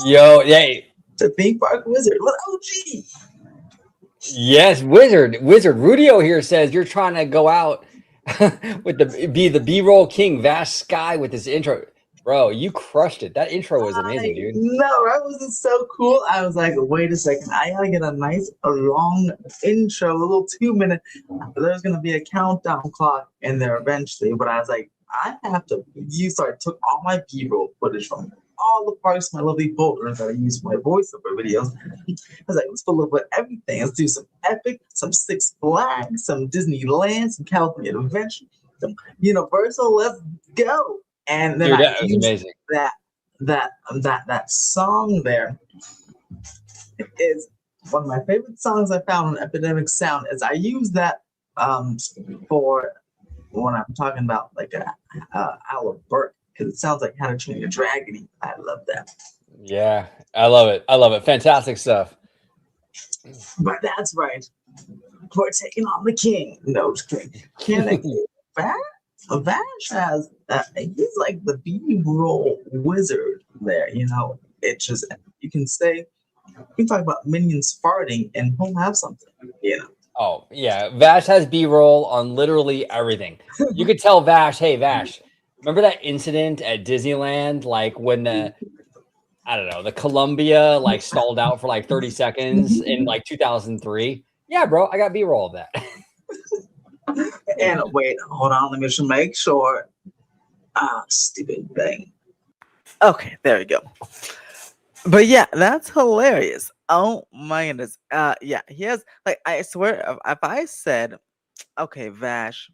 Yo, hey. The theme park wizard. What OG? Yes, Wizard. Rudio here says you're trying to go out with the B-roll king, Vash Sky, with this intro. Bro, you crushed it. That intro was amazing, dude. No, that was so cool. I was like, wait a second. I gotta get a nice, long intro, a little 2-minute. There's gonna be a countdown clock in there eventually, but I was like, I have to use. So I took all my B-roll footage from all the parts, my lovely folders that I use for my voiceover videos. I was like, let's put a little bit of everything. Let's do some Epic, some Six Flags, some Disneyland, some California Adventure, some Universal. Let's go. And then Dude, I that was used amazing. that song there. It is one of my favorite songs I found on Epidemic Sound. Is I use that for when I'm talking about like Owl Burke, because it sounds like How to Train Your Dragon. I love that. Yeah, I love it. Fantastic stuff. But that's right. We're taking on the king. No, just kidding. Can I get Vash has he's like the B-roll wizard there. It just, you can talk about minions farting and he'll have something. Oh yeah, Vash has B-roll on literally everything. You could tell Vash, hey Vash, remember that incident at Disneyland, like when the Columbia like stalled out for like 30 seconds in like 2003? Yeah, bro, I got B-roll of that. And wait, hold on, let me just make sure. Stupid thing. Okay, there we go. But yeah, that's hilarious. Oh my goodness. Yeah, he has, like, I swear, if I said, okay, Vash,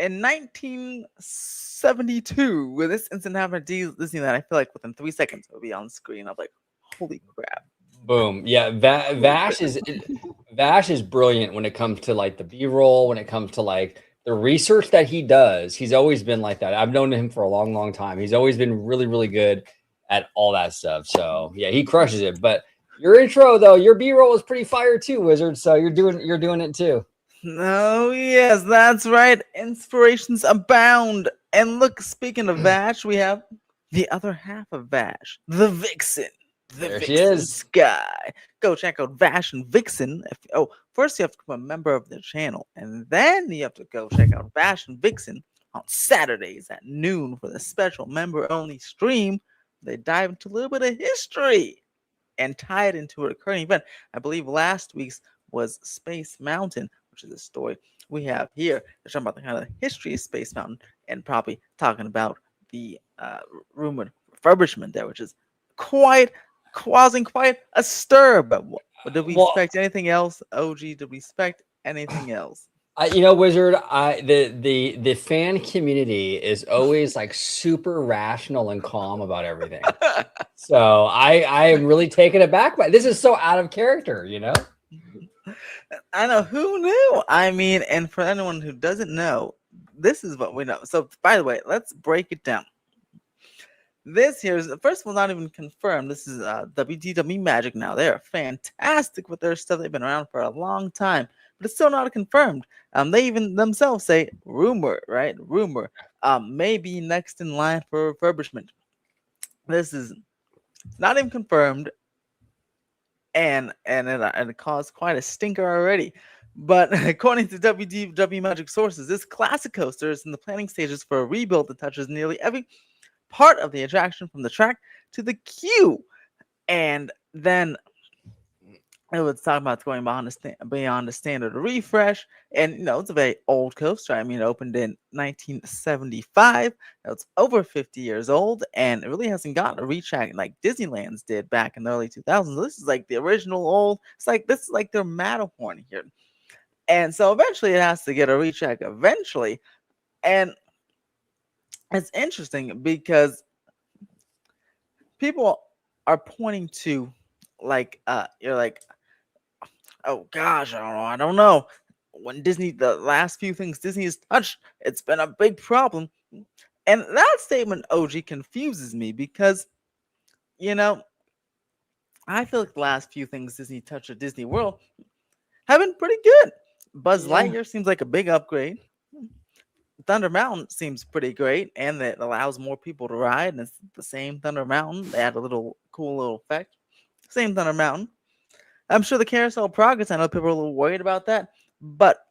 in 1972, when this incident happened at Disneyland, I feel like within 3 seconds it would be on screen. I'm like, holy crap. Boom. Yeah, Vash is brilliant when it comes to like the B-roll, when it comes to like the research that he does. He's always been like that. I've known him for a long, long time. He's always been really, really good at all that stuff. So yeah, he crushes it. But your intro though, your B-roll is pretty fire too, Wizard. So you're doing it too. Oh yes, that's right. Inspirations abound. And look, speaking of Vash, we have the other half of Vash, the Vixen. There she is. Sky. Go check out Vash and Vixen. First you have to become a member of the channel, and then you have to go check out Vash and Vixen on Saturdays at noon for the special member-only stream. They dive into a little bit of history and tie it into a recurring event. I believe last week's was Space Mountain, which is a story we have here. They're talking about the kind of history of Space Mountain and probably talking about the rumored refurbishment there, which is causing quite a stir. But did we expect anything else? OG, did we expect anything else? You know, Wizard, the fan community is always like super rational and calm about everything. So I am really taken aback by this. Is so out of character, you know. I know, who knew? I mean, and for anyone who doesn't know, this is what we know. So, by the way, let's break it down. This here is, first of all, not even confirmed. This is CapTheMagic now. They're fantastic with their stuff. They've been around for a long time, but it's still not confirmed. They even themselves say rumor, right? Rumor. May be next in line for refurbishment. This is not even confirmed, and it caused quite a stinker already. But according to CapTheMagic sources, this classic coaster is in the planning stages for a rebuild that touches nearly every part of the attraction, from the track to the queue. And then it was talking about going beyond the standard refresh. And, you know, it's a very old coaster. I mean, it opened in 1975. Now it's over 50 years old, and it really hasn't gotten a retrack like Disneyland's did back in the early 2000s. This is like the original old. This is like their Matterhorn here. And so eventually it has to get a retrack eventually. And it's interesting because people are pointing to you're like, oh gosh, I don't know. When the last few things Disney has touched, it's been a big problem. And that statement, OG, confuses me because, you know, I feel like the last few things Disney touched at Disney World have been pretty good. Buzz Lightyear seems like a big upgrade. Thunder Mountain seems pretty great, and that allows more people to ride. And it's the same Thunder Mountain. They add a cool little effect. Same Thunder Mountain. I'm sure the Carousel Progress, I know people are a little worried about that, but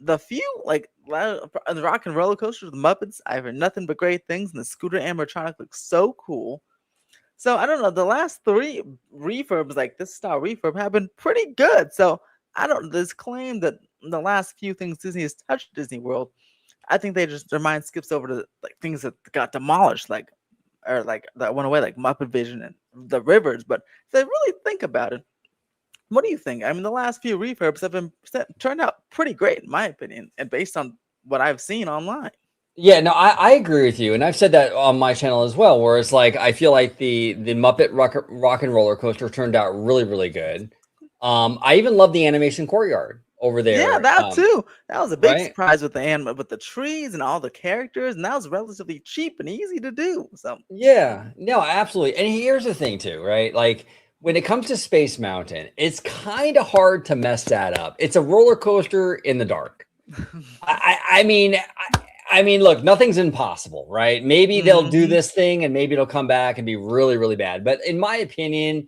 the few, like the Rock and Roller Coaster, the Muppets, I've heard nothing but great things, and the Scooter animatronic looks so cool. So I don't know. The last 3 refurbs, like this style refurb, have been pretty good. So I don't. This claim that the last few things Disney has touched Disney World, I think their mind skips over to like things that got demolished, or that went away, like Muppet Vision and the Rivers. But if they really think about it, what do you think? I mean, the last few refurbs have turned out pretty great, in my opinion, and based on what I've seen online. Yeah, no, I agree with you, and I've said that on my channel as well. Where it's like I feel like the Muppet Rock and Roller Coaster turned out really, really good. I even love the animation courtyard over there. Yeah, that too. That was a big surprise with the trees and all the characters, and that was relatively cheap and easy to do. So yeah, no, absolutely. And here's the thing too, right? Like when it comes to Space Mountain, it's kind of hard to mess that up. It's a roller coaster in the dark. I mean, look, nothing's impossible, right? Maybe they'll do this thing and maybe it'll come back and be really, really bad. But in my opinion,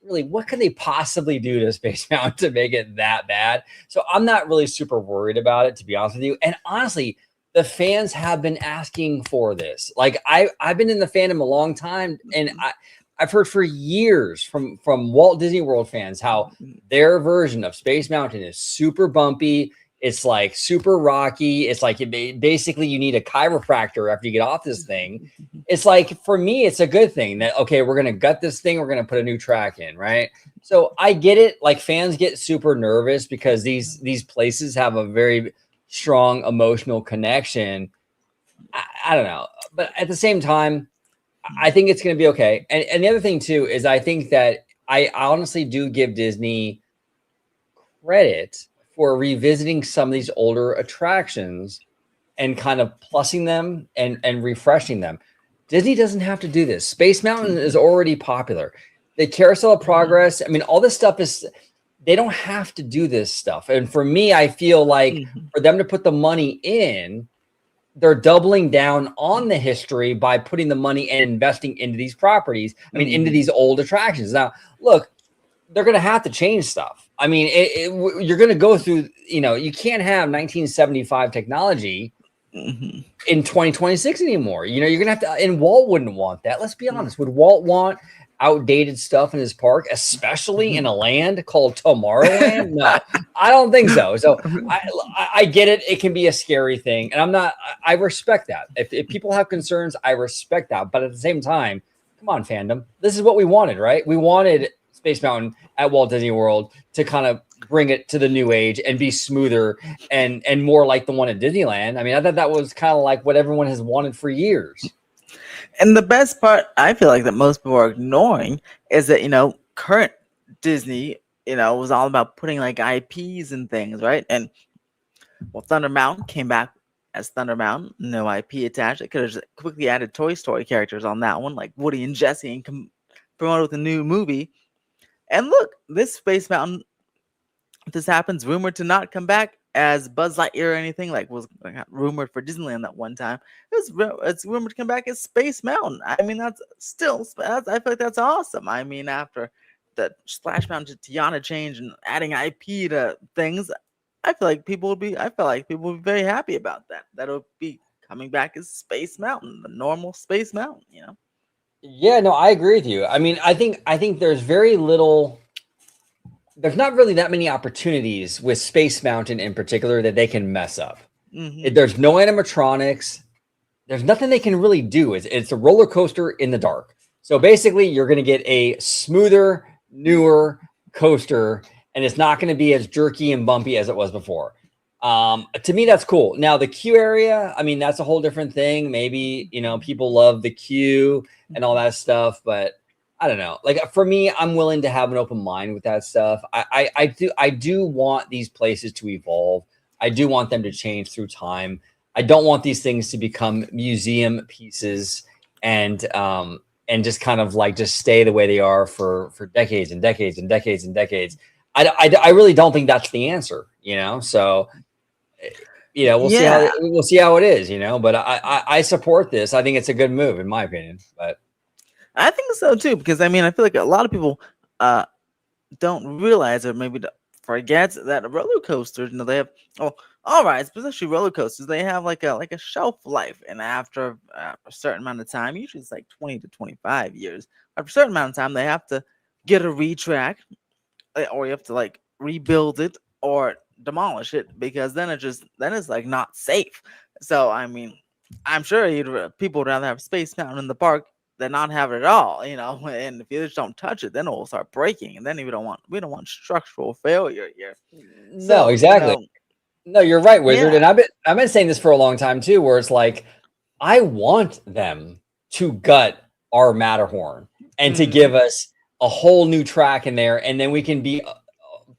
really, what could they possibly do to Space Mountain to make it that bad? So I'm not really super worried about it, to be honest with you. And honestly, the fans have been asking for this. Like I've been in the fandom a long time, and I've heard for years from Walt Disney World fans how their version of Space Mountain is super bumpy. It's like super rocky. It's like basically you need a chiropractor after you get off this thing. It's like, for me, it's a good thing that, okay, we're going to gut this thing. We're going to put a new track in, right? So I get it. Like fans get super nervous because these places have a very strong emotional connection. I don't know. But at the same time, I think it's going to be okay. And the other thing too, is I think that I honestly do give Disney credit for revisiting some of these older attractions and kind of plussing them and refreshing them. Disney doesn't have to do this. Space Mountain is already popular. The Carousel of Progress, I mean, all this stuff they don't have to do this stuff. And for me, I feel like for them to put the money in, they're doubling down on the history by putting the money and investing into these properties. I mean, into these old attractions. Now, look, they're going to have to change stuff. I mean, you're going to go through, you can't have 1975 technology in 2026 anymore. You're going to have to, and Walt wouldn't want that. Let's be honest. Would Walt want outdated stuff in his park, especially in a land called Tomorrowland? No, I don't think so. So I get it. It can be a scary thing. And I respect that. If people have concerns, I respect that. But at the same time, come on, fandom. This is what we wanted, right? We wanted Space Mountain at Walt Disney World to kind of bring it to the new age and be smoother and more like the one at Disneyland. I mean, I thought that was kind of like what everyone has wanted for years. And the best part, I feel like that most people are ignoring is that, current Disney, was all about putting like IPs and things, right? And well, Thunder Mountain came back as Thunder Mountain, no IP attached. It could have just quickly added Toy Story characters on that one, like Woody and Jesse, and promoted with a new movie. And look, this Space Mountain, this happens, rumored to not come back as Buzz Lightyear or anything, like was rumored for Disneyland that one time. It's rumored to come back as Space Mountain. I mean, I feel like that's awesome. I mean, after the Splash Mountain to Tiana change and adding IP to things, I feel like people would be very happy about that. That'll be coming back as Space Mountain, the normal Space Mountain, Yeah, no, I agree with you. I mean, I think there's not really that many opportunities with Space Mountain in particular that they can mess up. Mm-hmm. There's no animatronics. There's nothing they can really do. It's a roller coaster in the dark. So basically, you're going to get a smoother, newer coaster, and it's not going to be as jerky and bumpy as it was before. To me, that's cool. Now, the queue area, I mean, that's a whole different thing. Maybe, people love the queue and all that stuff, but I don't know. Like for me, I'm willing to have an open mind with that stuff. I do want these places to evolve. I do want them to change through time. I don't want these things to become museum pieces and just kind of like just stay the way they are for decades and decades and decades and decades. I really don't think that's the answer, So, we'll see how it is, But I support this. I think it's a good move, in my opinion. But I think so too, because I mean, I feel like a lot of people don't realize or maybe forget that roller coasters, they have all rides, especially roller coasters, they have like a shelf life, and after a certain amount of time, usually it's like 20 to 25 years. After a certain amount of time, they have to get a retrack, or you have to like rebuild it or demolish it, because then it's like not safe. So I mean, I'm sure people would rather have Space Mountain in the park than not have it at all, and if you just don't touch it, then it will start breaking, and then we don't want structural failure here. No, exactly. No, you're right, Wizard. Yeah. And I've been saying this for a long time too, where it's like, I want them to gut our Matterhorn and to give us a whole new track in there, and then we can be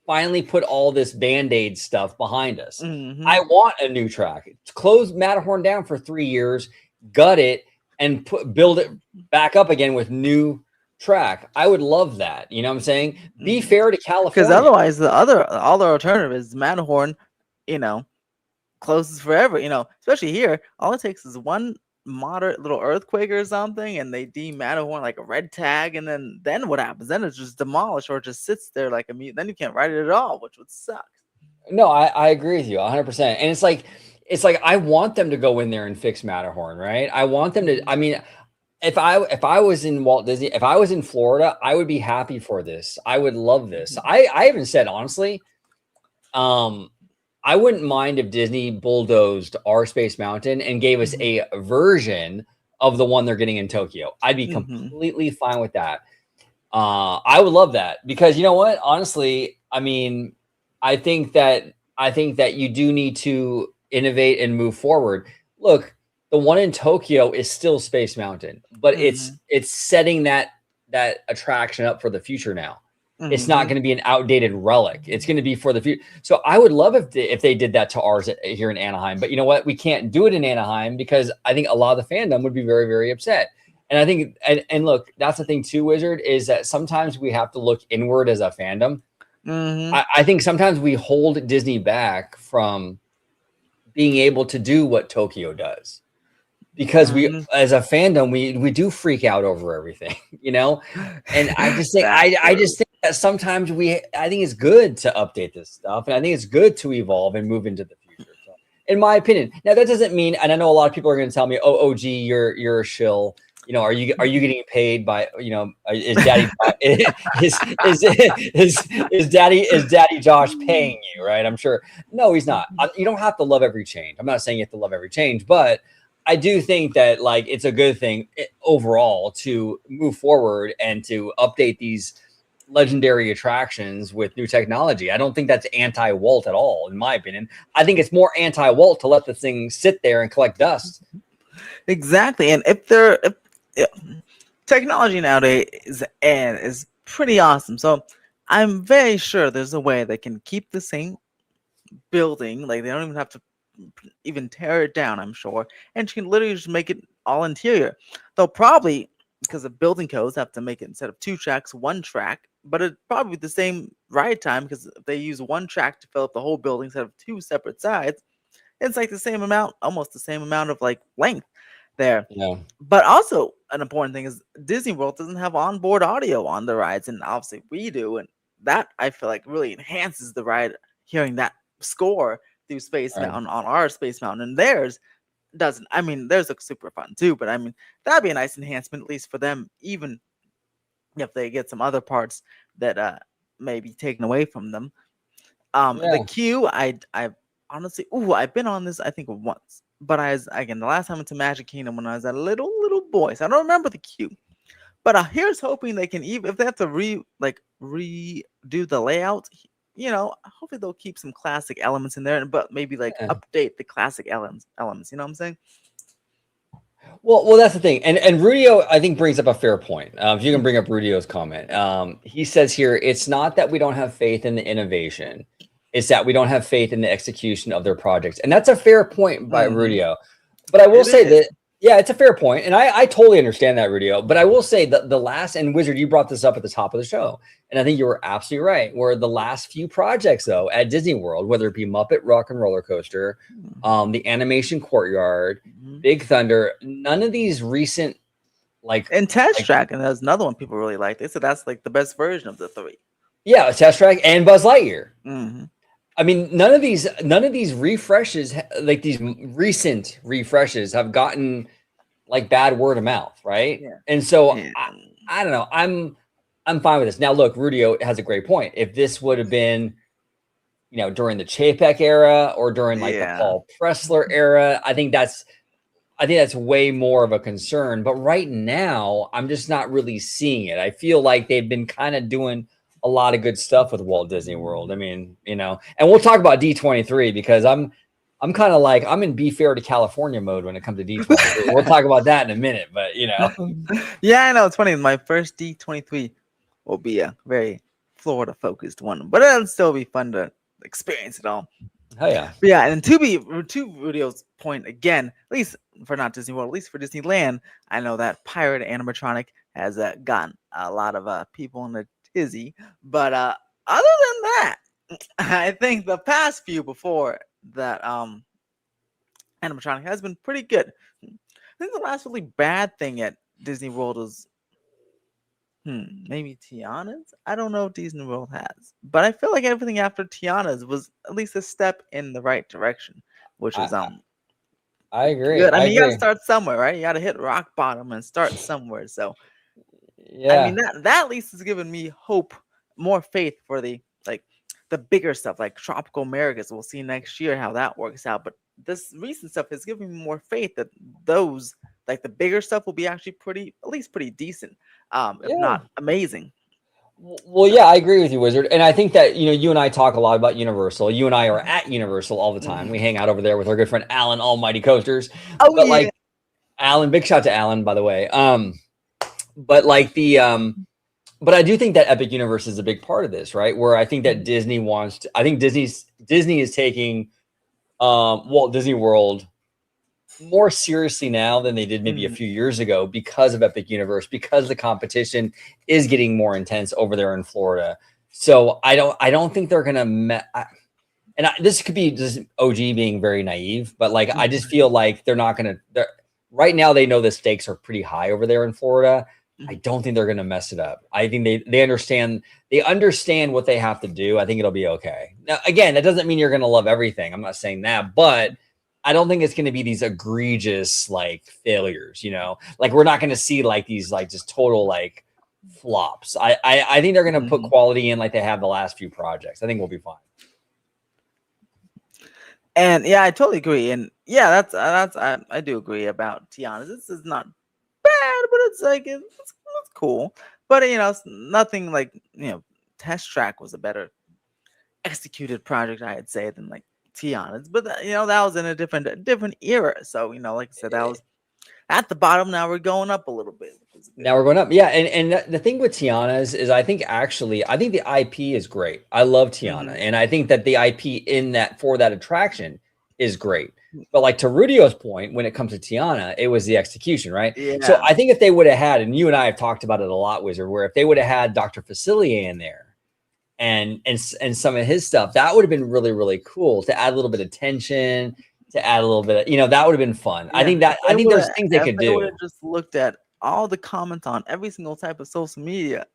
finally put all this Band-Aid stuff behind us. I want a new track. Close Matterhorn down for 3 years, gut it, and build it back up again with new track. I would love that. You know what I'm saying? Be fair to California. Because otherwise, the other alternative is Matterhorn, closes forever. Especially here, all it takes is one moderate little earthquake or something, and they deem Matterhorn like a red tag, and then what happens? Then it's just demolished, or it just sits there like a mute. Then you can't ride it at all, which would suck. No, I agree with you 100%. And it's like I want them to go in there and fix Matterhorn, right? I want them to. I mean, if I was in Walt Disney, if I was in Florida, I would be happy for this. I would love this. I even said, honestly, I wouldn't mind if Disney bulldozed our Space Mountain and gave us a version of the one they're getting in Tokyo. I'd be completely fine with that. I would love that, because you know what? Honestly, I mean, I think that you do need to innovate and move forward. Look, the one in Tokyo is still Space Mountain, but it's setting that attraction up for the future now. It's not going to be an outdated relic. It's going to be for the future. So I would love if they did that to ours here in Anaheim. But you know what? We can't do it in Anaheim because I think a lot of the fandom would be very, very upset. And I think, and look, that's the thing too, Wizard, is that sometimes we have to look inward as a fandom. I think sometimes we hold Disney back from being able to do what Tokyo does, because we, as a fandom, we do freak out over everything, And I just think, I just think that sometimes I think it's good to update this stuff, and I think it's good to evolve and move into the future. So, in my opinion, now that doesn't mean, and I know a lot of people are going to tell me, "Oh, OG, you're a shill." are you getting paid by, is Daddy is Daddy Josh paying you, right? I'm sure. No, he's not. You don't have to love every change. I'm not saying you have to love every change, but I do think that like it's a good thing overall to move forward and to update these legendary attractions with new technology. I don't think that's anti-Walt at all, in my opinion. I think it's more anti-Walt to let the thing sit there and collect dust. Exactly. And if technology nowadays is pretty awesome. So I'm very sure there's a way they can keep the same building. Like they don't even have to even tear it down, I'm sure. And you can literally just make it all interior. They'll probably, because of building codes, have to make it instead of 2 tracks, 1 track. But it'd probably be the same ride time because if they use 1 track to fill up the whole building instead of 2 separate sides, it's like the same amount, almost the same amount of like length there. Yeah. But also an important thing is Disney World doesn't have onboard audio on the rides, and obviously we do, and that I feel like really enhances the ride. Hearing that score through Space Mountain on our Space Mountain, and theirs doesn't. I mean, theirs looks super fun too, but I mean that'd be a nice enhancement at least for them, even if they get some other parts that may be taken away from them. The queue, I've honestly, I've been on this I think once, but again the last time I went to Magic Kingdom when I was a little boy, so I don't remember the queue. But here's hoping they can, even if they have to redo the layout, hopefully they'll keep some classic elements in there, but maybe like update the classic elements. You know what I'm saying? Well, that's the thing, and Rudio I think brings up a fair point. If you can bring up Rudio's comment, he says here, it's not that we don't have faith in the innovation, it's that we don't have faith in the execution of their projects, and that's a fair point by Rudio. But I will say that, yeah, it's a fair point, and I totally understand that, Rudio. But I will say that the last, and Wizard, you brought this up at the top of the show, and I think you were absolutely right. Where the last few projects, though, at Disney World, whether it be Muppet Rock and Roller Coaster, the Animation Courtyard, Big Thunder, none of these recent, and Test Track, and there's another one people really like. They said that's like the best version of the 3. Yeah, Test Track and Buzz Lightyear. I mean, none of these refreshes, like these recent refreshes, have gotten like bad word of mouth, right? Yeah. And so I don't know. I'm fine with this. Now, look, Rudio has a great point. If this would have been, during the Chapek era or during like the Paul Pressler era, I think that's way more of a concern. But right now, I'm just not really seeing it. I feel like they've been kind of doing a lot of good stuff with Walt Disney World. I mean, and we'll talk about D23 because I'm kind of like, I'm in Be Fair to California mode when it comes to D23. We'll talk about that in a minute, but Yeah, I know. It's funny. My first D23 will be a very Florida focused one, but it'll still be fun to experience it all. Oh yeah. But yeah. And to Rudio's point again, at least for not Disney World, at least for Disneyland, I know that pirate animatronic has gotten a lot of people in the tizzy, but other than that, I think the past few before that animatronic has been pretty good. I think the last really bad thing at Disney World is maybe Tiana's. I don't know if Disney World has, but I feel like everything after Tiana's was at least a step in the right direction, which is I agree. good. I mean, you gotta start somewhere, right? You gotta hit rock bottom and start somewhere. So yeah, I mean that at least has given me hope, more faith for the bigger stuff like Tropical Americas. We'll see next year how that works out. But this recent stuff has given me more faith that those like the bigger stuff will be actually at least pretty decent, if not amazing. Well, yeah, I agree with you, Wizard. And I think that, you and I talk a lot about Universal. You and I are at Universal all the time. We hang out over there with our good friend Alan, Almighty Coasters. Oh, but like Alan, big shout to Alan, by the way. But like but I do think that Epic Universe is a big part of this, right? Where I think that Disney Disney is taking Walt Disney World more seriously now than they did maybe a few years ago because of Epic Universe, because the competition is getting more intense over there in Florida. So I don't think they're gonna this could be just OG being very naive, but like I just feel like they're not gonna. Right now, they know the stakes are pretty high over there in Florida. I don't think they're gonna mess it up. I think they understand what they have to do. I think it'll be okay. Now, again, that doesn't mean you're gonna love everything. I'm not saying that, but I don't think it's going to be these egregious like failures, you know, like we're not going to see like these like just total like flops. I think they're going to put quality in like they have the last few projects. I think we'll be fine. And yeah, I totally agree. And yeah, I do agree about Tiana. This is not bad, but it's like it's cool. But you know, it's nothing like, you know, Test Track was a better executed project, I'd say, than like Tiana's. But you know, that was in a different era. So you know, like I said, that was at the bottom. Now we're going up a little bit. Now we're going up. Yeah. And the thing with Tiana's is I think the IP is great. I love Tiana. And I think that the IP in that for that attraction is great. But like to Rudio's point, when it comes to Tiana, it was the execution, right? Yeah. So I think if they would have had, and you and I have talked about it a lot, Wizard, where if they would have had Dr. Facilier in there and some of his stuff, that would have been really, really cool to add a little bit of tension, to add a little bit of, you know, that would have been fun. Yeah, I think there's things they could do. Would have just looked at all the comments on every single type of social media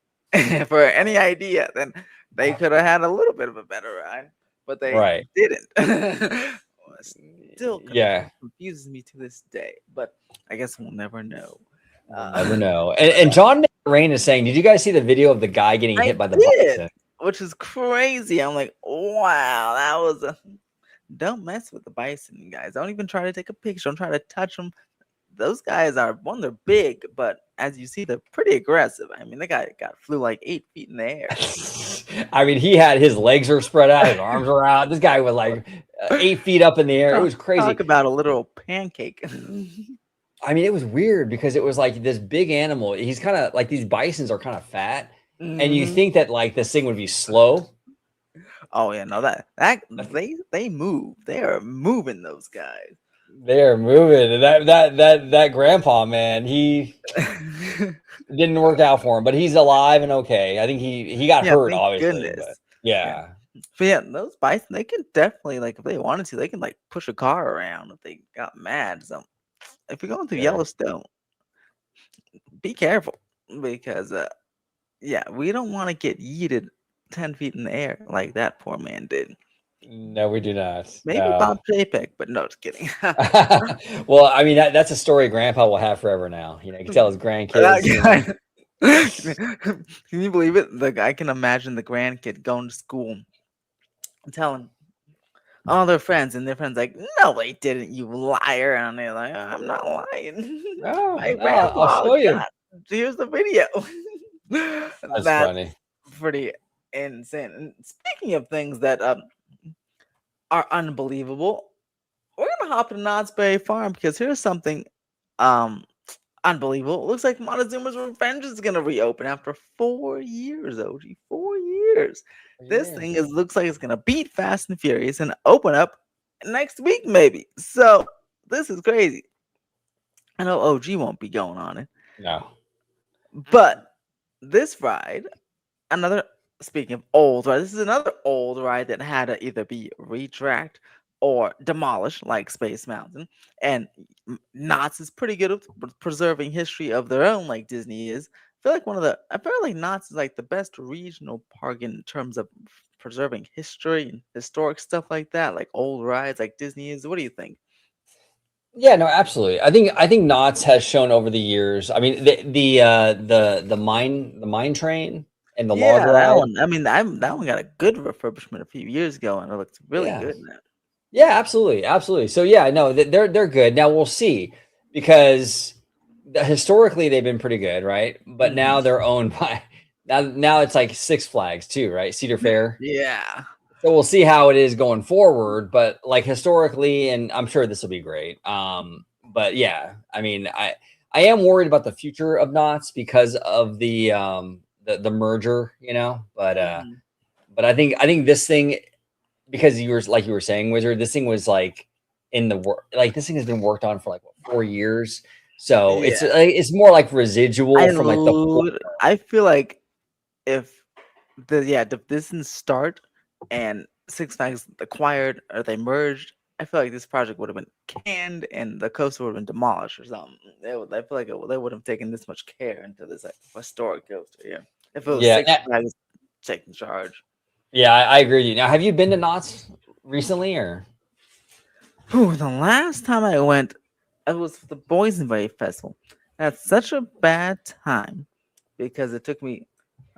for any idea, then they could have had a little bit of a better ride, but they didn't. Still confuses me to this day, but I guess we'll never know. We'll never know. And John Rain is saying, did you guys see the video of the guy getting hit by the bison? Which is crazy. I'm like, wow, that was don't mess with the bison, guys. Don't even try to take a picture. Don't try to touch them. Those guys are they're big, but as you see, they're pretty aggressive. I mean, the guy flew like 8 feet in the air. I mean, he had his legs are spread out, his arms were out. This guy was like 8 feet up in the air. It was crazy. Talk about a literal pancake. I mean, it was weird because it was like this big animal. He's kind of like, these bisons are kind of fat, and you think that like this thing would be slow. Oh yeah, no, that they move. They are moving, those guys. They are moving. And that grandpa, man, he didn't work out for him, but he's alive and okay. I think he got hurt, obviously. But yeah. But yeah, those bison, they can definitely, like, if they wanted to, they can like push a car around if they got mad. So if you're going through Yellowstone, be careful, because yeah, we don't want to get yeeted 10 feet in the air like that poor man did. No, we do not. Maybe Bob Chapek, but no, just kidding. Well, I mean, that's a story Grandpa will have forever now. You know, he can tell his grandkids. Can you believe it? I can imagine the grandkid going to school and telling all their friends, and their friends like, "No, they didn't, you liar!" And they're like, "I'm not lying. No, I'll show you. Here's the video." That's funny. Pretty insane. And speaking of things that are unbelievable, we're gonna hop into Knott's Berry Farm, because here's something unbelievable. It looks like Montezuma's Revenge is gonna reopen after 4 years. OG, 4 years. This thing looks like it's gonna beat Fast and Furious and open up next week, maybe. So this is crazy. I know OG won't be going on it. No. But this ride, speaking of old ride, this is another old ride that had to either be retracked or demolished, like Space Mountain. And Knott's is pretty good at preserving history of their own, like Disney is. I feel like Knott's is like the best regional park in terms of preserving history and historic stuff like that, like old rides, like Disney is. What do you think? Yeah, no, absolutely. I think Knott's has shown over the years. I mean, the mine train and the log ride. That one. I mean, that one got a good refurbishment a few years ago, and it looks really good now. Yeah, absolutely. So yeah, no, they're good. Now we'll see, because historically they've been pretty good, right? But now they're owned by now it's like Six Flags too, right? Cedar Fair. Yeah. So we'll see how it is going forward, but like historically, and I'm sure this will be great. But yeah, I mean, I am worried about the future of Knott's because of the merger, you know. But I think this thing, because you were saying, Wizard, this thing was like in the work, like this thing has been worked on for like 4 years. So it's more like residual from like the. I feel like if this didn't start and Six Flags acquired or they merged, I feel like this project would have been canned and the coaster would have been demolished or something. I feel like they would have taken this much care into this like historic coaster. Yeah, if it was Six Flags taking charge. Yeah, I agree with you. Now, have you been to Knott's recently, or? The last time I went, it was for the Boysenberry Festival. That's such a bad time because it took me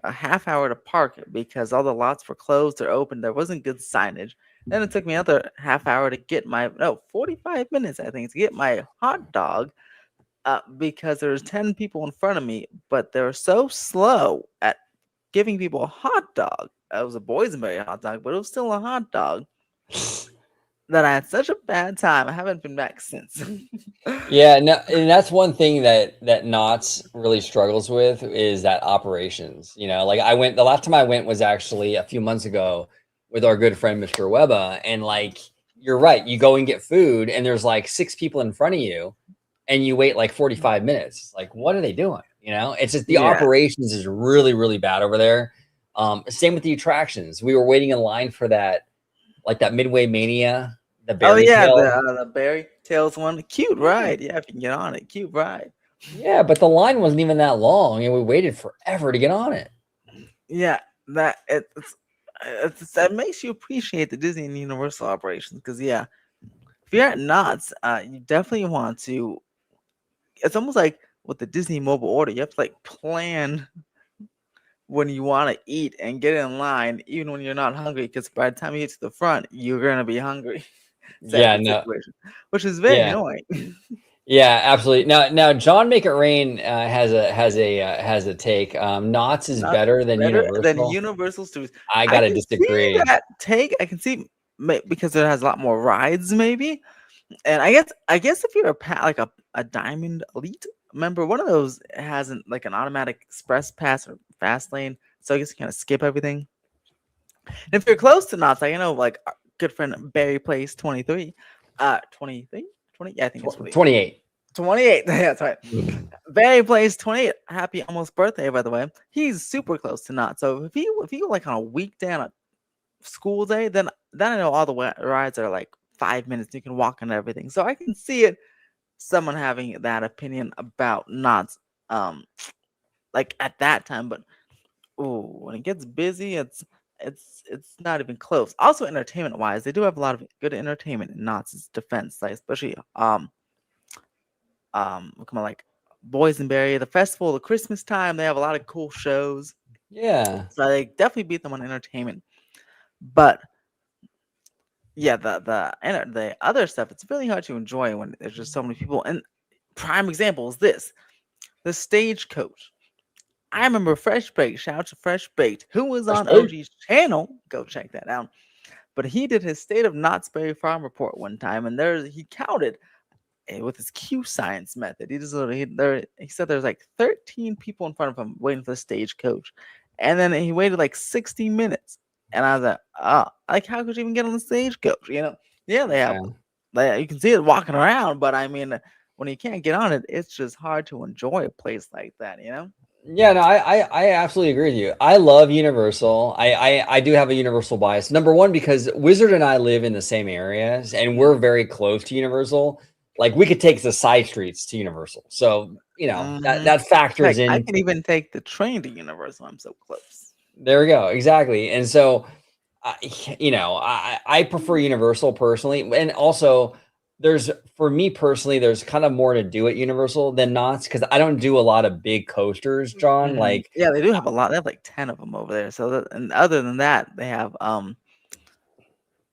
a half hour to park it because all the lots were closed or open. There wasn't good signage. Then it took me another half hour to get 45 minutes, I think, to get my hot dog because there was 10 people in front of me, but they were so slow at giving people a hot dog. It was a boysenberry hot dog, but it was still a hot dog that I had such a bad time. I haven't been back since. Yeah, no, and that's one thing that Knott's really struggles with is that operations. Like the last time I went was actually a few months ago with our good friend Mr. Webba, and like you're right, you go and get food, and there's like 6 people in front of you, and you wait like 45 minutes. It's like, what are they doing? It's just the Yeah. operations is really, really bad over there. Same with the attractions. We were waiting in line for that, like that Midway Mania. The berry tail. The berry tails one. Cute ride. Yeah, if you can get on it. Cute ride. Yeah, but the line wasn't even that long, and we waited forever to get on it. Yeah, that makes you appreciate the Disney and Universal operations because if you're at Knott's, you definitely want to. It's almost like with the Disney mobile order, you have to like plan when you want to eat and get in line, even when you're not hungry, because by the time you get to the front, you're gonna be hungry. Yeah, no, which is very annoying. Yeah, absolutely. Now, John Make It Rain has a take. Knott's is better than Universal. Than Universal Studios. I gotta disagree. See that take I can see because it has a lot more rides, maybe. And I guess if you're a Diamond Elite member, one of those has like an automatic express pass or fast lane, so I guess you kind of skip everything. And if you're close to Knott's, like like our good friend Barry Place 23, 23, 20, yeah, I think it's 28. 28. Yeah, that's right. Barry Place 28. Happy almost birthday, by the way. He's super close to Knott's. So if you go like on a weekday on a school day, then I know all the rides are like 5 minutes. You can walk and everything. So I can see it. Someone having that opinion about Knott's, like at that time, but when it gets busy, it's not even close. Also, entertainment wise, they do have a lot of good entertainment in Knott's defense, like especially like Boysenberry, the festival, the Christmas time. They have a lot of cool shows. Yeah. So they definitely beat them on entertainment. But yeah, the other stuff, it's really hard to enjoy when there's just so many people. And prime example is this: the Stagecoach. I remember Fresh Baked. Shout out to Fresh Baked, who was on OG's channel. Go check that out. But he did his State of Knott's Berry Farm report one time, and he counted with his Q science method. He said there's like 13 people in front of him waiting for the Stagecoach, and then he waited like 60 minutes. And I was like, how could you even get on the Stagecoach? Yeah, they have. You can see it walking around, but I mean, when you can't get on it, it's just hard to enjoy a place like that. Yeah, no, I absolutely agree with you. I love Universal. I do have a Universal bias. Number one, because Wizard and I live in the same areas, and we're very close to Universal. Like we could take the side streets to Universal, so that factors in. I can even take the train to Universal. I'm so close. There we go, exactly. And so, I prefer Universal personally, and also for me personally, there's kind of more to do at Universal than Knott's because I don't do a lot of big coasters, John. Like, yeah, they do have a lot. They have like 10 of them over there. So, and other than that, they have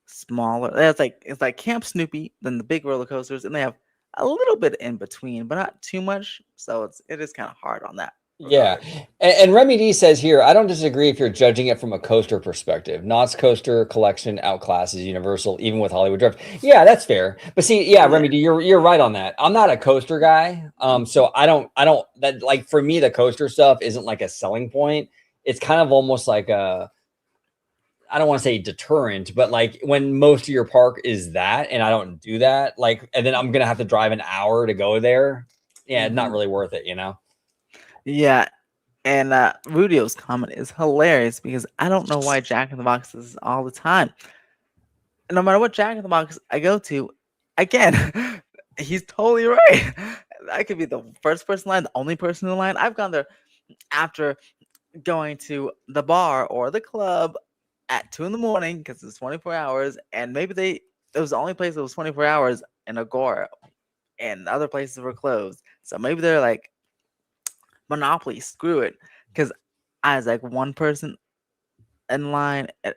smaller. It's like Camp Snoopy, then the big roller coasters, and they have a little bit in between, but not too much. So it is kind of hard on that. Yeah. And Remy D says here, I don't disagree if you're judging it from a coaster perspective. Knott's coaster collection outclasses Universal, even with Hollywood Drift. Yeah, that's fair. But see, Remy D, you're right on that. I'm not a coaster guy. So I don't that like for me, the coaster stuff isn't like a selling point. It's kind of almost like I don't want to say deterrent, but like when most of your park is that, and I don't do that, like, and then I'm going to have to drive an hour to go there. Yeah, it's not really worth it, Yeah, and Rudio's comment is hilarious because I don't know why Jack in the Box does this all the time. And no matter what Jack in the Box I go to, again, he's totally right. I could be the first person in line, the only person in line. I've gone there after going to the bar or the club at 2 a.m. because it's 24 hours, and maybe it was the only place that was 24 hours in Agora, and other places were closed. So maybe they're like, Monopoly, screw it. Because I was like one person in line. It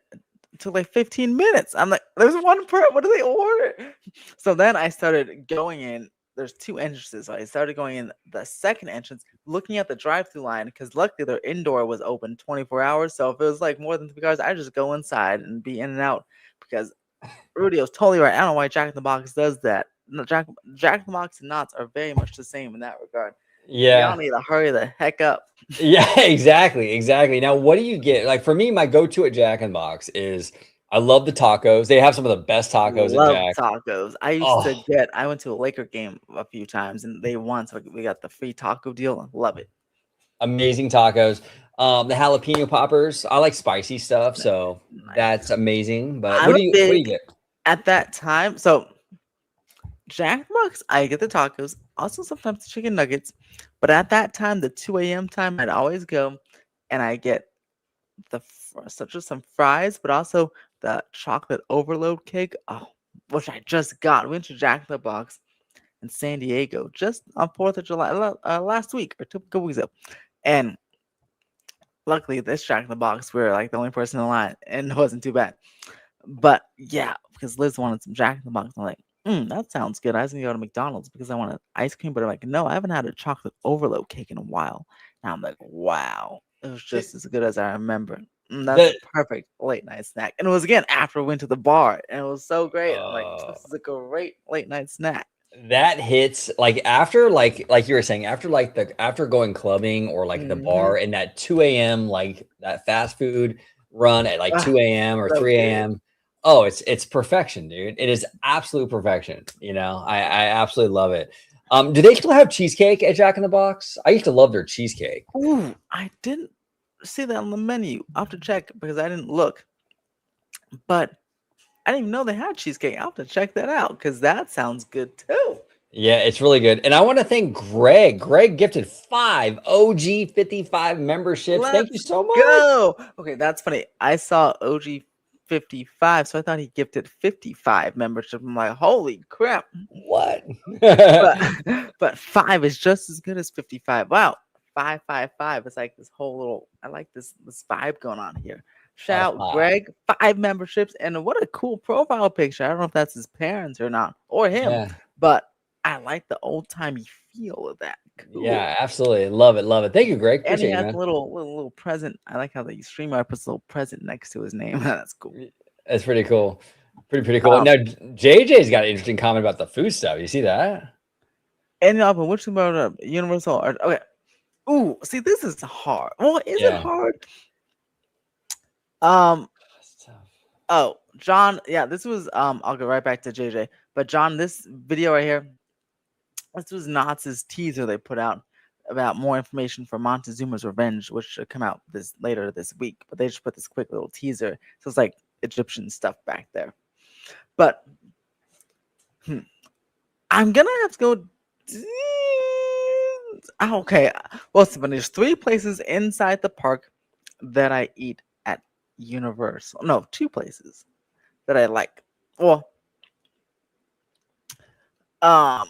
took like 15 minutes. I'm like, there's one per. What do they order? So then I started going in. There's 2 entrances. So I started going in the second entrance, looking at the drive-through line because luckily their indoor was open 24 hours. So if it was like more than 3 hours, I just go inside and be in and out. Because Rudy was totally right. I don't know why Jack in the Box does that. No, Jack in the Box and Knott's are very much the same in that regard. Y'all need to hurry the heck up. Yeah, exactly. Now, what do you get? Like for me, my go-to at Jack in the Box is I love the tacos. They have some of the best tacos at Love Jack. tacos. I went to a Laker game a few times and they won, so we got the free taco deal. Love it. Amazing tacos. The jalapeno poppers. I like spicy stuff, so that's amazing. But what do you get? At that time, so Jack in the Box, I get the tacos, also sometimes the chicken nuggets. But at that time, the 2 a.m. time, I'd always go and I get such as some fries, but also the chocolate overload cake. Oh, which I just got. We went to Jack in the Box in San Diego just on 4th of July last week or 2 weeks ago. And luckily, this Jack in the Box, we were like the only person in line and it wasn't too bad. But yeah, because Liz wanted some Jack in the Box. I'm like, that sounds good. I was gonna go to McDonald's because I wanted ice cream, but I'm like, no, I haven't had a chocolate overload cake in a while. Now I'm like, wow, it was just as good as I remember. That's a perfect late night snack. And it was again after we went to the bar, and it was so great. I'm like, this is a great late night snack. That hits like after like you were saying, after going clubbing or like the bar and that 2 a.m. like that fast food run at like 2 a.m. or 3 a.m. Oh, it's perfection, dude. It is absolute perfection. You know, I absolutely love it. Do they still have cheesecake at Jack in the Box? I used to love their cheesecake. Ooh, I didn't see that on the menu. I'll have to check because I didn't look. But I didn't even know they had cheesecake. I'll have to check that out because that sounds good too. Yeah, it's really good. And I want to thank Greg. Greg gifted 5 OG55 memberships. Thank you so much. Go. Okay, that's funny. I saw OG55, so I thought he gifted 55 membership. I'm like, holy crap. What? but 5 is just as good as 55. Wow. 555. It's like this whole little, I like this vibe going on here. Shout out Greg, 5 memberships, and what a cool profile picture. I don't know if that's his parents or not, or him, but I like the old timey feel of that. Cool. Yeah, absolutely. Love it. Thank you, Greg. And he has a little present. I like how the streamer puts a little present next to his name. That's cool. That's pretty cool. Pretty cool. Now JJ's got an interesting comment about the food stuff. You see that? And but which about Universal Art? Okay. Ooh, see, this is hard. Well, is it hard? Oh, John, yeah, this was I'll go right back to JJ. But John, this video right here, this was Knott's teaser they put out about more information for Montezuma's Revenge, which should come out later this week. But they just put this quick little teaser. So it's like Egyptian stuff back there. But I'm gonna have to go. Okay. Well, there's 3 places inside the park that I eat at Universal. No, 2 places that I like. Well, I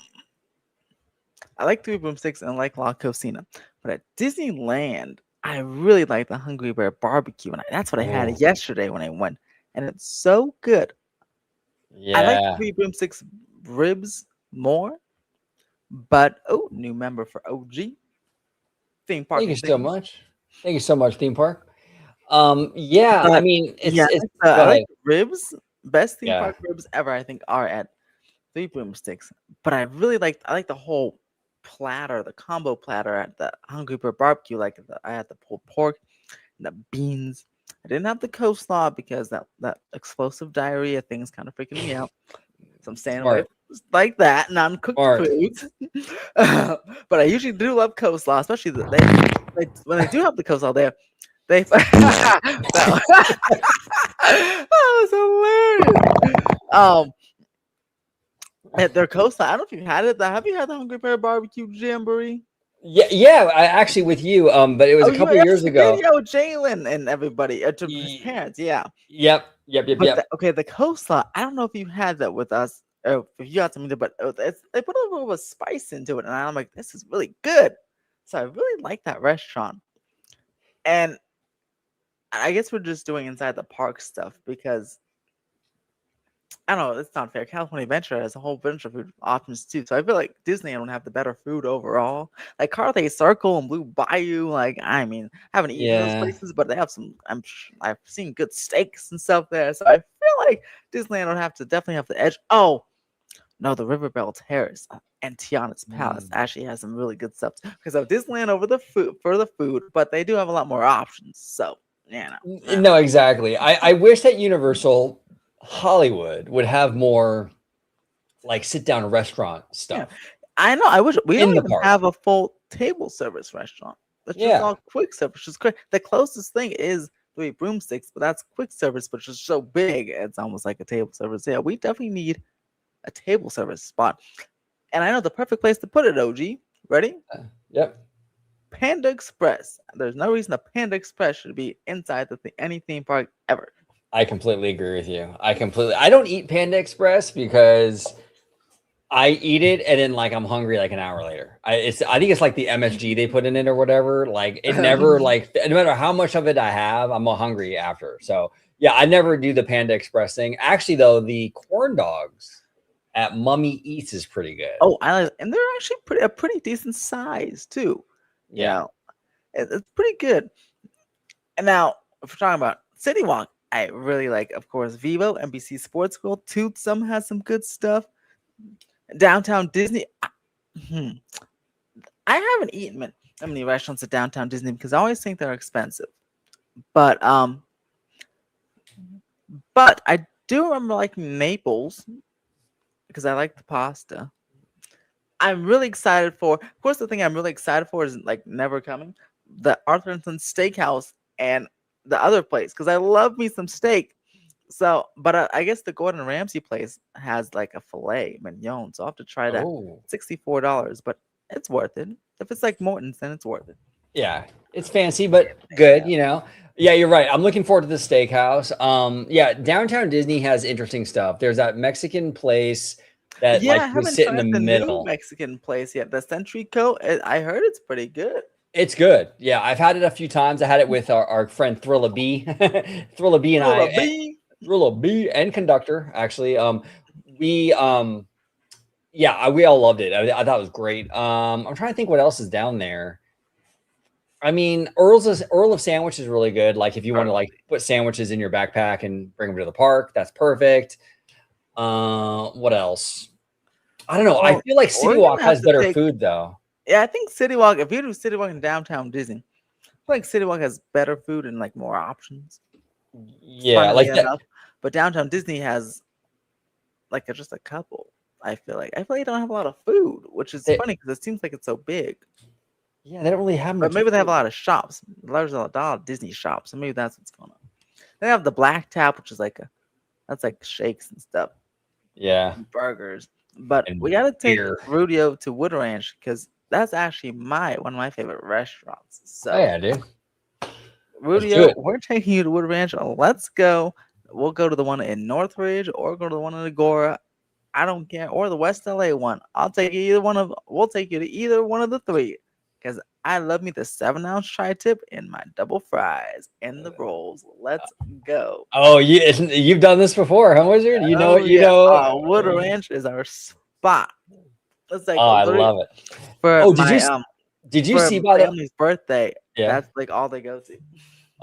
like Three Broomsticks and I like La Cocina. But at Disneyland, I really like the Hungry Bear barbecue. And that's what I had yesterday when I went. And it's so good. Yeah. I like Three Broomsticks ribs more. But, new member for OG. Theme park. Thank you so much. Thank you so much, Theme Park. Yeah, I mean, I like ribs. Best theme park ribs ever, I think, are at Three Broomsticks. But I like the whole platter, the combo platter at the Hungry Bear barbecue. Like I had the pulled pork and the beans. I didn't have the coleslaw because that explosive diarrhea thing's kind of freaking me out. So I'm staying away like that, non-cooked foods. But I usually do love coleslaw, especially when they do have the coleslaw there. That was hilarious. At their coleslaw, I don't know if you've had it. Have you had the Hungry Bear barbecue jamboree? Yeah, I actually with you. But it was a You couple years asked the ago. video, Jalen and everybody, to his Y- parents. Yeah. Yep. Okay, the coleslaw. I don't know if you had that with us, or if you got something, but they put a little bit of spice into it, and I'm like, this is really good. So I really like that restaurant, and I guess we're just doing inside the park stuff because I don't know, it's not fair. California Adventure has a whole bunch of food options too, so I feel like Disney don't have the better food overall. Like Carthay Circle and Blue Bayou, like I mean, I haven't eaten those Yeah. places, but they have some. I've seen good steaks and stuff there, so I feel like Disneyland don't have to definitely have the edge. Oh no, the Riverbell Terrace and Tiana's Palace Mm. actually has some really good stuff because of Disneyland over the food for the food, but they do have a lot more options. So yeah, no. No, exactly. I wish that Universal Hollywood would have more like sit down restaurant Yeah, stuff I know. I wish we in don't the even park. have a full table service restaurant. It's just Yeah. all quick service. Just quick. The closest thing is Three Broomsticks, but that's quick service, but it's just so big, it's almost like a table service. Yeah, we definitely need a table service spot. And I know the perfect place to put it, OG. Ready? Yep. Panda Express. There's no reason a Panda Express should be inside any theme park ever. I completely agree with you. I don't eat Panda Express because I eat it and then like I'm hungry like an hour later. I think it's like the MSG they put in it or whatever. Like it never like no matter how much of it I have, I'm hungry after. So yeah, I never do the Panda Express thing. Actually, though, the corn dogs at Mummy Eats is pretty good. Oh, and they're actually a pretty decent size too. You Yeah. know, it's pretty good. And now, if we're talking about City Walk, I really like, of course, Vivo, NBC Sports World. Toothsome has some good stuff. Downtown Disney. Hmm, I haven't eaten at many restaurants at Downtown Disney because I always think they're expensive. But I do remember liking Naples because I like the pasta. I'm really excited for. Of course, the thing I'm really excited for is like never coming. The Arthurton Steakhouse and the other place because I love me some steak. So, but I guess the Gordon Ramsay place has like a filet mignon, so I'll have to try that. Oh. $64, but it's worth it. If it's like Morton's, then it's worth it. Yeah, it's fancy, but good, you know. Yeah, you're right. I'm looking forward to the steakhouse. Yeah, downtown Disney has interesting stuff. There's that Mexican place that Yeah, like I we haven't sit in the tried the new middle. Mexican place yet. The Century Co. I heard it's pretty good. It's good. Yeah, I've had it a few times. I had it with our friend Thrilla B. Thrilla B and Little I, B. Thrilla B and conductor actually. We yeah, we all loved it. I thought it was great. I'm trying to think what else is down there. I mean, Earl of Sandwich is really good. Like if you want to like put sandwiches in your backpack and bring them to the park, that's perfect. What else? I don't know. I Well, feel like we're City gonna Walk have has to better take. food though. Yeah, I think City Walk. If you do City Walk in downtown Disney, I feel like City Walk has better food and like more options. Yeah, Funnily like that. enough, but downtown Disney has like just a couple. I feel like they don't have a lot of food, which is funny because it seems like it's so big. Yeah, they don't really have But much maybe they have a food. lot of shops. There's a lot of Disney shops, so maybe that's what's going on. They have the Black Tap, which is that's like shakes and stuff, Yeah, and burgers. But and we gotta take beer. Rudio to Wood Ranch because that's actually one of my favorite restaurants. Oh So yeah, dude. Let's do Rudio, it. we're taking you to Wood Ranch. Let's go. We'll go to the one in Northridge or go to the one in Agora. I don't care. Or the West LA one. We'll take you to either one of the three. Because I love me the 7-ounce tri-tip and my double fries and the rolls. Let's go. Oh, you've done this before, huh, Wizard? You know Oh it. You yeah. know. Wood Ranch is our spot. It's like Oh, I literally love it. for Oh, my did you for see my by the family's birthday. yeah? That's like all they go to.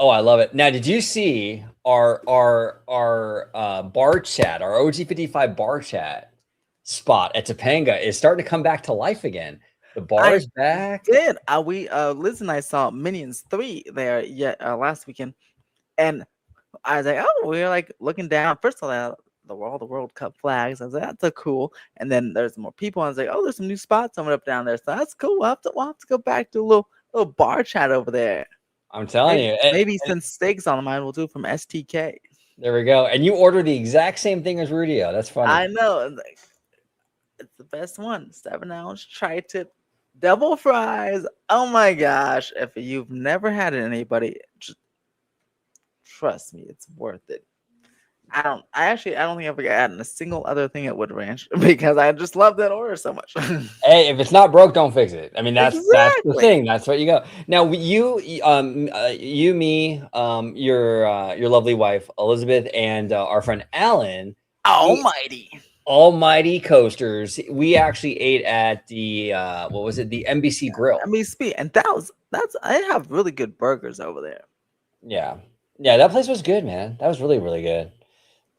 Oh, I love it. Now, did you see our bar chat, our OG55 bar chat spot at Topanga is starting to come back to life again. The bar I is back. did. Liz and I saw Minions 3 there last weekend. And I was like, oh, we were like looking down. First of all, the World Cup flags. I was like, that's so cool. And then there's more people. I was like, oh, there's some new spots coming up down there. So that's cool. We'll have to go back to a little bar chat over there. I'm telling you. Maybe since steaks on the mind, we'll do it from STK. There we go. And you order the exact same thing as Rudio. That's funny. I know. It's the best one. 7-ounce tri-tip Double fries. Oh my gosh. If you've never had it, anybody, just trust me, it's worth it. I don't think I've gotten a single other thing at Wood Ranch because I just love that order so much. Hey, if it's not broke, don't fix it. I mean, that's the Exactly. thing. That's what you go. Now, you, me, your lovely wife Elizabeth, and our friend Alan, we Almighty. almighty coasters. We actually ate at the what was it? The NBC Grill. I mean, speed, and that's I have really good burgers over there. Yeah, yeah, that place was good, man. That was really, really good.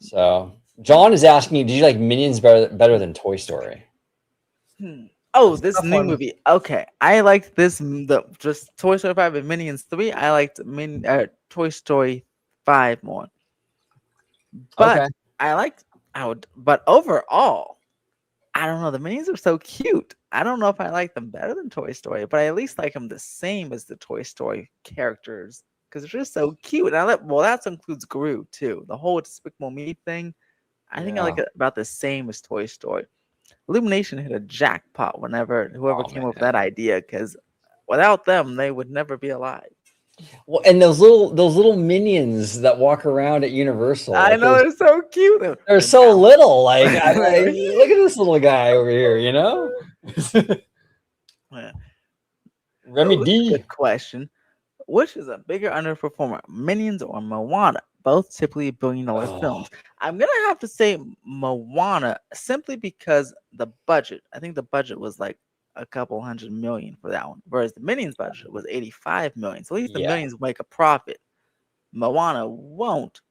So, John is asking you, did you like Minions better than Toy Story? Oh, That's a this tough new one. movie. Okay, I liked the just Toy Story 5 and Minions 3. I liked Toy Story 5 more. But Okay. but overall, I don't know. The Minions are so cute. I don't know if I like them better than Toy Story, but I at least like them the same as the Toy Story characters because they're just so cute. And that includes Gru too. The whole Despicable Me thing. I think I like Yeah. it about the same as Toy Story. Illumination hit a jackpot whenever whoever Oh came up with man. that idea because without them, they would never be alive. Well, and those little minions that walk around at Universal, I like know they're so cute. they're They're so balanced. little. Like, I'm like, look at this little guy over here, you know? Yeah. Remy Oh, this is a D. good question. Which is a bigger underperformer, Minions or Moana? Both typically billion-dollar Oh, films. I'm gonna have to say Moana simply because the budget. I think the budget was like a couple hundred million for that one, whereas the Minions budget was 85 million. So at least the yeah. Minions make a profit. Moana won't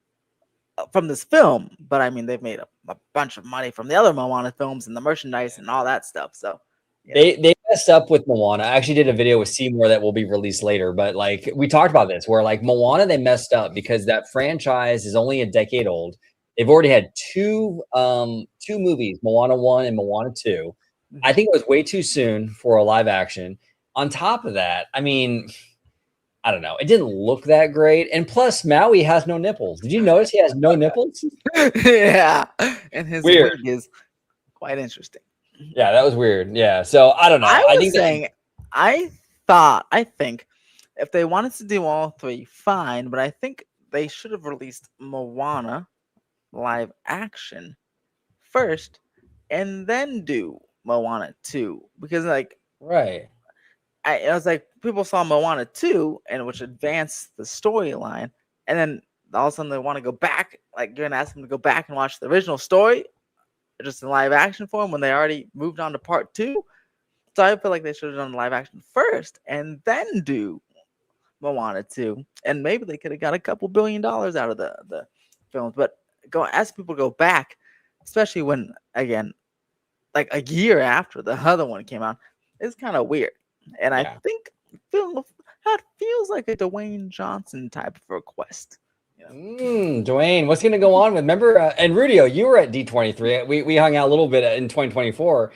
from this film, but I mean they've made a bunch of money from the other Moana films and the merchandise and all that stuff. So you know, They messed up with Moana. I actually did a video with Seymour that will be released later, but like we talked about this, where like Moana, they messed up because that franchise is only a decade old. They've already had two movies, Moana 1 and Moana 2. I think it was way too soon for a live action. On top of that, I mean, I don't know. It didn't look that great. And plus, Maui has no nipples. Did you notice he has no nipples? yeah, and his Weird. wig is quite interesting. Yeah, that was weird. Yeah. So I don't know. I I was think that saying, I think if they wanted to do all three, fine, but I think they should have released Moana live action first and then do Moana 2 because like right. I was like people saw Moana 2 and which advanced the storyline and then all of a sudden they want to go back like you're gonna ask them to go back and watch the original story just in live action form when they already moved on to part 2. So I feel like they should have done live action first and then do Moana 2. And maybe they could have got a couple $1 billion out of the films. But as people go back, especially when again, like a year after the other one came out, it's kind of weird. And I Yeah. think film that feels like a Dwayne Johnson type of request. You know? Dwayne, what's going to go on with? Remember, and Rudio, you were at D23. We hung out a little bit in 2024.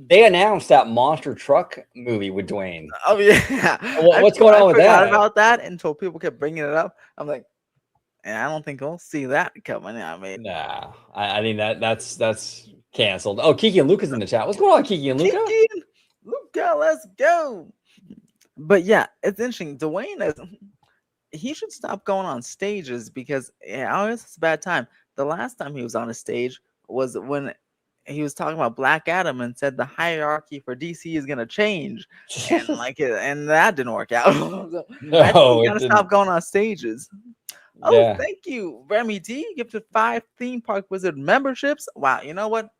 They announced that monster truck movie with Dwayne. Oh yeah, What's going on with forgot that? about that until people kept bringing it up. I'm like, and I don't think we'll see that coming. I mean, Nah, I mean that's canceled. Oh, Kiki and Luca's in the chat. What's going on, Kiki and Luca? Kiki and Luca, let's go. But yeah, it's interesting. Dwayne is he should stop going on stages because yeah, I always it's a bad time. The last time he was on a stage was when he was talking about Black Adam and said the hierarchy for DC is gonna change, and and that didn't work out. So I think No, you it gotta didn't. stop going on stages. Oh, Yeah. thank you, Remy D. Gifted 5 theme park wizard memberships. Wow, you know what?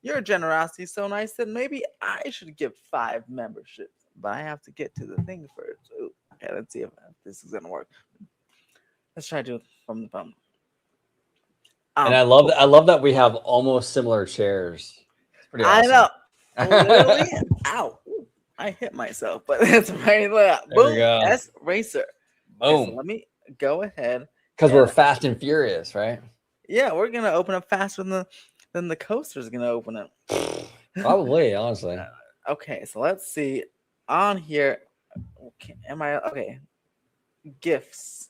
Your generosity is so nice that maybe I should give 5 memberships, but I have to get to the thing first. Ooh, okay, let's see if this is gonna work. Let's try to do it from the phone. And I love that we have almost similar chairs. It's pretty I awesome. know. Literally, ow. Ooh, I hit myself, but it's right there. There we Boom. go. S Racer. Okay, so Boom. let me go ahead. Because we're and- fast and furious, right? Yeah, we're gonna open up faster than the coaster's gonna open up. Probably, honestly. Okay, so let's see. On here, okay, am I okay? Gifts.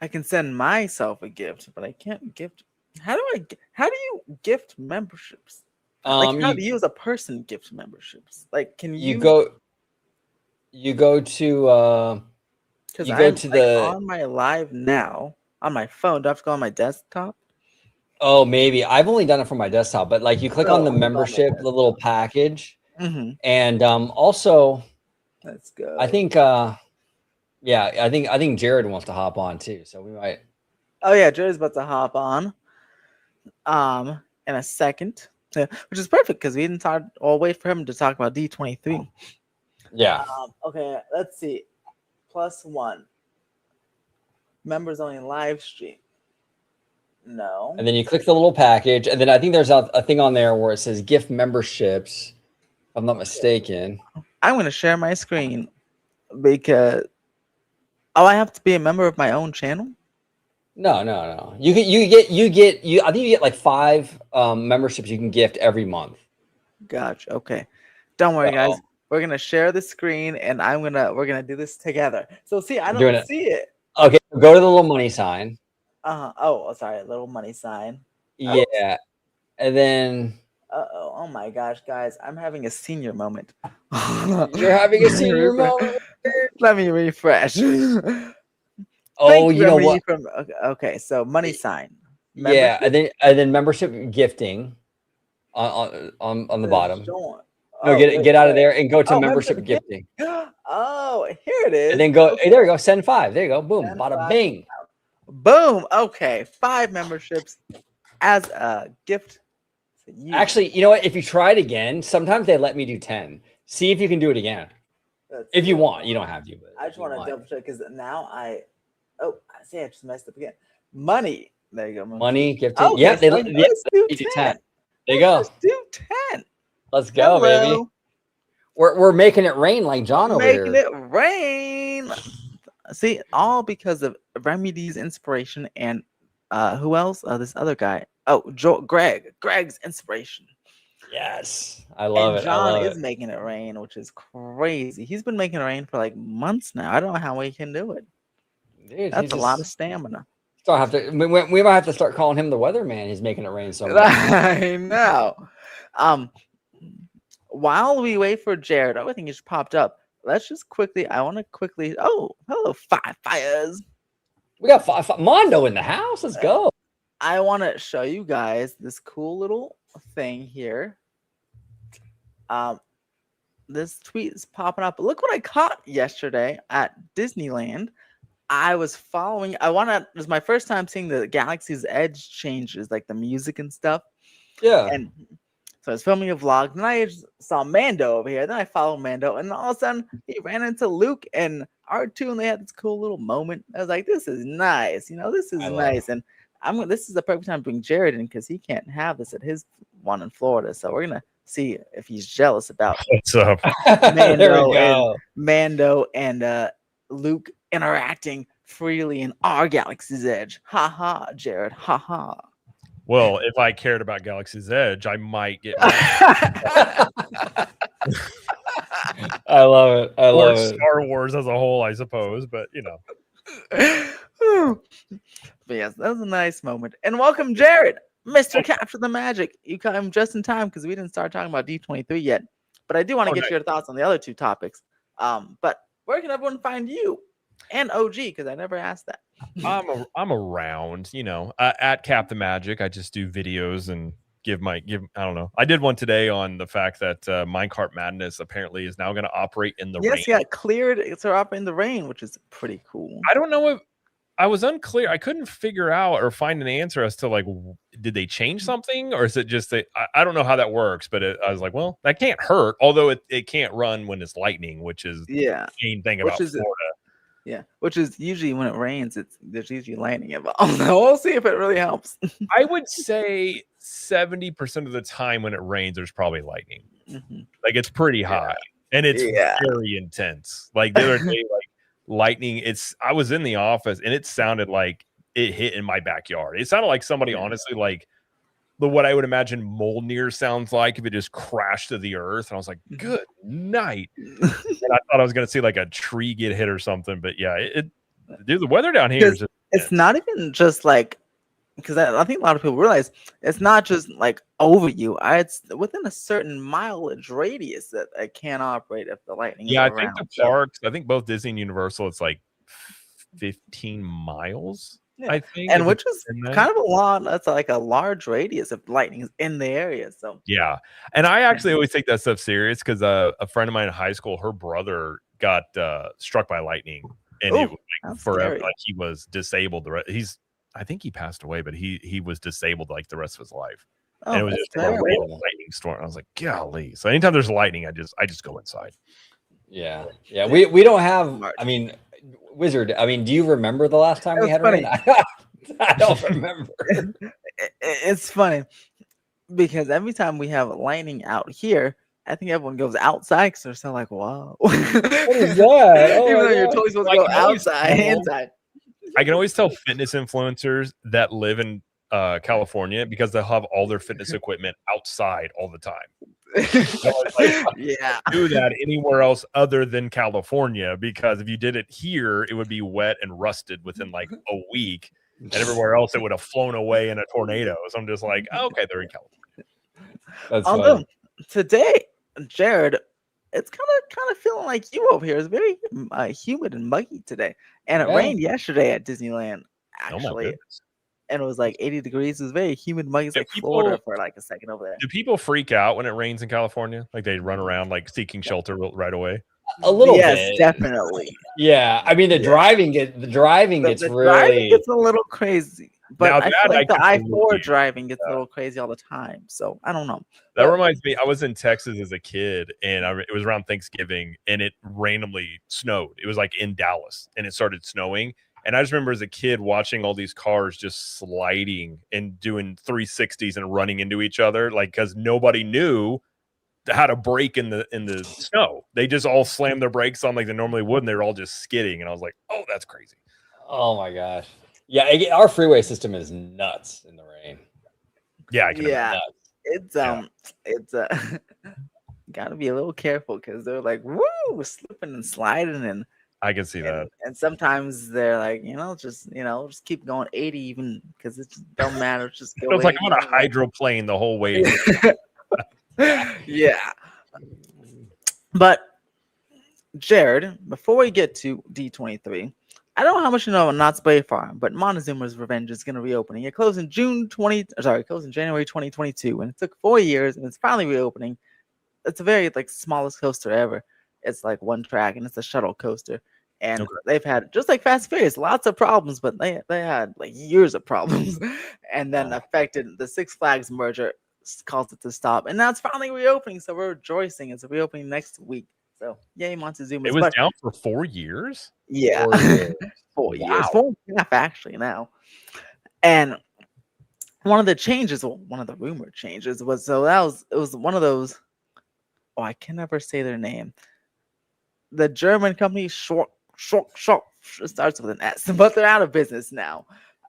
I can send myself a gift, but I can't gift. How do you gift memberships? Like, how do you as a person gift memberships? Like, can you go to Because you go I'm to like the on my live now on my phone. Do I have to go on my desktop? oh maybe I've only done it from my desktop, but like you click on the membership, the little package, and also Let's go. I think yeah, I think Jared wants to hop on too, so we might. Oh yeah, Jared's about to hop on in a second, which is perfect because we didn't talk. I'll wait for him to talk about D23. Yeah. Okay, let's see. +1 members only live stream. No. And then you click the little package, and then I think there's a thing on there where it says gift memberships, if I'm not mistaken. I'm going to share my screen because I have to be a member of my own channel. No. You get I think you get like 5 memberships you can gift every month. Gotcha. Okay. Don't worry, guys. We're gonna share the screen, and we're gonna do this together. So see, I don't see it. Okay, go to the little money sign. Oh, sorry, little money sign. Yeah, and then. Oh my gosh, guys, I'm having a senior moment. You're having a senior moment. Let me refresh. Oh, you know what? Okay, so money sign. Yeah, and then membership gifting on the bottom. No, get out of there and go to membership gifting. Oh, here it is. And then go. Hey, there you go. Send 5. There you go. Boom. Bada bing. Boom. Okay, 5 memberships as a gift. Actually, you know what? If you try it again, sometimes they let me do 10. See if you can do it again. If you want, you don't have to. But I just want to double check because now I see I just messed up again. Money. There you go. Money gifting. Okay, yeah, they let you do 10. There you go. Let's do 10. Let's go, baby. We're making it rain like John over here. Making it rain. See, all because of Remedy's inspiration and who else? This other guy. Oh, Greg's inspiration. Yes, I love it. John is making it rain, which is crazy. He's been making it rain for like months now. I don't know how he can do it. Dude, that's a lot of stamina. We might have to start calling him the weatherman. He's making it rain so much. I know. While we wait for Jared, I think he just popped up. Let's just quickly. I want to quickly. Oh, hello, Five Fires. We got Mondo in the house. Let's go. I want to show you guys this cool little thing here. This tweet is popping up. Look what I caught yesterday at Disneyland. I was following. It was my first time seeing the Galaxy's Edge changes, like the music and stuff. Yeah. And so I was filming a vlog. Then I just saw Mando over here. Then I followed Mando, and all of a sudden he ran into Luke and R2, and they had this cool little moment. I was like, "This is nice. This is nice." And this is the perfect time to bring Jared in because he can't have this at his one in Florida. So we're gonna see if he's jealous about what's up. Mando and Luke interacting freely in our Galaxy's Edge. Ha ha, Jared. Ha ha. Well, if I cared about Galaxy's Edge, I might get. I love it. I love it. Star Wars as a whole, I suppose, but But yes, that was a nice moment. And welcome, Jared, Mr. Capture the Magic. You come just in time because we didn't start talking about D23 yet. But I do want to get your thoughts on the other 2 topics. But where can everyone find you and OG? Because I never asked that. I'm around, at CapTheMagic. I just do videos and give I don't know. I did one today on the fact that Minecart Madness apparently is now going to operate in the rain. Yes, yeah, cleared to operate in the rain, which is pretty cool. I don't know if I was unclear. I couldn't figure out or find an answer as to did they change something or is it just I don't know how that works, but I was like, well, that can't hurt. Although it can't run when it's lightning, which is the main thing about Florida. Yeah, which is usually when it rains, there's usually lightning involved. We'll see if it really helps. I would say 70% of the time when it rains, there's probably lightning. Like it's pretty high and it's very intense. Like the other day, lightning. I was in the office and it sounded like it hit in my backyard. It sounded like somebody honestly what I would imagine Mjolnir sounds like if it just crashed to the earth. And I was like, good night. And I thought I was going to see like a tree get hit or something. But yeah, dude, the weather down here is just, it's not even just like because I think a lot of people realize it's not just like over you. It's within a certain mileage radius that it can't operate if the lightning is I around. think the parks, I think both Disney and Universal, it's like 15 miles. Yeah. I think, and which is kind of a lot. That's like a large radius if lightning is in the area. So yeah, and I actually always take that stuff serious because a friend of mine in high school, her brother got struck by lightning, and it was like forever. Like he was disabled. I think he passed away, but he was disabled like the rest of his life. And it was just a lightning storm. I was like, golly. So anytime there's lightning, I just go inside. Yeah. We don't have. I mean, Wizard. I mean, do you remember the last time we had rain? I don't remember. It's funny because every time we have lightning out here, I think everyone goes outside because they're still like, "Wow, what is that?" Oh, even though you're totally supposed to go outside, inside. I can always tell fitness influencers that live in California because they'll have all their fitness equipment outside all the time. Yeah, do that anywhere else other than California, because if you did it here, it would be wet and rusted within like a week, and everywhere else it would have flown away in a tornado. So I'm just like, oh, okay, they're in California. That's funny. Today, Jared, it's kind of feeling like you over here. It's very humid and muggy today, and it rained yesterday at Disneyland. Actually. And it was like 80 degrees. It was very humid, muggy. It's like Florida for like a second over there. Do people freak out when it rains in California? Like they run around like seeking shelter right away? A little bit. Yes, definitely. Yeah. I mean, the driving gets really driving gets a little crazy. But now I feel like the I-4 driving gets a little crazy all the time. So I don't know. That reminds me, I was in Texas as a kid, and it was around Thanksgiving, and it randomly snowed. It was like in Dallas, and it started snowing. And I just remember as a kid watching all these cars just sliding and doing 360s and running into each other, like because nobody knew how to brake in the snow. They just all slammed their brakes on like they normally would, and they were all just skidding. And I was like, "Oh, that's crazy." Oh my gosh! Yeah, our freeway system is nuts in the rain. Yeah, I can it's gotta be a little careful because they're like, woo, slipping and sliding and. I can see that. And sometimes they're like, just keep going 80 even because it just don't matter. Just go. It's like I'm on a hydroplane the whole way. Yeah. But Jared, before we get to D23, I don't know how much you know about Knott's Berry Farm, but Montezuma's Revenge is going to reopening. It closed in January 2022, and it took 4 years, and it's finally reopening. It's a very smallest coaster ever. It's like one track, and it's a shuttle coaster. And they've had, just like Fast and Furious, lots of problems, but they had like years of problems. And then affected the Six Flags merger, caused it to stop. And now it's finally reopening, so we're rejoicing. It's reopening next week. So, yay, Montezuma. It was down for 4 years? Yeah. 4 years. 4 years. 4.5 actually now. And one of the changes, one of the rumored changes was, it was one of those, I can never say their name. The German company Short starts with an S, but they're out of business now.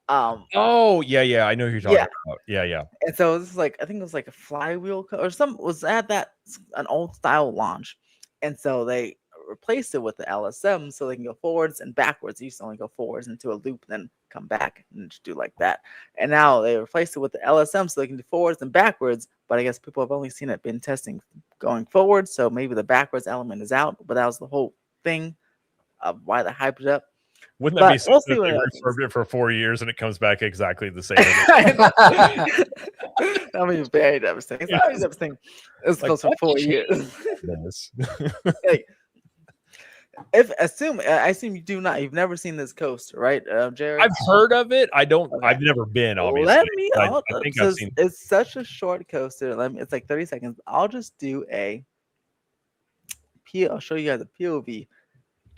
I know who you're talking about. Yeah. And so this is I think it was like a flywheel or something was at an old style launch, and so they replaced it with the LSM so they can go forwards and backwards. You used to only go forwards into a loop, then come back and just do like that. And now they replaced it with the LSM so they can do forwards and backwards. But I guess people have only seen it been testing going forward, so maybe the backwards element is out. But that was the whole thing of why they hyped it up. Wouldn't that be something they refurbed it for 4 years and it comes back exactly the same? That would be very devastating. It's always devastating. It's close to 4 years. I assume you've never seen this coaster, right, Jared? I've heard of it. I've never been, obviously. I think I've seen. It's such a short coaster. It's like 30 seconds. I'll just do I'll show you guys a POV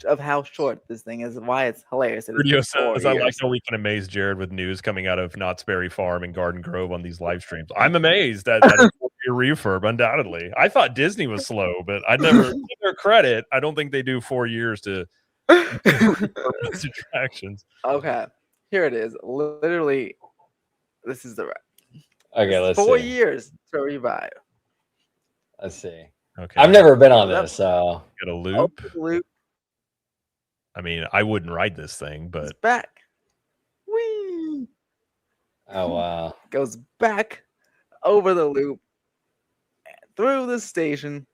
of how short this thing is and why it's hilarious. Studio says, I like how we can amaze Jared with news coming out of Knott's Berry Farm and Garden Grove on these live streams. I'm amazed at that refurb, undoubtedly. I thought Disney was slow, but I never give their credit. I don't think they do 4 years to attractions. Okay, here it is. Literally, this is the Okay, let's 4 years to revive. Let's see. Okay, I've never been on this, so got a loop. I mean, I wouldn't ride this thing, but it's back. Whee! Oh wow. Goes back over the loop, through the station,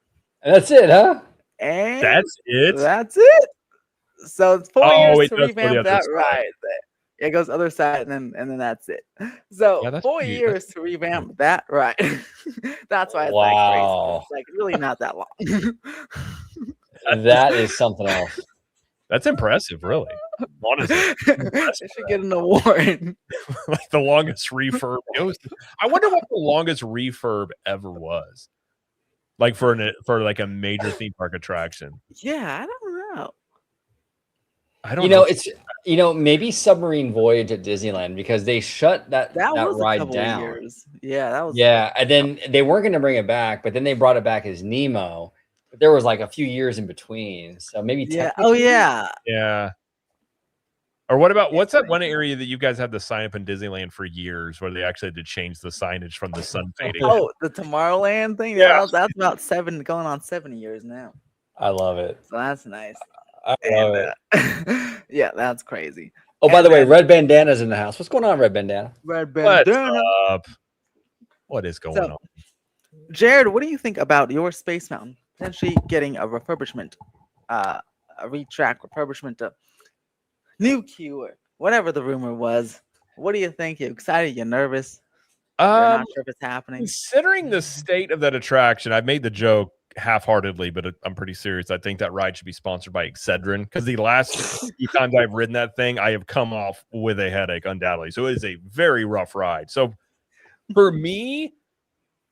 And that's it, huh? and That's it. that's it. So it's 4 years it to does go the revamp other that side. ride. It goes other side, and then that's it. So Yeah, that's 4 pretty- years to revamp that ride. That's why it's like crazy. Wow. It's like really not that long. That is something else. That's impressive, really. Honestly, It should get an award. like the longest refurb. I wonder what the longest refurb ever was. Like for like a major theme park attraction. Yeah, I don't know. I don't know. It's maybe Submarine Voyage at Disneyland because they shut that was a ride couple down. years. Yeah, that was. Yeah, and then they weren't going to bring it back, but then they brought it back as Nemo. But there was like a few years in between, so maybe. Yeah. Oh yeah. Yeah. Or what's that one area that you guys had to sign up in Disneyland for years where they actually had to change the signage from the sun fading? Oh, the Tomorrowland thing. Yeah. That's about going on 7 years now. I love it. So that's nice. I love it. Yeah, that's crazy. Oh, by And the way, then- Red Bandana's in the house. What's going on, Red Bandana? Red What's Bandana. up? What is going on? Jared, what do you think about your Space Mountain potentially getting a refurbishment, a retrack refurbishment, a new queue, or whatever the rumor was? What do you think? You excited? You nervous? You're not sure if it's happening. Considering the state of that attraction, I've made the joke half-heartedly, but I'm pretty serious. I think that ride should be sponsored by Excedrin because the last few times I've ridden that thing, I have come off with a headache, undoubtedly. So it is a very rough ride. So for me,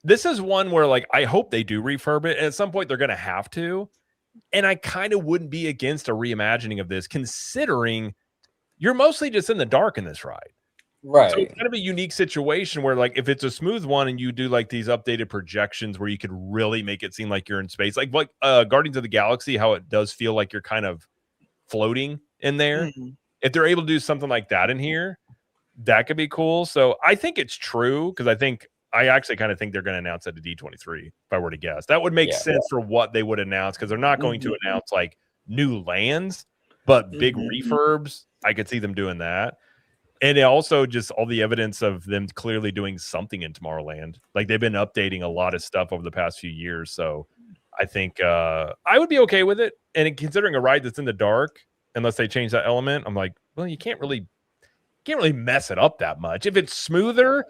this is one where like I hope they do refurb it, and at some point they're going to have to. And I kind of wouldn't be against a reimagining of this, considering you're mostly just in the dark in this ride. Right. So it's kind of a unique situation where, like, if it's a smooth one and you do like these updated projections where you could really make it seem like you're in space, like Guardians of the Galaxy, how it does feel like you're kind of floating in there. Mm-hmm. If they're able to do something like that in here, that could be cool. So I think it's true because I actually kind of think they're going to announce it at D23 if I were to guess. That would make sense for what they would announce because they're not going to announce like new lands, but big refurbs. I could see them doing that. And it also just all the evidence of them clearly doing something in Tomorrowland. Like they've been updating a lot of stuff over the past few years. So I think I would be okay with it. And considering a ride that's in the dark, unless they change that element, I'm like, well, you can't really mess it up that much. If it's smoother,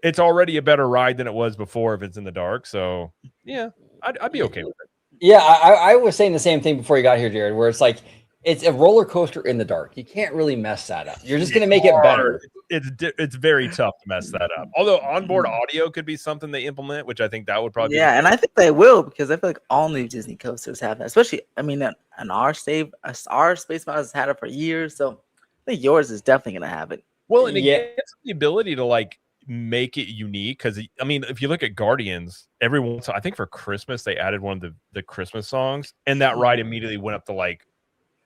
it's already a better ride than it was before if it's in the dark. So yeah, I'd be okay with it. Yeah, I was saying the same thing before you got here, Jared, where it's like it's a roller coaster in the dark. You can't really mess that up. You're just going to make it better. It's very tough to mess that up. Although onboard audio could be something they implement, which I think that would probably be and I think they will because I feel like all new Disney coasters have that. Especially, I mean, our Space Mountain has had it for years, so I think yours is definitely going to have it. Well, and it's the ability to like make it unique because I mean, if you look at Guardians, I think for Christmas they added one of the Christmas songs, and that ride immediately went up to like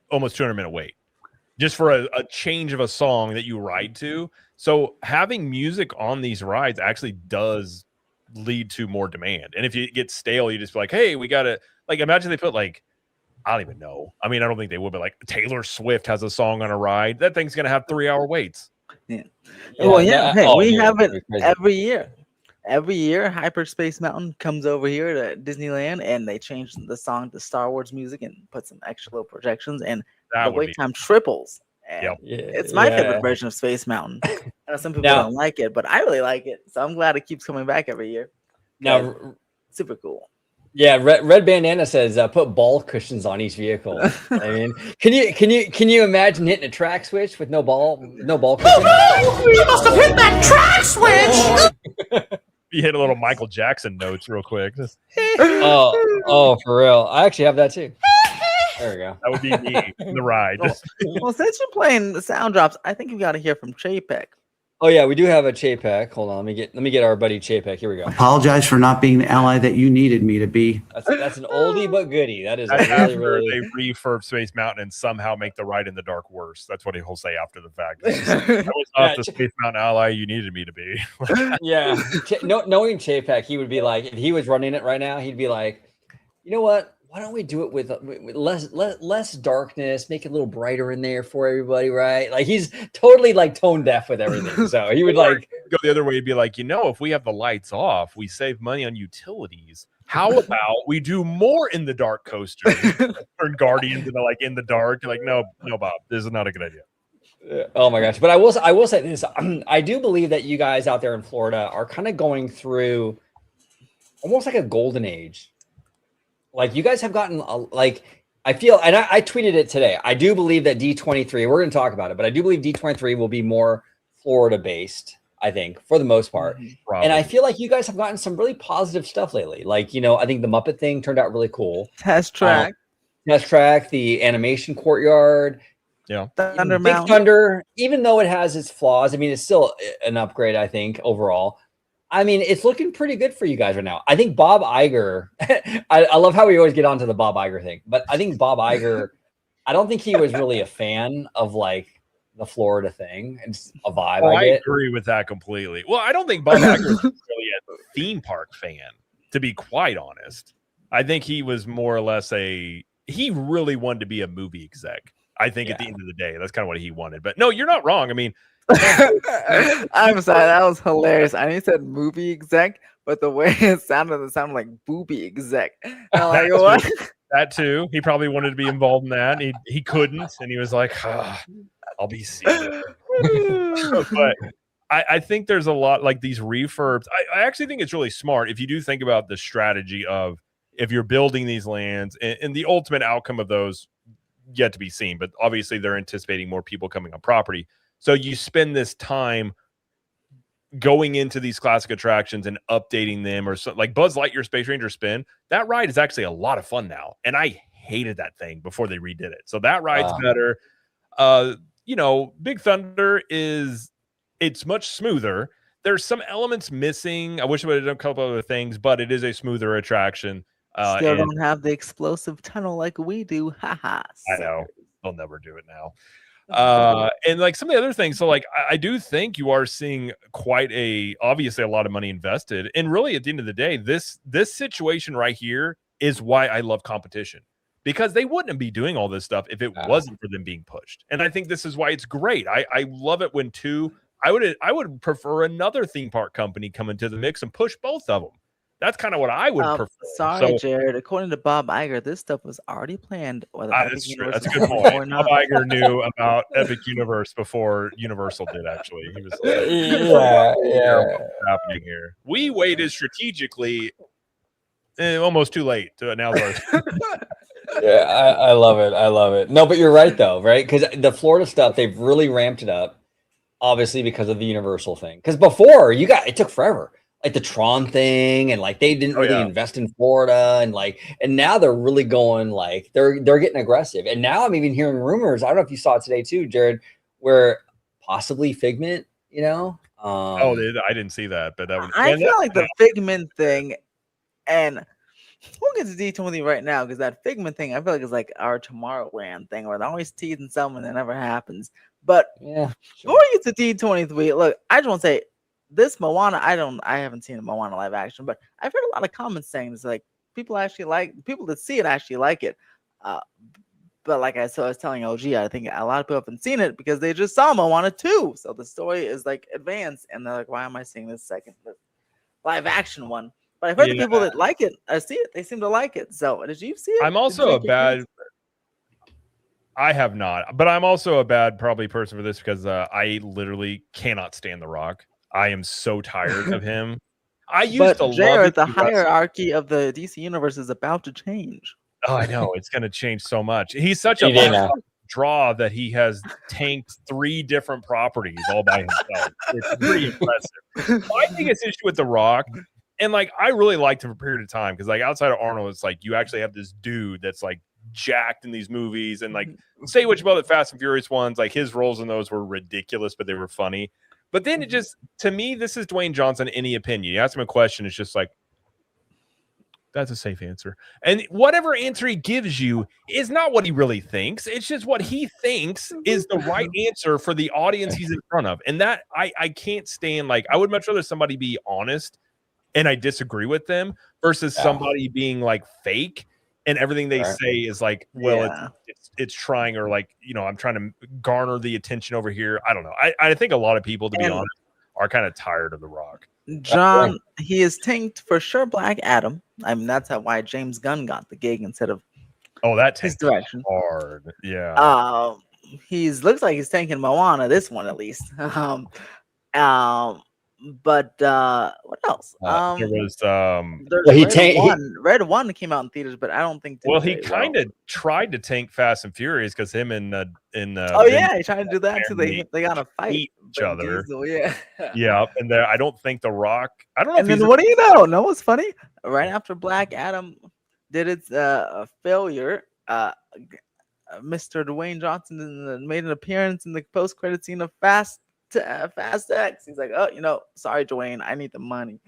almost 200-minute wait just for a change of a song that you ride to. So having music on these rides actually does lead to more demand. And if you get stale, you just be like, hey, we gotta like imagine they put like I don't even know. I mean, I don't think they would, but like Taylor Swift has a song on a ride. That thing's gonna have 3-hour waits. Yeah. Well, yeah. Hey, we have it every year. Every year, Hyperspace Mountain comes over here to Disneyland, and they change the song to Star Wars music and put some extra little projections, and the wait time triples. And it's my favorite version of Space Mountain. I know some people don't like it, but I really like it, so I'm glad it keeps coming back every year. Now, super cool. Yeah, Red Bandana says put ball cushions on each vehicle. I mean, can you imagine hitting a track switch with no ball cushion? You must have hit that track switch. You hit a little Michael Jackson notes real quick. Oh, for real. I actually have that too. There we go. That would be me in the ride. Well, since you're playing the sound drops, I think you got to hear from Chapek. Oh yeah, we do have a Chapek. Hold on, let me get our buddy Chapek. Here we go. Apologize for not being the ally that you needed me to be. That's an oldie but goodie. That is after they refurb Space Mountain and somehow make the ride in the dark worse. That's what he'll say after the fact. That was not the Space Mountain ally you needed me to be. Yeah, knowing Chapek, he would be like, if he was running it right now, he'd be like, you know what? Why don't we do it with less darkness, make it a little brighter in there for everybody, right? Like he's totally like tone deaf with everything. So he would like go the other way and be like, if we have the lights off, we save money on utilities. How about we do more in the dark coasters? Turn Guardians into like in the dark. You're like, no, Bob, this is not a good idea. Oh my gosh! But I will say this: I do believe that you guys out there in Florida are kind of going through almost like a golden age. Like you guys have gotten I feel, and I tweeted it today. I do believe that D23. We're going to talk about it, but I do believe D23 will be more Florida based. I think for the most part, and I feel like you guys have gotten some really positive stuff lately. Like I think the Muppet thing turned out really cool. Test track, the animation courtyard. Yeah, Big Thunder, even though it has its flaws, I mean, it's still an upgrade, I think, overall. I mean, it's looking pretty good for you guys right now. I think Bob Iger, I love how we always get onto the Bob Iger thing, but I think Bob Iger, I don't think he was really a fan of like the Florida thing. It's a vibe. I agree with that completely. Well, I don't think Bob Iger is really a theme park fan, to be quite honest. I think he was more or less he really wanted to be a movie exec. I think at the end of the day, that's kind of what he wanted. But no, you're not wrong. I mean, I'm sorry, that was hilarious. I know you said movie exec, but the way it sounded like booby exec. I'm like, what? That too. He probably wanted to be involved in that. And he couldn't, and he was like, I'll be seeing it. But I think there's a lot like these refurbs. I actually think it's really smart if you do think about the strategy of if you're building these lands and the ultimate outcome of those yet to be seen, but obviously they're anticipating more people coming on property. So you spend this time going into these classic attractions and updating them, or so, like Buzz Lightyear Space Ranger Spin. That ride is actually a lot of fun now, and I hated that thing before they redid it. So that ride's better. Big Thunder it's much smoother. There's some elements missing. I wish I would have done a couple other things, but it is a smoother attraction. Still don't have the explosive tunnel like we do. Haha. I know. They'll never do it now. And like some of the other things. So like, I do think you are seeing obviously a lot of money invested. And really at the end of the day, this situation right here is why I love competition, because they wouldn't be doing all this stuff if it wasn't for them being pushed. And I think this is why it's great. I love it when I would prefer another theme park company come into the mix and push both of them. That's kind of what I would prefer. Sorry, Jared. According to Bob Iger, this stuff was already planned. That's true. That's a good point. Bob Iger knew about Epic Universe before Universal did. Actually, he was like, happening here. We waited strategically, almost too late to announce our. Yeah, I love it. I love it. No, but you're right though, right? Because the Florida stuff, they've really ramped it up, obviously because of the Universal thing. Because before it took forever. Like the Tron thing, and like they didn't really invest in Florida, and now they're really going like they're getting aggressive. And now I'm even hearing rumors. I don't know if you saw it today too, Jared, where possibly Figment. I didn't see that, but that I feel like the Figment thing, and we'll get to D23 right now because that Figment thing I feel like is like our Tomorrowland thing where they're always teasing something that never happens. But before we get to D23, look, I just want to say. This Moana, I haven't seen the Moana live action, but I've heard a lot of comments saying it's like people that see it actually like it. But like I was telling OG, I think a lot of people haven't seen it because they just saw Moana 2. So the story is like advanced, and they're like, why am I seeing this live action one? But I've heard the people that like it, I see it, they seem to like it. So did you see it? I'm also I have not, but I'm also a bad probably person for this because I literally cannot stand The Rock. I am so tired of him. I used to love it. The hierarchy of the DC universe is about to change. Oh, I know. It's going to change so much. He's such a draw that he has tanked 3 different properties all by himself. It's pretty impressive. My biggest issue with The Rock, and like I really liked him for a period of time because like outside of Arnold, it's like you actually have this dude that's like jacked in these movies, and like say what you about the Fast and Furious ones, like his roles in those were ridiculous, but they were funny. But then it just, to me, this is Dwayne Johnson. Any opinion, you ask him a question, it's just like, that's a safe answer. And whatever answer he gives you is not what he really thinks. It's just what he thinks is the right answer for the audience he's in front of. And that I can't stand. Like, I would much rather somebody be honest and I disagree with them versus somebody being like fake. And everything they say is like, well, it's trying, or like, I'm trying to garner the attention over here. I don't know. I think a lot of people, to be honest, are kind of tired of The Rock. John, he is tanked for sure. Black Adam. I mean, that's why James Gunn got the gig instead of that his tanked direction. hard. Yeah. He's looks like he's tanking Moana. This one at least. But what else? There was there's Red One came out in theaters, but I don't think. Well, he kind of tried to tank Fast and Furious because him and oh yeah, he tried to do that too. They got a fight each other. Diesel, yeah. Yeah, and I don't think The Rock. I don't know. And then what do you know? No, what's funny? Right after Black Adam did its failure, Mr. Dwayne Johnson made an appearance in the post-credit scene of Fast X. He's like, oh, sorry, Dwayne, I need the money.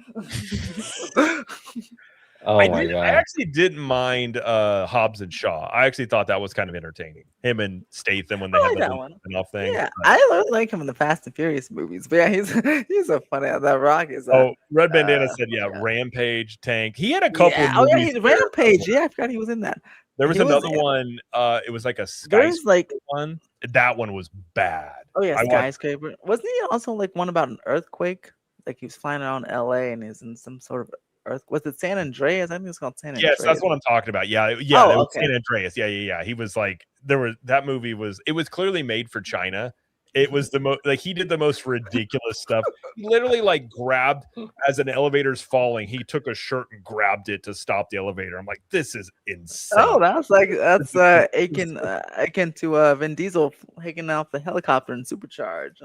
I actually didn't mind Hobbs and Shaw. I actually thought that was kind of entertaining. Him and Statham when they had that enough thing. Yeah, I really like him in the Fast and Furious movies. But yeah, he's a funny. That Rock is. Red Bandana said, Rampage, Tank. He had a couple. Yeah, he's Rampage. Yeah, I forgot he was in that. There was another one. It was like a skyscraper one. That one was bad. Oh yeah, skyscraper. Wasn't he also like one about an earthquake? Like he was flying around LA and he's in some sort of earth. Was it San Andreas? I think it's called San Andreas. Yes, that's what I'm talking about. Yeah, it was San Andreas. Yeah. He was like, that movie was. It was clearly made for China. It was the most he did the most ridiculous stuff. He literally grabbed as an elevator's falling. He took a shirt and grabbed it to stop the elevator. I'm like, this is insane. Oh, that's akin to Vin Diesel taking out the helicopter and supercharge.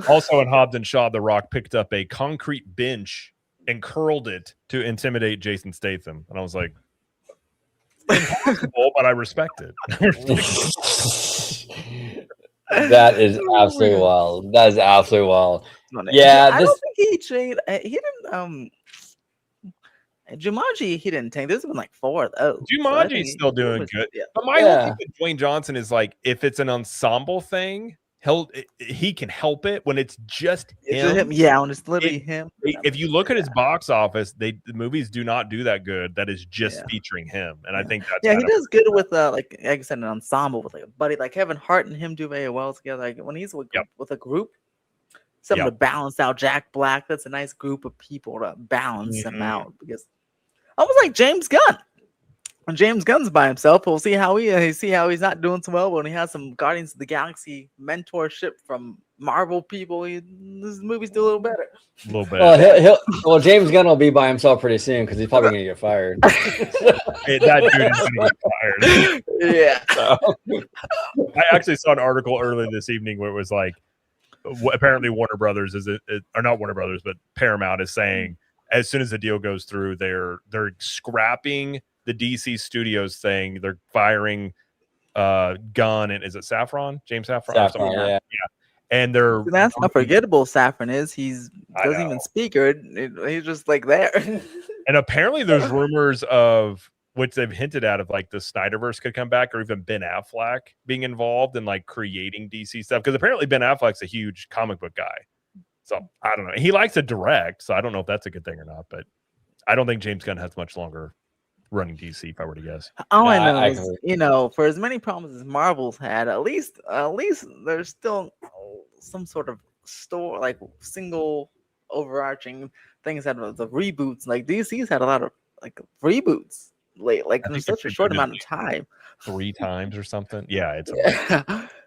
Also in Hobbs and Shaw, The Rock picked up a concrete bench and curled it to intimidate Jason Statham, and I was like, impossible, but I respect it. That is absolutely wild. That is absolutely wild. Yeah, I don't think he changed. He didn't. Jumanji, he didn't tank. There's been like 4 of those. Jumanji's still doing good. Yeah. But my whole thing with Dwayne Johnson is like, if it's an ensemble thing, he can help it when it's just him. Yeah, when it's literally him. If you look at his box office, the movies do not do that good. That is just featuring him, and I think that's he does good with like I said, an ensemble with like a buddy, like Kevin Hart and him do very well together. Like when he's with a group, something to balance out Jack Black. That's a nice group of people to balance him out, because almost like James Gunn. When James Gunn's by himself, we'll see how he's not doing so well. But when he has some Guardians of the Galaxy mentorship from Marvel people, this movie's do a little better. A little better. Well, James Gunn will be by himself pretty soon because he's probably gonna get fired. That dude is gonna get fired. Yeah. So, I actually saw an article earlier this evening where it was like, apparently Warner Brothers or not Warner Brothers, but Paramount is saying as soon as the deal goes through, they're scrapping the DC Studios thing. They're firing Gunn and is it Saffron? James Saffron? Yeah. And that's how forgettable Saffron is. He's doesn't even speak, or he's just like there. And apparently there's rumors of, which they've hinted at, of like the Snyderverse could come back, or even Ben Affleck being involved in like creating DC stuff, because apparently Ben Affleck's a huge comic book guy. So I don't know. He likes to direct, so I don't know if that's a good thing or not, but I don't think James Gunn has much longer running DC, if I were to guess. All I know is, for as many problems as Marvel's had, at least there's still some sort of single overarching things that the reboots. Like DC's had a lot of like reboots late, like in such a short amount of time. 3 times or something. Yeah, it's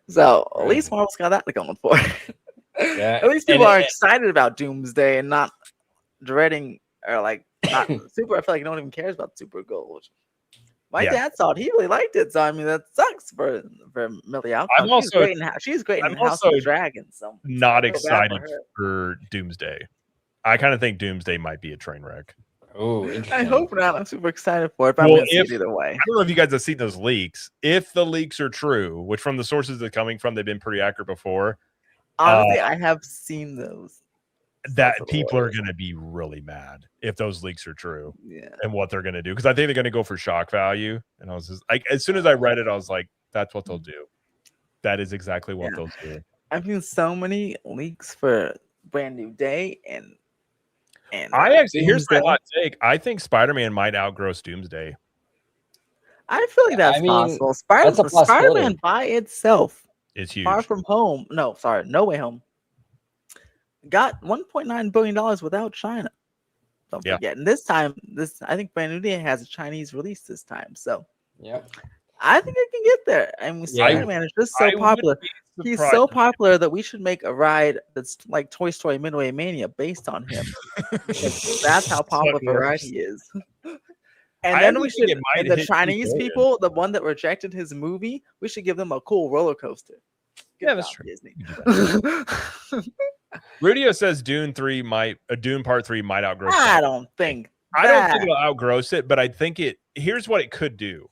so at least Marvel's got that going for it. Yeah. At least people are excited about Doomsday and not dreading or like not super. I feel like no one even cares about Super Gold. My dad saw it; he really liked it. So I mean, that sucks for Millie Alcott. She's great in House of the Dragon. So not excited for Doomsday. I kind of think Doomsday might be a train wreck. Oh, interesting. I hope not. I'm super excited for it. But I'm gonna see it either way. I don't know if you guys have seen those leaks. If the leaks are true, which from the sources they're coming from, they've been pretty accurate before. Honestly, I have seen those. That people are going to be really mad if those leaks are true, and what they're going to do, because I think they're going to go for shock value. And I was just like, as soon as I read it, I was like, that's what they'll do. That is exactly what they'll do. I've seen so many leaks for Brand New Day, and I actually, here's my hot take. I think Spider-Man might outgross Doomsday. I feel like that's possible. Spider-Man by itself is huge. Far From Home. No, sorry, No Way Home. got $1.9 billion without China. Don't forget. And this time, I think Brand New Day has a Chinese release this time. So Yep. I think I can get there. And Spider-Man is just so popular. He's so popular that we should make a ride that's like Toy Story Midway Mania based on him. That's how popular the ride he is. And then we should, and the Chinese people, the one that rejected his movie, we should give them a cool roller coaster. Yeah, that's true. Disney. Rudio says Dune Part 3 might outgrow. I don't think it'll outgross it, but I think here's what it could do.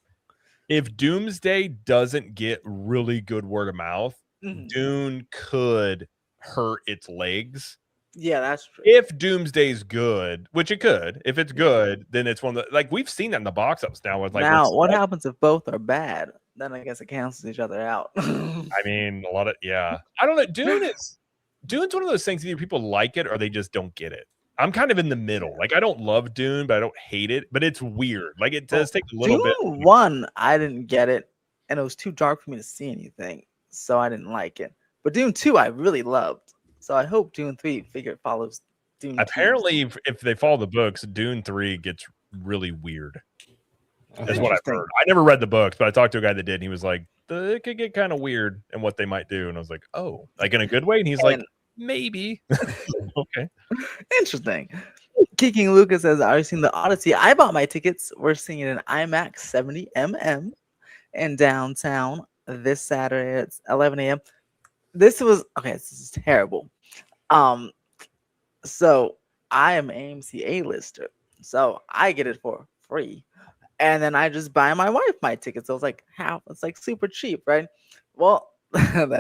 If Doomsday doesn't get really good word of mouth, Dune could hurt its legs. Yeah, that's true. If Doomsday's good, which it could, if it's good, then it's one of the, like, we've seen that in the box ups now. With like, now, what happens if both are bad? Then I guess it cancels each other out. I mean, a lot of I don't know. Dune's one of those things. Either people like it or they just don't get it. I'm kind of in the middle. Like, I don't love Dune, but I don't hate it. But it's weird. Like, it does take a little bit. Dune 1, I didn't get it, and it was too dark for me to see anything, so I didn't like it. But Dune 2, I really loved. So I hope Dune 3 follows Dune 2. Apparently, if they follow the books, Dune 3 gets really weird. That's what I've heard. I never read the books, but I talked to a guy that did, and he was like, it could get kind of weird in what they might do. And I was like, oh, like in a good way? And he's like, maybe. Okay. Interesting. Kicking Lucas says, are you seeing the Odyssey? I bought my tickets. We're seeing it in IMAX 70mm in downtown this Saturday at 11 a.m. This is terrible. So I am AMC A-lister. So I get it for free. And then I just buy my wife my tickets. So it's like it's like super cheap, right? Well, I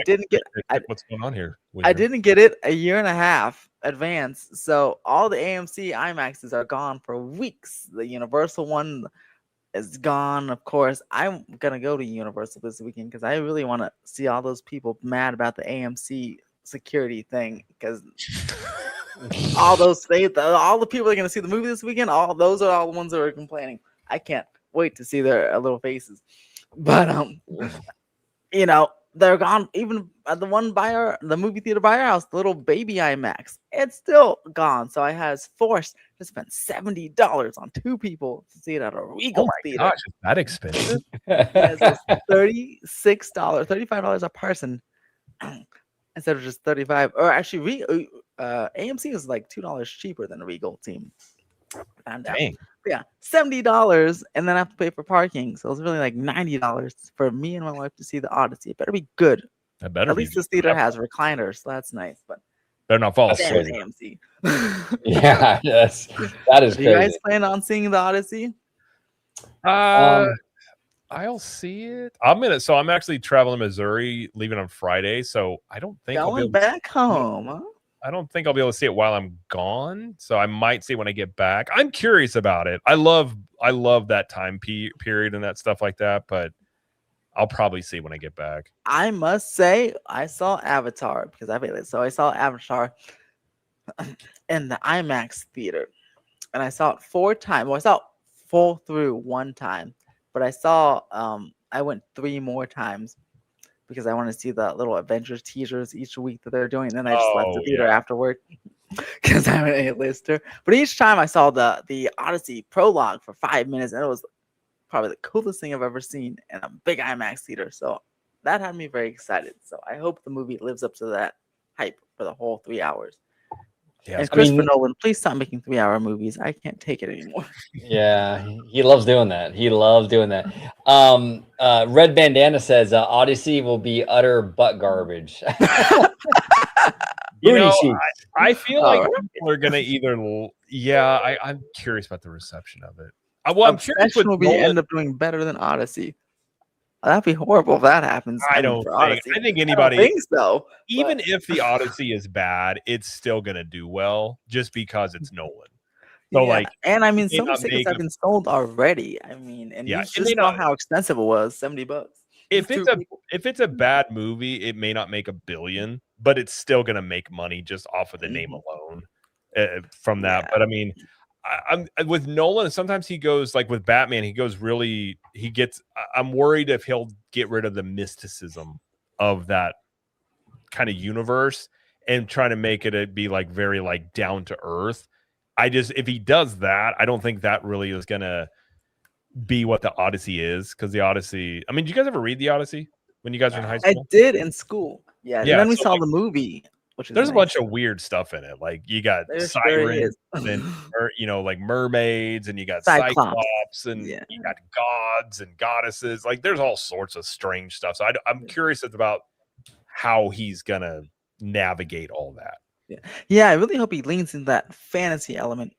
didn't get what's going on here. I didn't get it a year and a half advance. So all the AMC IMAXs are gone for weeks. The Universal one is gone, of course. I'm gonna go to Universal this weekend because I really want to see all those people mad about the AMC security thing, because all the people that are gonna see the movie this weekend, all those are all the ones that are complaining. I can't wait to see their little faces. But they're gone. Even at the movie theater by our house, the little baby IMAX, it's still gone. So I was forced to spend $70 on two people to see it at a Regal theater. Gosh, is that expensive? It's $35 a person instead of just $35. Or actually, AMC is like $2 cheaper than a Regal team. Found out. Dang. Yeah, $70, and then I have to pay for parking. So it's really like $90 for me and my wife to see the Odyssey. It better be good. At least this theater has recliners, so that's nice. But better not fall asleep. asleep. AMC. Yeah, yes, that is. Do you guys plan on seeing the Odyssey? I'll see it. I'm actually traveling to Missouri, leaving on Friday. So I don't think going back home. Huh? I don't think I'll be able to see it while I'm gone. So I might see it when I get back. I'm curious about it. I love that time period and that stuff like that, but I'll probably see when I get back. I must say, I saw Avatar because I paid it. So I saw Avatar in the IMAX theater, and I saw it 4 times. Well, I saw it full through 1 time, but I went 3 more times because I want to see the little Avengers teasers each week that they're doing. And then I just left the theater afterward because I'm an A-lister. But each time I saw the Odyssey prologue for 5 minutes, and it was probably the coolest thing I've ever seen in a big IMAX theater. So that had me very excited. So I hope the movie lives up to that hype for the whole 3 hours. Yeah, and Christopher Nolan, please stop making 3-hour movies. I can't take it anymore. Yeah, he loves doing that. Red Bandana says Odyssey will be utter butt garbage. I feel like people are gonna either. Yeah, I'm curious about the reception of it. I'm curious what will end up doing better than Odyssey. That'd be horrible if that happens. I think anybody thinks so. Even if the Odyssey is bad, it's still gonna do well just because it's Nolan. So and I mean, some tickets have been sold already. I mean, and you just know how expensive it was, $70. If it's a bad movie, it may not make $1 billion, but it's still gonna make money just off of the name alone from that. Yeah. But I mean, I'm with Nolan. Sometimes he goes like with Batman. I'm worried if he'll get rid of the mysticism of that kind of universe and trying to make it be like very like down to earth. If he does that, I don't think that really is gonna be what the Odyssey is, because the Odyssey. I mean, did you guys ever read the Odyssey when you guys were in high I school? did in school. Yeah. And then we saw like, the movie, which is there's a nice. bunch of weird stuff in it. Like you got There sure sirens is. and like mermaids, and you got Cyclops. cyclops, and you got gods and goddesses. Like there's all sorts of strange stuff. So I'm curious about how he's gonna navigate all that. Yeah, I really hope he leans into that fantasy element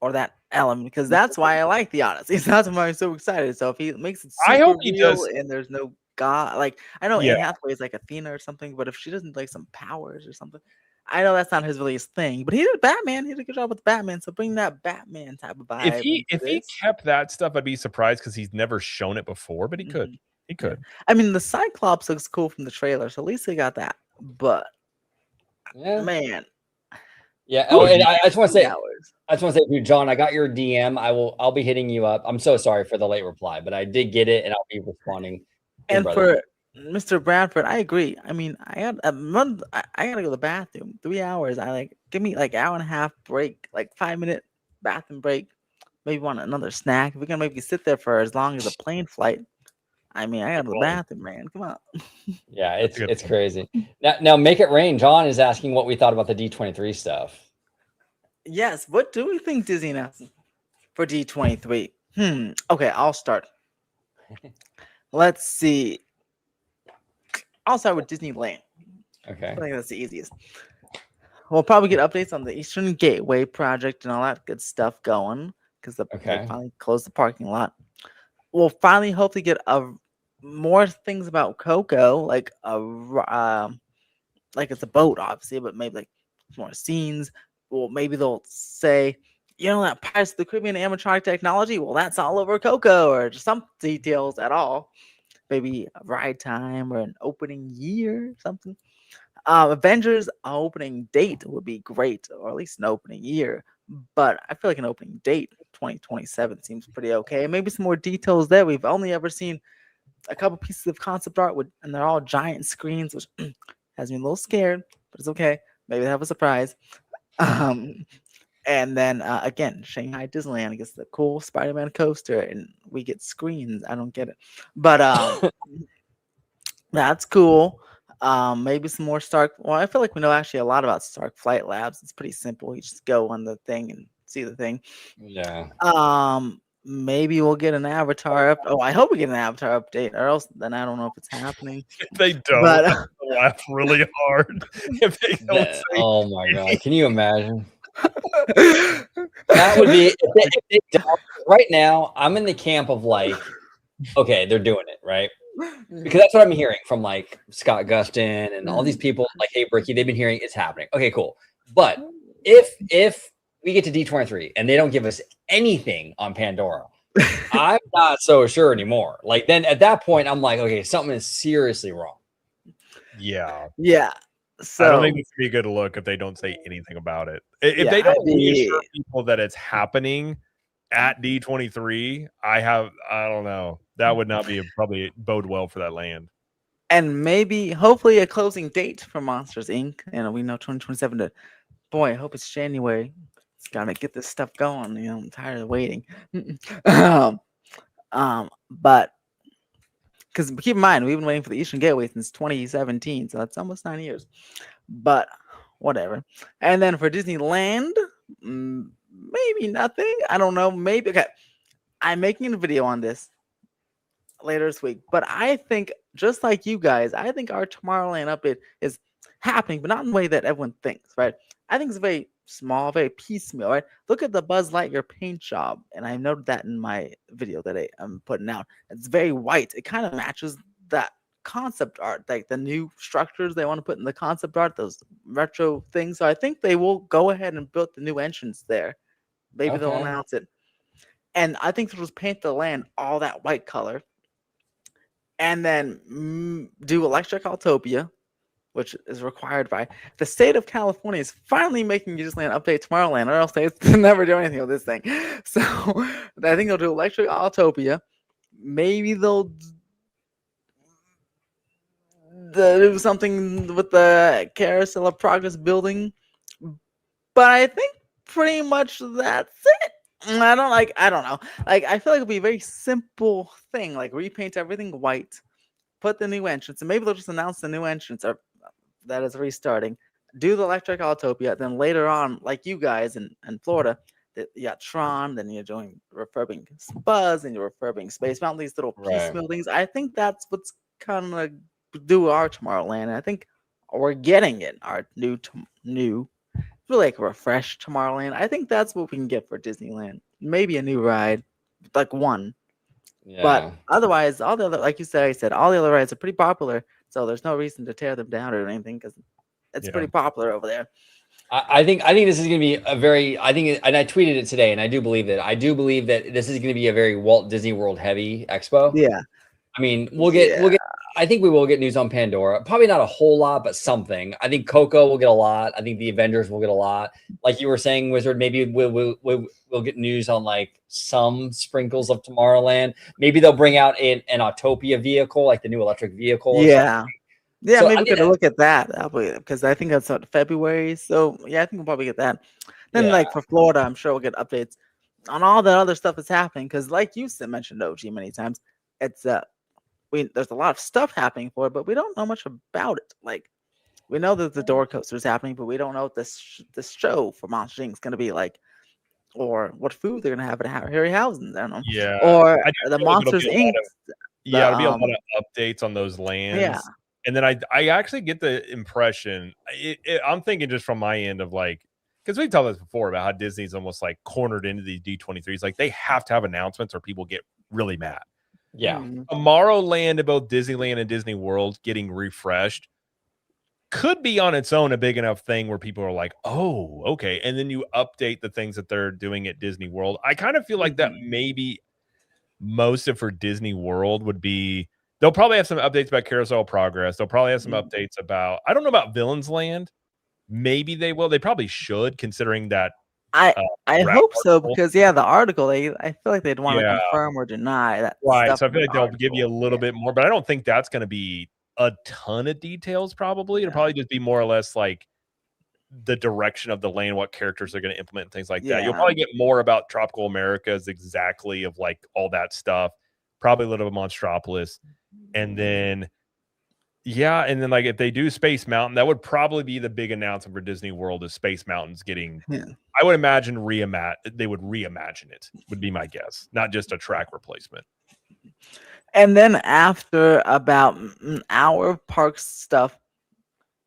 or that element, because that's why I like the Odyssey. That's why I'm so excited. So if he makes it super I hope he real does. and there's no god, like I know Yeah. Anne Hathaway is like Athena or something, but if she doesn't like some powers or something, I know that's not his thing. But he did Batman. He did a good job with Batman. So bring that Batman type of vibe. If he kept that stuff, I'd be surprised, because he's never shown it before. But he could. He could. I mean, the Cyclops looks cool from the trailer, so at least they got that. But man. Yeah. Oh, and I just want to say, dude, John, I got your DM. I'll be hitting you up. I'm so sorry for the late reply, but I did get it, and I'll be responding. And for Mr. Bradford, I agree. I mean, I got a month. I gotta go to the bathroom. 3 hours. Give me like hour and a half break, like 5-minute bathroom break. Maybe want another snack. We're gonna maybe sit there for as long as a plane flight. I mean, I got to go to the bathroom, man. Come on. Yeah, it's crazy. Now, make it rain. John is asking what we thought about the D23 stuff. Yes. What do we think Disney announced for D23? Okay, I'll start. Let's see. I'll start with Disneyland. Okay. I think that's the easiest. We'll probably get updates on the Eastern Gateway project and all that good stuff going, because they finally closed the parking lot. We'll finally hopefully get more things about Coco, like it's a boat, obviously, but maybe like more scenes. Well, maybe they'll say, that Pirates of the Caribbean animatronic technology, well, that's all over Coco, or just some details at all. Maybe a ride time or an opening year or something. Avengers opening date would be great, or at least an opening year. But I feel like an opening date, 2027, seems pretty okay. Maybe some more details there. We've only ever seen a couple pieces of concept art, and they're all giant screens, which has me a little scared, but it's okay. Maybe they have a surprise. And then again, Shanghai Disneyland gets the cool Spider-Man coaster, and we get screens. I don't get it, but that's cool. Maybe some more Stark. Well, I feel like we know actually a lot about Stark Flight Labs. It's pretty simple. You just go on the thing and see the thing. Yeah. Maybe we'll get an Avatar up. Oh, I hope we get an Avatar update, or else then I don't know if it's happening. If they don't, I'll laugh really hard. If they don't say oh my god, can you imagine? That would be if they don't, right now. I'm in the camp of like, okay, they're doing it right, because that's what I'm hearing from like Scott Gustin and all these people like, hey Bricky, they've been hearing it's happening. Okay, cool. But if we get to D23 and they don't give us anything on Pandora, I'm not so sure anymore. Like then at that point, I'm like, okay, something is seriously wrong. Yeah. So I don't think it's gonna be a good look if they don't say anything about it. If they don't reassure people that it's happening at D23, I don't know. That would not be probably bode well for that land. And maybe, hopefully, a closing date for Monsters Inc. And we know 2027. Boy, I hope it's January. It's gotta get this stuff going. I'm tired of waiting. But because keep in mind, we've been waiting for the Eastern Gateway since 2017, so that's almost 9 years. But whatever. And then for Disneyland, maybe nothing. I don't know. Maybe. Okay. I'm making a video on this later this week, but I think, just like you guys, I think our Tomorrowland update is happening, but not in the way that everyone thinks, right? I think it's very small, very piecemeal, right? Look at the Buzz Lightyear paint job, and I noted that in my video that I'm putting out. It's very white. It kind of matches that concept art, like the new structures they want to put in the concept art, those retro things. So I think they will go ahead and build the new entrance there. Maybe they'll announce it. And I think they'll just paint the land all that white color. And then do Electric Autopia, which is required by the state of California, is finally making Disneyland update Tomorrowland, or else they never do anything with this thing. So I think they'll do Electric Autopia. Maybe they'll do something with the Carousel of Progress building, but I think pretty much that's it. I don't know. Like, I feel like it'd be a very simple thing. Like, repaint everything white, put the new entrance, and maybe they'll just announce the new entrance or that is restarting. Do the Electric Autopia, then later on, like you guys in Florida, you got Tron, then you're doing refurbing Buzz, and you're refurbing Space Mountain, these little piecemeal things. I think that's what's kind of do our Tomorrowland. And I think we're getting it. Our new, really like refreshed Tomorrowland. I think that's what we can get for Disneyland. Maybe a new ride, like one. Yeah. But otherwise, all the other, like you said, I said, all the other rides are pretty popular. So there's no reason to tear them down or anything because it's pretty popular over there. I think this is going to be a very, and I tweeted it today, and I do believe that this is going to be a very Walt Disney World heavy expo. Yeah. I mean, we'll get, I think we will get news on Pandora. Probably not a whole lot, but something. I think Coco will get a lot. I think the Avengers will get a lot. Like you were saying, Wizard, maybe we'll get news on like some sprinkles of Tomorrowland. Maybe they'll bring out an Autopia vehicle, like the new electric vehicle. Yeah. Yeah, So maybe we could look at that because I think that's February. So yeah, I think we'll probably get that. Then like for Florida, I'm sure we'll get updates on all the other stuff that's happening. Because like you mentioned, OG, many times, it's there's a lot of stuff happening for it, but we don't know much about it. Like we know that the door coaster is happening, but we don't know what this show for Monster Inc. is going to be like, or what food they're going to have at Harryhausen's. I don't know. Yeah. Or the Monsters Inc. It'll be a lot of updates on those lands. Yeah. And then I actually get the impression, I'm thinking just from my end of like, because we've talked this before about how Disney's almost like cornered into these D23s. Like they have to have announcements or people get really mad. Yeah. Tomorrowland, both Disneyland and Disney World getting refreshed could be on its own a big enough thing where people are like, oh, okay. And then you update the things that they're doing at Disney World. I kind of feel like that maybe most of for Disney World would be, they'll probably have some updates about Carousel Progress. They'll probably have some updates about, I don't know about Villains Land. Maybe they will. They probably should, considering that. I hope so, because the article, I feel like they'd want to confirm or deny that. Right. So I feel like they'll give you a little bit more, but I don't think that's going to be a ton of details. Probably it'll probably just be more or less like the direction of the land, what characters they're going to implement, and things like that. You'll probably get more about Tropical Americas, exactly of like all that stuff. Probably a little bit of Monstropolis. And then, like if they do Space Mountain, that would probably be the big announcement for Disney World is Space Mountain's getting, I would imagine they would reimagine it, would be my guess, not just a track replacement. And then after about an hour of park stuff,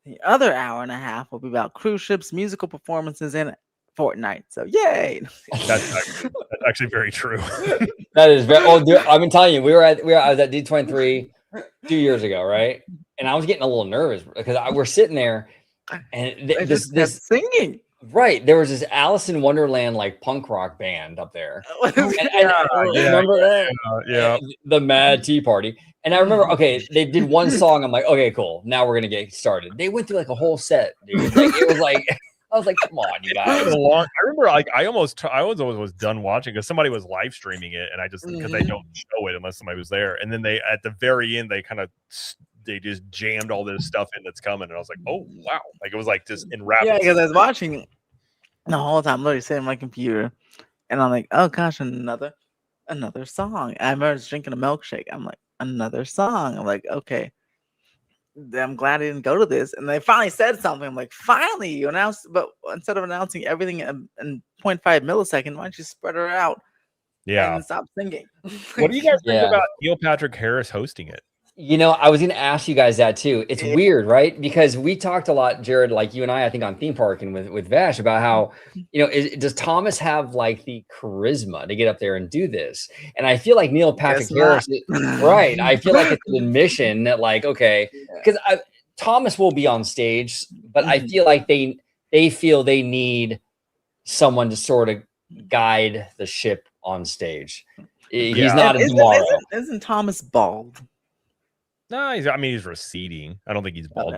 the other hour and a half will be about cruise ships, musical performances, and Fortnite. So yay! That's actually very true. That is very. Oh, dude, I've been telling you, I was at D23 2 years ago, right? And I was getting a little nervous because we're sitting there, and this singing. Right, there was this Alice in Wonderland like punk rock band up there. Remember that? The Mad Tea Party. And I remember, okay, they did one song. I'm like, okay, cool. Now we're gonna get started. They went through like a whole set, dude. Like, it was like. I was like, come on, you guys. I remember like I was done watching because somebody was live streaming it, and I just because they don't show it unless somebody was there. And then they at the very end they just jammed all this stuff in that's coming, and I was like, oh wow, like it was like just in rapid. Yeah, because I was watching the whole time, literally sitting on my computer, and I'm like, oh gosh, another song. I remember drinking a milkshake. I'm like, another song. I'm like, okay. I'm glad I didn't go to this. And they finally said something. I'm like, finally, you announced, but instead of announcing everything in 0.5 millisecond, why don't you spread her out? Yeah. And stop singing. What do you guys think about Neil Patrick Harris hosting it? You know, I was going to ask you guys that too. It's weird, right? Because we talked a lot, Jared, like you and I think on Theme Park and with Vash about how, you know, does Thomas have like the charisma to get up there and do this? And I feel like Neil Patrick Harris, right? I feel like it's an admission that like, okay, because Thomas will be on stage, but I feel like they feel they need someone to sort of guide the ship on stage. He's not a tomorrow. Isn't Thomas bald? No, he's receding. I don't think he's bald.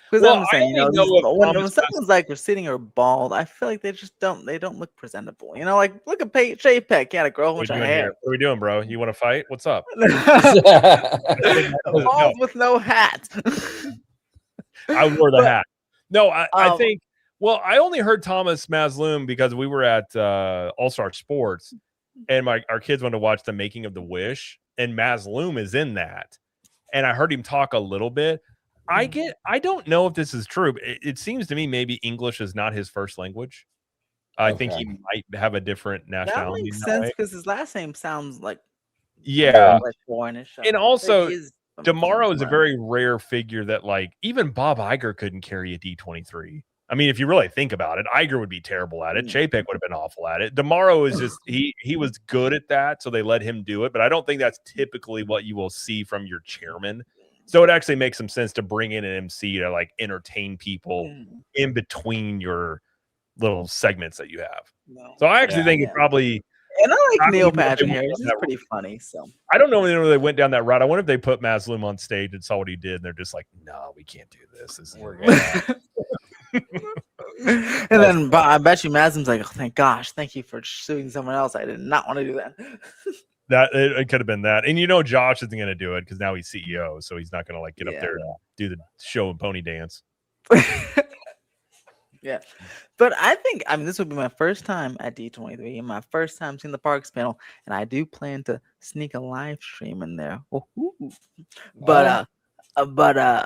Because Well, I'm just I saying, you know, only know of when Thomas someone's like sitting or bald, I feel like they don't look presentable. You know, like look at JPEG. He had a girl What with are a we doing here? hair. What are we doing, bro? You want to fight? What's up? Bald with no hat. I wore the But, hat. No, I um, think. Well, I only heard Thomas Masloom because we were at All Star Sports, and our kids wanted to watch the making of The Wish, and Masloom is in that, and I heard him talk a little bit. I don't know if this is true. But it seems to me maybe English is not his first language. I think he might have a different that nationality. makes sense because his last name sounds like like foreignish. And also, Demaro Demaro is a very rare figure that, like, even Bob Iger couldn't carry a D23. I mean, if you really think about it, Iger would be terrible at it. Chapek would have been awful at it. Demaro is just he was good at that, so they let him do it. But I don't think that's typically what you will see from your chairman. So it actually makes some sense to bring in an MC to like entertain people in between your little segments that you have. So I actually think it probably. And I like Neil Patrick Harris. He's pretty funny. So I don't know when they went down that route. I wonder if they put Masloom on stage and saw what he did, and they're just like, "No, we can't do this. We're and then I bet you Masloom's like, "Oh, thank you for suing someone else. I did not want to do that." That it could have been that, and you know, Josh isn't going to do it because now he's CEO, so he's not going to like get up there and do the show and pony dance. Yeah, but I mean, this would be my first time at D23 and my first time seeing the Parks panel, and I do plan to sneak a live stream in there. But yeah,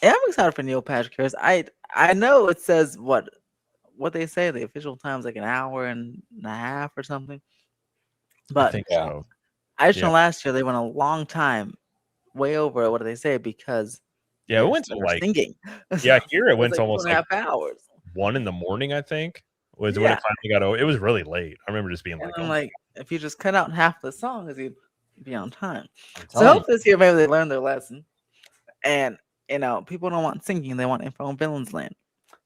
I'm excited for Neil Patrick Harris. I know it says what they say the official time's like an hour and a half or something, but I think so. I just know last year they went a long time, way over what do they say because it went to like thinking. Here it went like to almost 2.5 hours. 1 a.m, I think, was when it finally got over. It was really late. I remember just being like, I'm like, if you just cut out half the song, you'd be on time. So I hope this year maybe they learn their lesson. And you know, people don't want singing; they want info on Villains Land.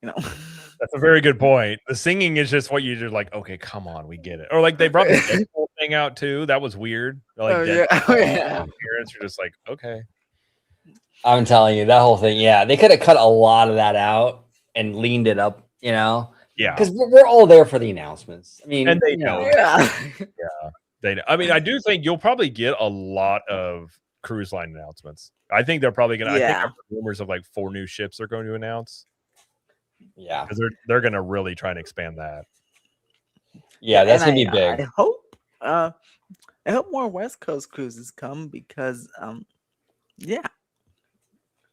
You know, that's a very good point. The singing is just what you're like. Okay, come on, we get it. Or like they brought the Deadpool thing out too. That was weird. Like, parents are just like, okay. I'm telling you, that whole thing. Yeah, they could have cut a lot of that out and leaned it up. You know. Yeah, because we're all there for the announcements. I mean, and they know. They know. I mean, I do think you'll probably get a lot of cruise line announcements. I think they're probably going to. I think I've heard rumors of like 4 new ships they're going to announce. Yeah, because they're going to really try and expand that. Yeah, that's gonna be big. I hope more West Coast cruises come because I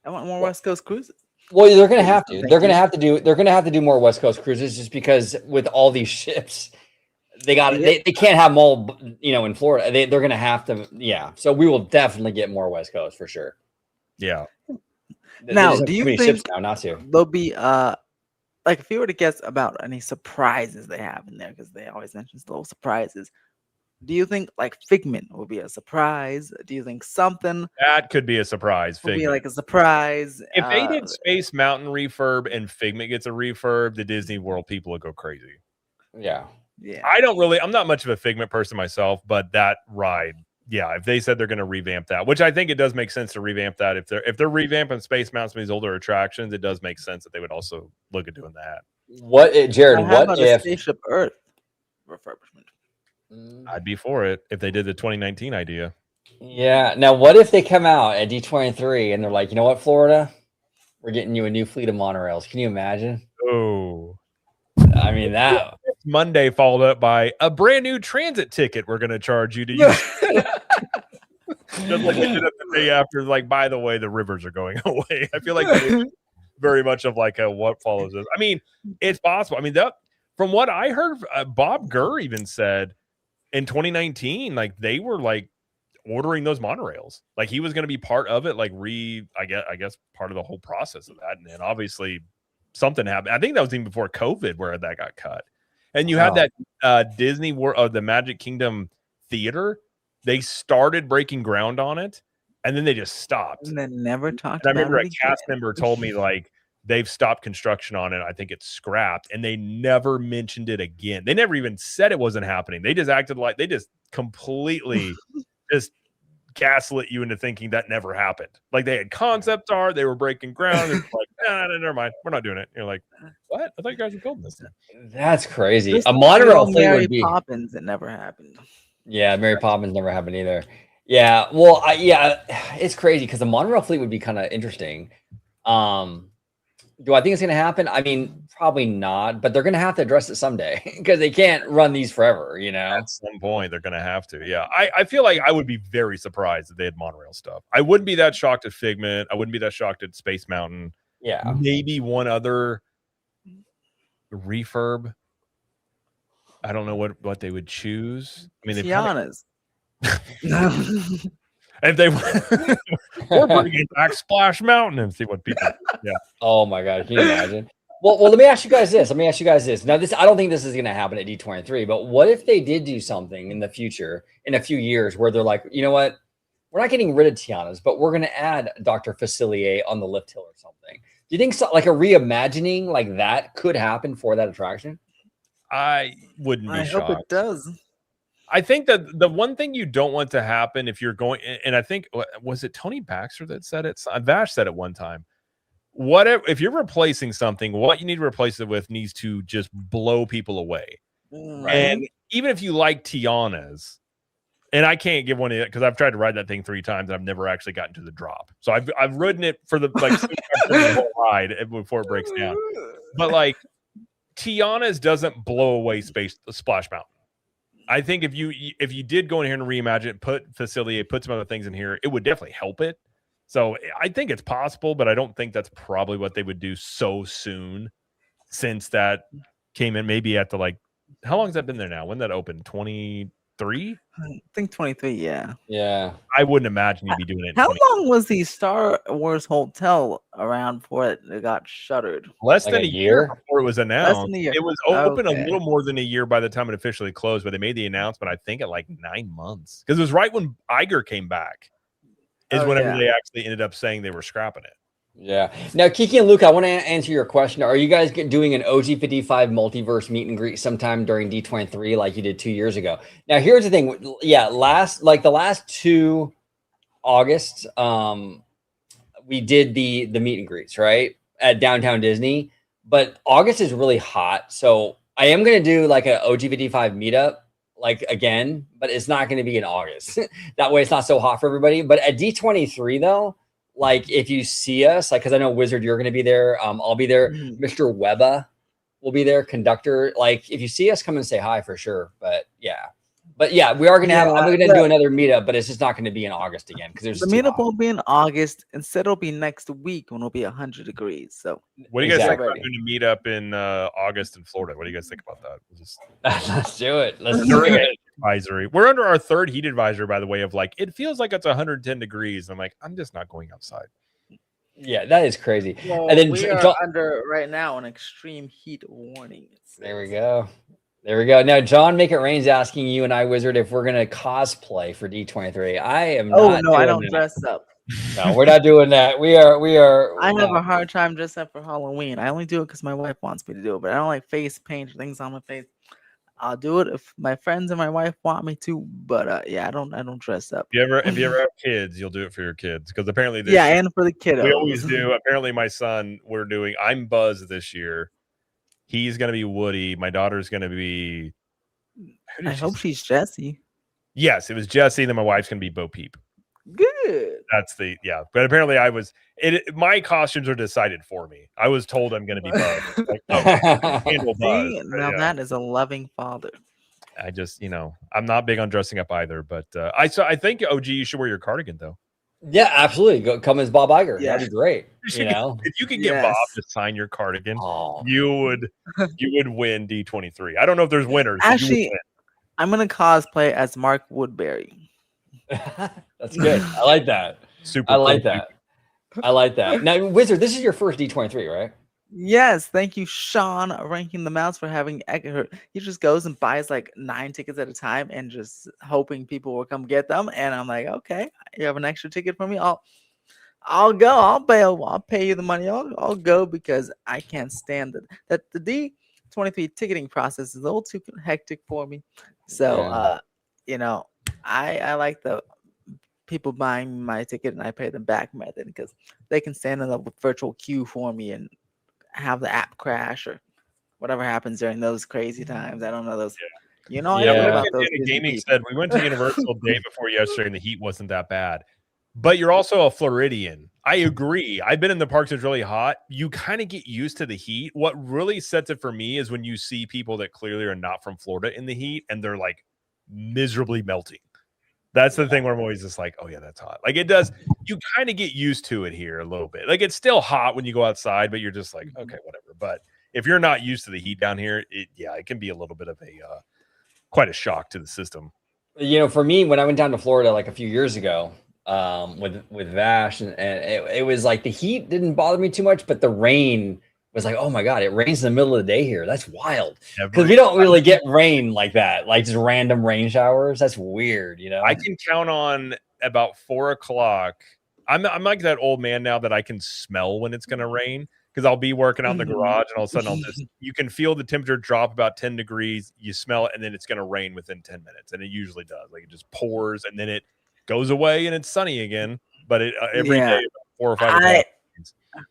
want more West Coast cruises. Well, they're gonna have to. They're gonna have to do more West Coast cruises just because with all these ships, they can't have them all, you know, in Florida. They're gonna have to. Yeah, so we will definitely get more West Coast for sure. Yeah. Now, do you think ships now not to? There'll be like if you were to guess about any surprises they have in there because they always mention little surprises. Do you think like Figment will be a surprise? Do you think something that could be a surprise? Will be like a surprise. If they did Space Mountain refurb and Figment gets a refurb, the Disney World people would go crazy. Yeah. I'm not much of a Figment person myself, but that ride, if they said they're going to revamp that, which I think it does make sense to revamp that. If they're revamping Space Mountain, some of these older attractions, it does make sense that they would also look at doing that. What, Jared? What if Spaceship Earth refurbishment? I'd be for it if they did the 2019 idea. Yeah. Now, what if they come out at D23 and they're like, you know what, Florida, we're getting you a new fleet of monorails. Can you imagine? Oh, I mean, that Monday followed up by a brand new transit ticket we're going to charge you to use. Just like they did it the day after. Like, by the way, the rivers are going away. I feel like very much of like a what follows this. I mean, it's possible. I mean, that from what I heard, Bob Gurr even said in 2019, like they were like ordering those monorails, like he was going to be part of it, like I guess part of the whole process of that. And then obviously something happened. I think that was even before COVID where that got cut. And you had that Disney World, the Magic Kingdom Theater. They started breaking ground on it, and then they just stopped. And then never talked. And I remember a cast member told me like they've stopped construction on it. I think it's scrapped, and they never mentioned it again. They never even said it wasn't happening. They just acted like they just completely just gaslit you into thinking that never happened. Like they had concept art, they were breaking ground. Like no, never mind. We're not doing it. You're like, what? I thought you guys were building this. That's crazy. Just A like monorail fleet Mary would be. Poppins. It never happened. Yeah, Mary Poppins never happened either. Yeah, well, yeah, it's crazy because the monorail fleet would be kind of interesting. Do I think it's going to happen? I mean, probably not, but they're going to have to address it someday because they can't run these forever, you know? At some point, they're going to have to. Yeah. I feel like I would be very surprised if they had monorail stuff. I wouldn't be that shocked at Figment. I wouldn't be that shocked at Space Mountain. Yeah. Maybe one other refurb. I don't know what they would choose. I mean, Tiana's. If they we're bringing back Splash Mountain and see what people. Yeah. Oh my God, can you imagine? Well, let me ask you guys this. Now, I don't think this is going to happen at D23, but what if they did do something in the future, in a few years, where they're like, you know what, we're not getting rid of Tiana's, but we're going to add Dr. Facilier on the lift hill or something. Do you think so, like a reimagining like that could happen for that attraction? I wouldn't be shocked. I hope it does. I think that the one thing you don't want to happen if you're going, and I think, was it Tony Baxter that said it? Vash said it one time. Whatever, if you're replacing something, what you need to replace it with needs to just blow people away. Right. And even if you like Tiana's, and I can't give one because I've tried to ride that thing 3 times and I've never actually gotten to the drop. So I've ridden it for the whole ride before it breaks down. But like Tiana's doesn't blow away Splash Mountain. I think if you did go in here and reimagine it, put some other things in here, it would definitely help it. So I think it's possible, but I don't think that's probably what they would do so soon, since that came in maybe at the how long has that been there now? When that opened? 23? I think 23, yeah. Yeah. I wouldn't imagine you'd be doing it. How long was the Star Wars Hotel around before it got shuttered? Less Like than a a year year? before it was announced. than a year. It was open a Okay. little more than a year by the time it officially closed, but they made the announcement, I think, at 9 months. Because it was right when Iger came back. Is whenever they actually ended up saying they were scrapping it. Yeah. Now, Kiki and Luke, I want to answer your question. Are you guys doing an OG55 multiverse meet and greet sometime during D23 like you did 2 years ago? Now, here's the thing. Yeah, the last 2 Augusts, we did the meet and greets, right? At Downtown Disney. But August is really hot. So I am going to do like an OG55 meetup again, but it's not going to be in August. That way it's not so hot for everybody. But at D23 though, if you see us, because I know Wizard, you're going to be there. I'll be there. Mr. Webba will be there. Conductor. If you see us, come and say hi for sure. But yeah, we are going to I'm going to do another meetup, but it's just not going to be in August again because the meetup will be in August. Instead, it'll be next week when it'll be 100 degrees. So what do you guys think about doing a meetup in August in Florida? What do you guys think about that? Let's do it. Let's do it. Advisory. We're under our 3rd heat advisory, by the way, of it feels like it's 110 degrees. I'm just not going outside. Yeah, that is crazy. Well, and then we are under right now an extreme heat warning. There we go. Now, John Make It Rain's asking you and I, Wizard, if we're gonna cosplay for D23. I am. Oh no, I don't dress up. No, we're not doing that. We are. I have a hard time dressing up for Halloween. I only do it because my wife wants me to do it, but I don't like face paint or things on my face. I'll do it if my friends and my wife want me to, but yeah, I don't dress up. If you ever have kids, you'll do it for your kids because apparently and for the kiddos. We always do. Apparently, my son, I'm Buzz this year. He's gonna be Woody. My daughter's gonna be. I hope she's Jessie. Yes, it was Jessie. Then my wife's gonna be Bo Peep. Good. That's but apparently my costumes are decided for me. I was told I'm going to be Buzz. Handle Buzz. See, now that is a loving father. I just, I'm not big on dressing up either, but I think OG, you should wear your cardigan though. Yeah, absolutely. Come as Bob Iger. Yeah. That'd be great. If you could get Bob to sign your cardigan, you would win D23. I don't know if there's winners. Actually, I'm gonna cosplay as Mark Woodbury. That's good. I like that. Super. I like that. Now, Wizard, this is your first D23, right? Yes, thank you, Sean, ranking the mouse, for having he just goes and buys 9 tickets at a time and just hoping people will come get them. And I'm like, okay, you have an extra ticket for me? I'll go. I'll pay you the money. I'll go because I can't stand that the D23 ticketing process is a little too hectic for me. So I like the people buying my ticket and I pay them back method because they can stand in the virtual queue for me and have the app crash or whatever happens during those crazy times. I don't know those. You know, I Yeah. feel One about of those Indiana Disney Gaming people. said we went to Universal day before yesterday and the heat wasn't that bad. But you're also a Floridian. I agree. I've been in the parks that's really hot. You kind of get used to the heat. What really sets it for me is when you see people that clearly are not from Florida in the heat and they're like miserably melting. That's the thing where I'm always just like, oh yeah, that's hot. Like it does. You kind of get used to it here a little bit. Like it's still hot when you go outside, but you're just like, okay, whatever. But if you're not used to the heat down here, it can be a little bit of a quite a shock to the system. For me, when I went down to Florida like a few years ago, with Vash, and it was like the heat didn't bother me too much, but the rain was like, oh my god, it rains in the middle of the day here. That's wild because we don't really get rain like that, like just random rain showers. That's weird, I can count on about 4 o'clock. I'm like that old man now that I can smell when it's going to rain because I'll be working out in the garage and all of a sudden you can feel the temperature drop about 10 degrees. You smell it and then it's going to rain within 10 minutes. And it usually does. Like it just pours and then it goes away and it's sunny again. But every day, about 4 or 5 o'clock.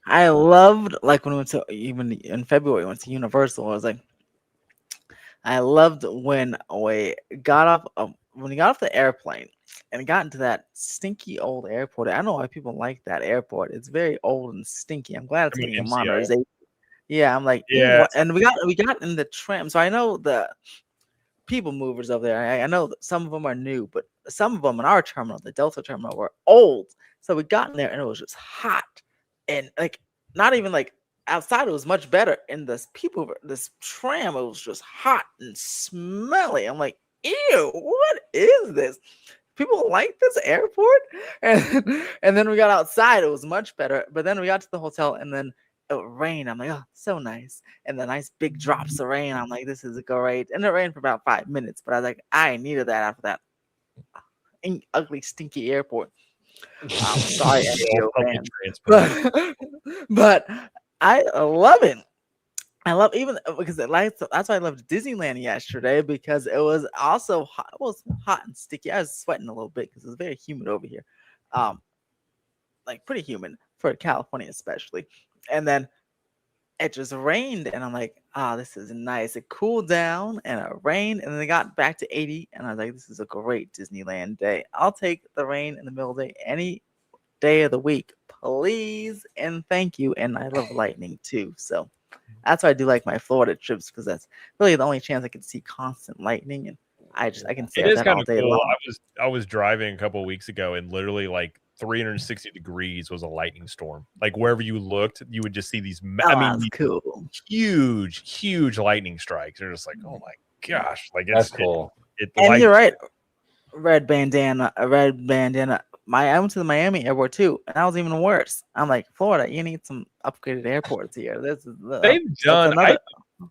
I loved like when we went to even in February, we went to Universal. I was like, I loved when we got off the airplane and got into that stinky old airport. I don't know why people like that airport. It's very old and stinky. I'm glad it's getting a modernization. Yeah, I'm like, and we got in the tram. So I know the people movers over there. I know that some of them are new, but some of them in our terminal, the Delta terminal, were old. So we got in there and it was just hot. And like not even like outside, it was much better. In this tram, it was just hot and smelly. I'm like, ew, what is this? People like this airport? And then we got outside, it was much better. But then we got to the hotel and then it rained. I'm like, oh, so nice. And the nice big drops of rain. I'm like, this is great. And it rained for about 5 minutes, but I was like, I needed that after that ugly, stinky airport. I'm sorry, NGO fans. But I love it. I love even because that's why I loved Disneyland yesterday because it was also hot. It was hot and sticky. I was sweating a little bit because it was very humid over here. Like pretty humid for California especially. And then it just rained and I'm like, this is nice. It cooled down and it rained and then it got back to 80 and I was like, this is a great Disneyland day. I'll take the rain in the middle of the day any day of the week, please and thank you. And I love lightning too, so that's why I do like my Florida trips because that's really the only chance I can see constant lightning, and I can say that all day long. I was driving a couple of weeks ago and literally like 360 degrees was a lightning storm. Like wherever you looked, you would just see these. Cool, huge lightning strikes. They're just like, oh my gosh, like that's cool. And you're right, red bandana. I went to the Miami airport too, and that was even worse. I'm like, Florida, you need some upgraded airports here. They've done. I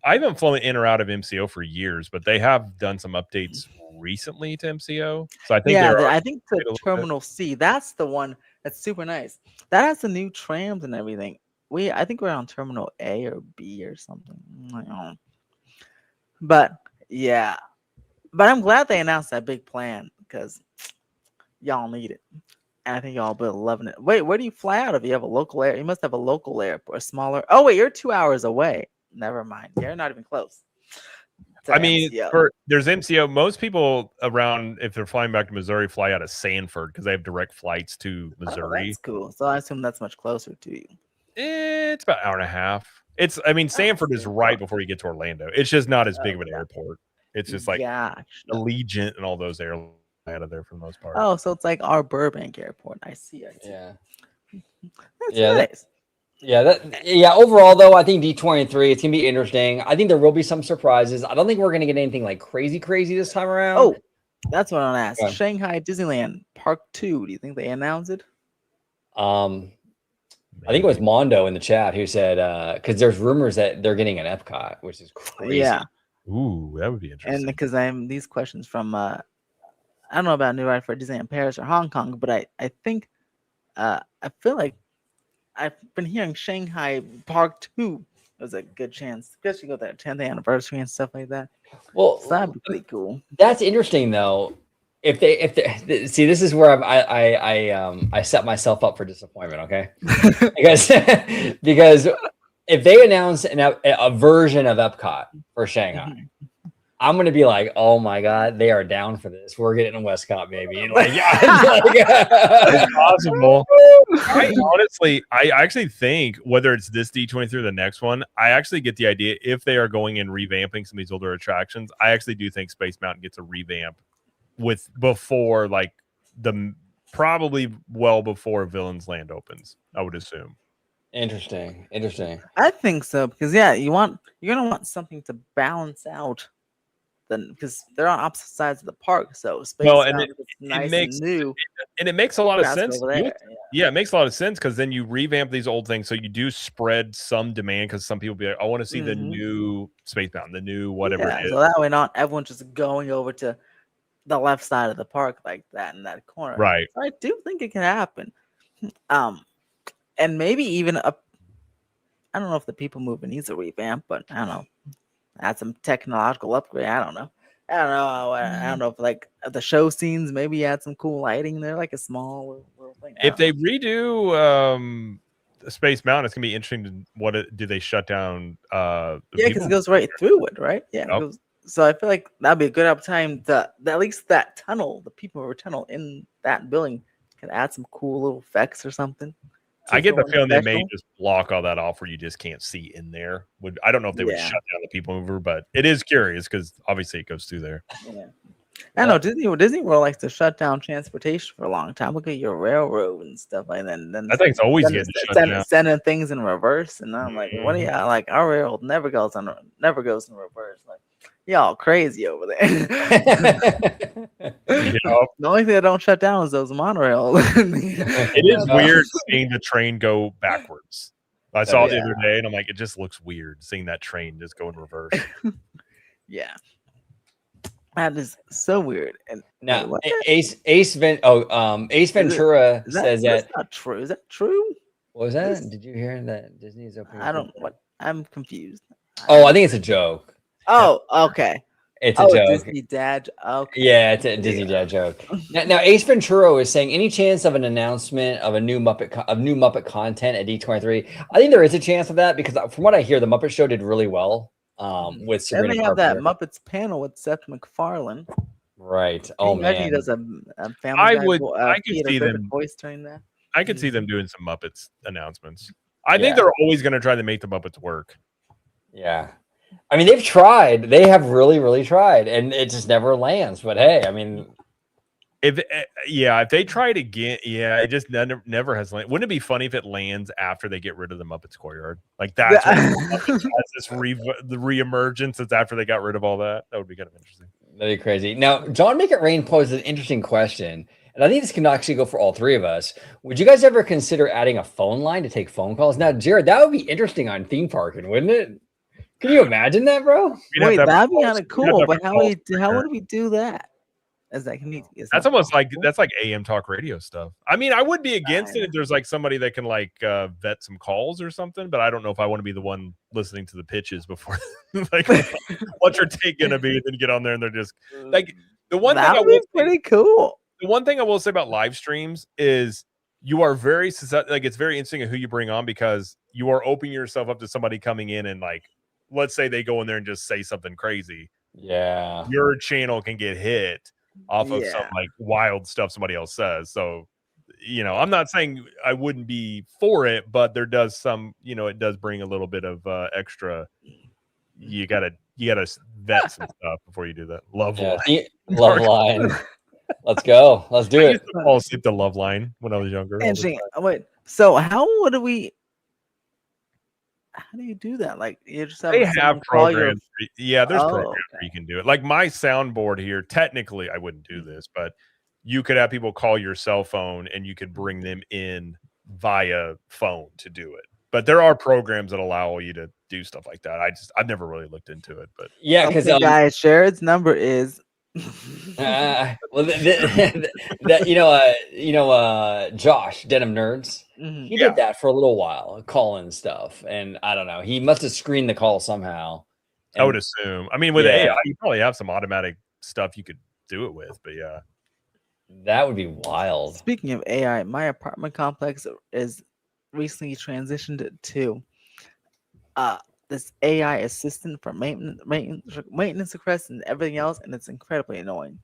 haven't flown in or out of MCO for years, but they have done some updates recently to MCO. So I think I think to Terminal C, that's the one that's super nice. That has the new trams and everything. I think we're on Terminal A or B or something. I don't know. But yeah, but I'm glad they announced that big plan because y'all need it. And I think y'all be loving it. Wait, where do you fly out of? You have a local air. You must have a local airport, a smaller. Oh wait, you're 2 hours away. Never mind. You're not even close. I mean, there's MCO. Most people around, if they're flying back to Missouri, fly out of Sanford because they have direct flights to Missouri. That's cool. So I assume that's much closer to you. It's about an hour and a half. Sanford is right before you get to Orlando. It's just not as big of an airport. It's just like Allegiant and all those airlines out of there for the most part. Oh, so it's like our Burbank airport. I see. Yeah. That's nice. Overall, though, I think D23, it's gonna be interesting. I think there will be some surprises. I don't think we're gonna get anything like crazy this time around. Oh, that's what I'm gonna ask. Shanghai Disneyland Park 2. Do you think they announced it? I think it was Mondo in the chat who said because there's rumors that they're getting an Epcot, which is crazy. Yeah. Ooh, that would be interesting. And because these questions from I don't know about New Ride for Disneyland Paris or Hong Kong, but I think I feel like I've been hearing Shanghai Park 2 was a good chance, especially with that 10th anniversary and stuff like that. Well, so that'd be pretty cool. That's interesting though. if they see, this is where I set myself up for disappointment. Okay, because if they announce a version of Epcot for Shanghai, I'm gonna be like, oh my god, they are down for this. We're getting in Westcott, baby. And like, yeah, it's possible. I actually think whether it's this D23 or the next one, I actually get the idea if they are going and revamping some of these older attractions. I actually do think Space Mountain gets a revamp before like probably well before Villains Land opens. I would assume. Interesting. I think so because you're gonna want something to balance out. Because they're on opposite sides of the park, so Space Mountain is nice and new, and it makes a lot of sense. Yeah, it makes a lot of sense because then you revamp these old things, so you do spread some demand because some people be like, I want to see the new Space Mountain, the new whatever it is. So that way, not everyone's just going over to the left side of the park like that in that corner. Right. So I do think it can happen. And maybe even I don't know if the People Mover needs a revamp, but I don't know. Add some technological upgrade. I don't know. I don't know if like the show scenes, maybe add some cool lighting there, like a small little thing. If they redo Space Mountain, it's gonna be interesting. Do they shut down? Because it goes right through it, right? Yeah. Yep. So I feel like that'd be a good time to at least that tunnel, the People Mover tunnel in that building, can add some cool little effects or something. I get the feeling they may just block all that off where you just can't see in there. I don't know if they would shut down the People Mover, but it is curious because obviously it goes through there. Yeah. I know Disney World likes to shut down transportation for a long time. Look at your railroad and stuff like that. Then I think it's always getting shut down. Sending things in reverse, and I'm like, what are you like? Our railroad never goes in reverse. Like, y'all crazy over there. The only thing that don't shut down is those monorails. It is weird seeing the train go backwards. I saw it the other day, and I'm like, it just looks weird seeing that train just go in reverse. Yeah. That is so weird. And now, Ace Ventura says that's not true. Is that true? What was that? Did you hear that Disney is opening? I'm confused. I think it's a joke. Oh, okay. It's a joke. Disney dad. Okay. Yeah, it's a Disney dad joke. Now, Ace Ventura is saying any chance of an announcement of a new Muppet content at D23. I think there is a chance of that because from what I hear, the Muppet Show did really well. With Sabrina and they have Carpenter. that Muppets panel with Seth MacFarlane. Right. Oh man, he does a family. I could see them voice during that. I could see them doing some Muppets announcements. I think they're always going to try to make the Muppets work. Yeah. I mean, they've tried. They have really, really tried, and it just never lands. But hey, I mean, if they try it again, it just never has landed. Wouldn't it be funny if it lands after they get rid of the Muppets Courtyard? Like that's when the reemergence. That's after they got rid of all that. That would be kind of interesting. That'd be crazy. Now, John Make It Rain posed an interesting question, and I think this can actually go for all three of us. Would you guys ever consider adding a phone line to take phone calls? Now, Jared, that would be interesting on theme parking, wouldn't it? Can you imagine that, bro? Wait, that'd be kind of cool. But how would we do that? That's almost like AM talk radio stuff. I mean, I would be against it if there's like somebody that can like vet some calls or something, but I don't know if I want to be the one listening to the pitches before like what's your take gonna be, and then get on there and they're just like the one that thing would be pretty cool. The one thing I will say about live streams is you are very like it's very interesting who you bring on because you are opening yourself up to somebody coming in and like let's say they go in there and just say something crazy. Yeah. Your channel can get hit off of some like wild stuff somebody else says. So, I'm not saying I wouldn't be for it, but there does some, it does bring a little bit of extra. You gotta vet some stuff before you do that. Love line. Let's go. Let's do it. I used to fall asleep to Love Line when I was younger. Wait, so how do you do that? Like you just have programs. There's programs where you can do it. Like my soundboard here, technically I wouldn't do this, but you could have people call your cell phone and you could bring them in via phone to do it. But there are programs that allow you to do stuff like that. I've never really looked into it, but because guys, Jared's number is Josh Denim Nerds. He did that for a little while, calling stuff, and I don't know. He must have screened the call somehow. I would assume. I mean, with AI, you probably have some automatic stuff you could do it with, but yeah. That would be wild. Speaking of AI, my apartment complex is recently transitioned to this AI assistant for maintenance requests and everything else, and it's incredibly annoying.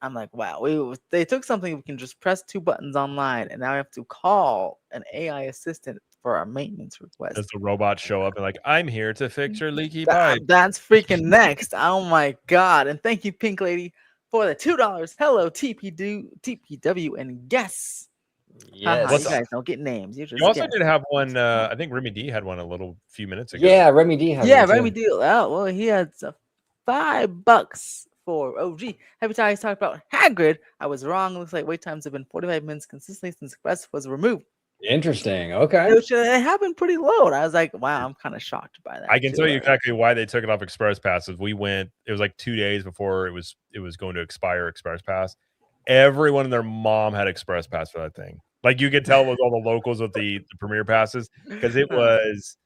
I'm like, wow, they took something we can just press 2 buttons online, and now I have to call an AI assistant for our maintenance request. Does the robot show up and like, I'm here to fix your leaky pipe? That's freaking next. Oh my god! And thank you, Pink Lady, for the $2. Hello, TPW, and guess. Yes. You guys don't get names. You just You also guess. did have one. I think Remy D had one a few minutes ago. Yeah, Remy D has one Remy too. D. Oh, well, he had $5 for OG. Every time he's talked about Hagrid, I was wrong. Looks like wait times have been 45 minutes consistently since Express was removed. Interesting. Okay. Which it happened pretty low. And I was like, wow, I'm kind of shocked by that. I can tell you exactly why they took it off Express Passes. We went. It was like 2 days before it was going to expire. Express Pass. Everyone and their mom had Express Pass for that thing. Like you could tell with all the locals with the Premier Passes because it was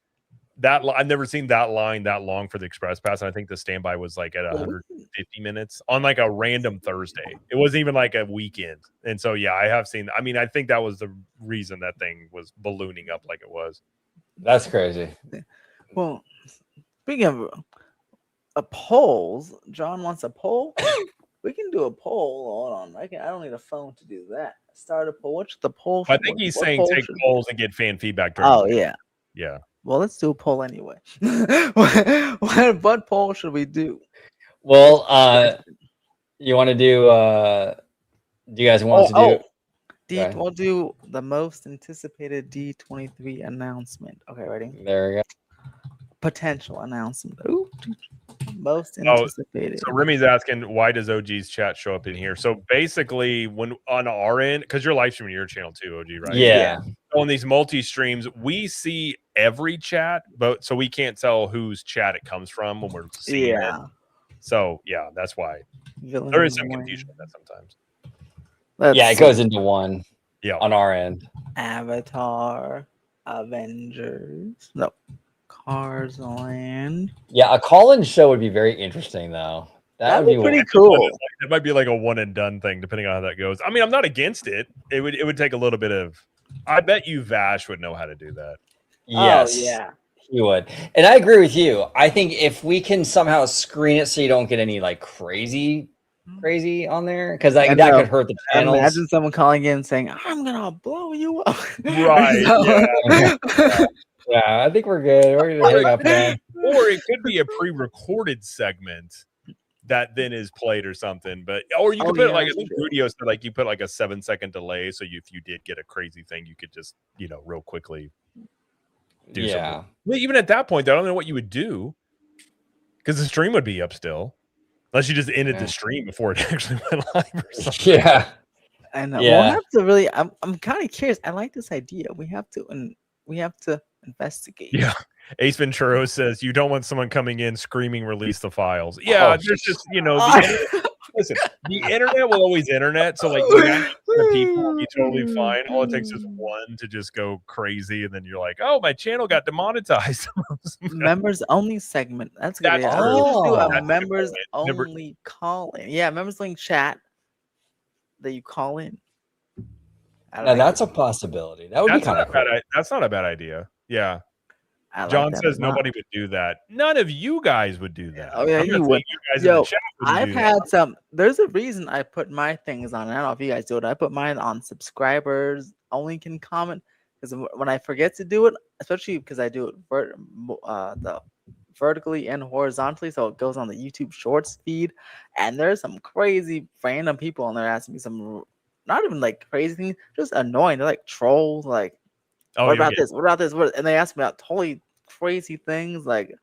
that. I've never seen that line that long for the Express Pass. And I think the standby was like at 150 minutes on like a random Thursday. It wasn't even like a weekend. And so yeah, I have seen. I mean, I think that was the reason that thing was ballooning up like it was. That's crazy. Well, speaking of polls, John wants a poll. We can do a poll. Hold on. I don't need a phone to do that. Start a poll. What's the poll? I think he's saying take polls and get fan feedback. Yeah. Yeah. Well, let's do a poll anyway. What poll should we do? Well, you want to do? Do you guys want to do? We'll do the most anticipated D23 announcement. Okay, ready? There we go. Potential announcement. Ooh, most anticipated. So Remy's asking, why does OG's chat show up in here? So basically, when on our end, because you're live streaming your channel too, OG, right? Yeah. So on these multi-streams, we see every chat, but so we can't tell whose chat it comes from when we're seeing it. So yeah, that's why there is some confusion with that sometimes. It goes into one. Yeah, on our end. Avatar, Avengers, no, Cars Land. Yeah, a call-in show would be very interesting, though. That would be pretty cool. It might be like a one and done thing, depending on how that goes. I mean, I'm not against it. It would take a little bit of. I bet you Vash would know how to do that. Yes. Oh, yeah. He would. And I agree with you. I think if we can somehow screen it so you don't get any like crazy on there, because that could hurt the channels. Imagine someone calling in saying, I'm gonna blow you up. Right. Yeah, I think we're good. We're gonna hang up, man. Or it could be a pre-recorded segment that then is played or something. Or you could put like I think Rudio said like you put like a 7-second delay, so if you did get a crazy thing, you could just real quickly do something. Well, even at that point, I don't know what you would do because the stream would be up still, unless you just ended the stream before it actually went live or something. Yeah, and we'll have to really. I'm kind of curious. I like this idea. We have to investigate. Yeah. Ace Ventura says you don't want someone coming in screaming release the files. Yeah, there's just listen, the internet will always internet, so like the people will be totally fine. All it takes is one to just go crazy, and then you're like, oh, my channel got demonetized. Members only segment. That's good. That's Do a members only call in. Yeah, members only chat that you call in. Now that's a possibility. That would be kind of cool. That's not a bad idea. Yeah. John says nobody would do that. None of you guys would do that. Oh yeah, you would. I've had some. There's a reason I put my things on. I don't know if you guys do it. I put mine on subscribers only can comment because when I forget to do it, especially because I do it the vertically and horizontally, so it goes on the YouTube Shorts feed, and there's some crazy random people on there asking me some not even like crazy things, just annoying. They're like trolls, like. What about this? What about this? And they ask me about totally crazy things like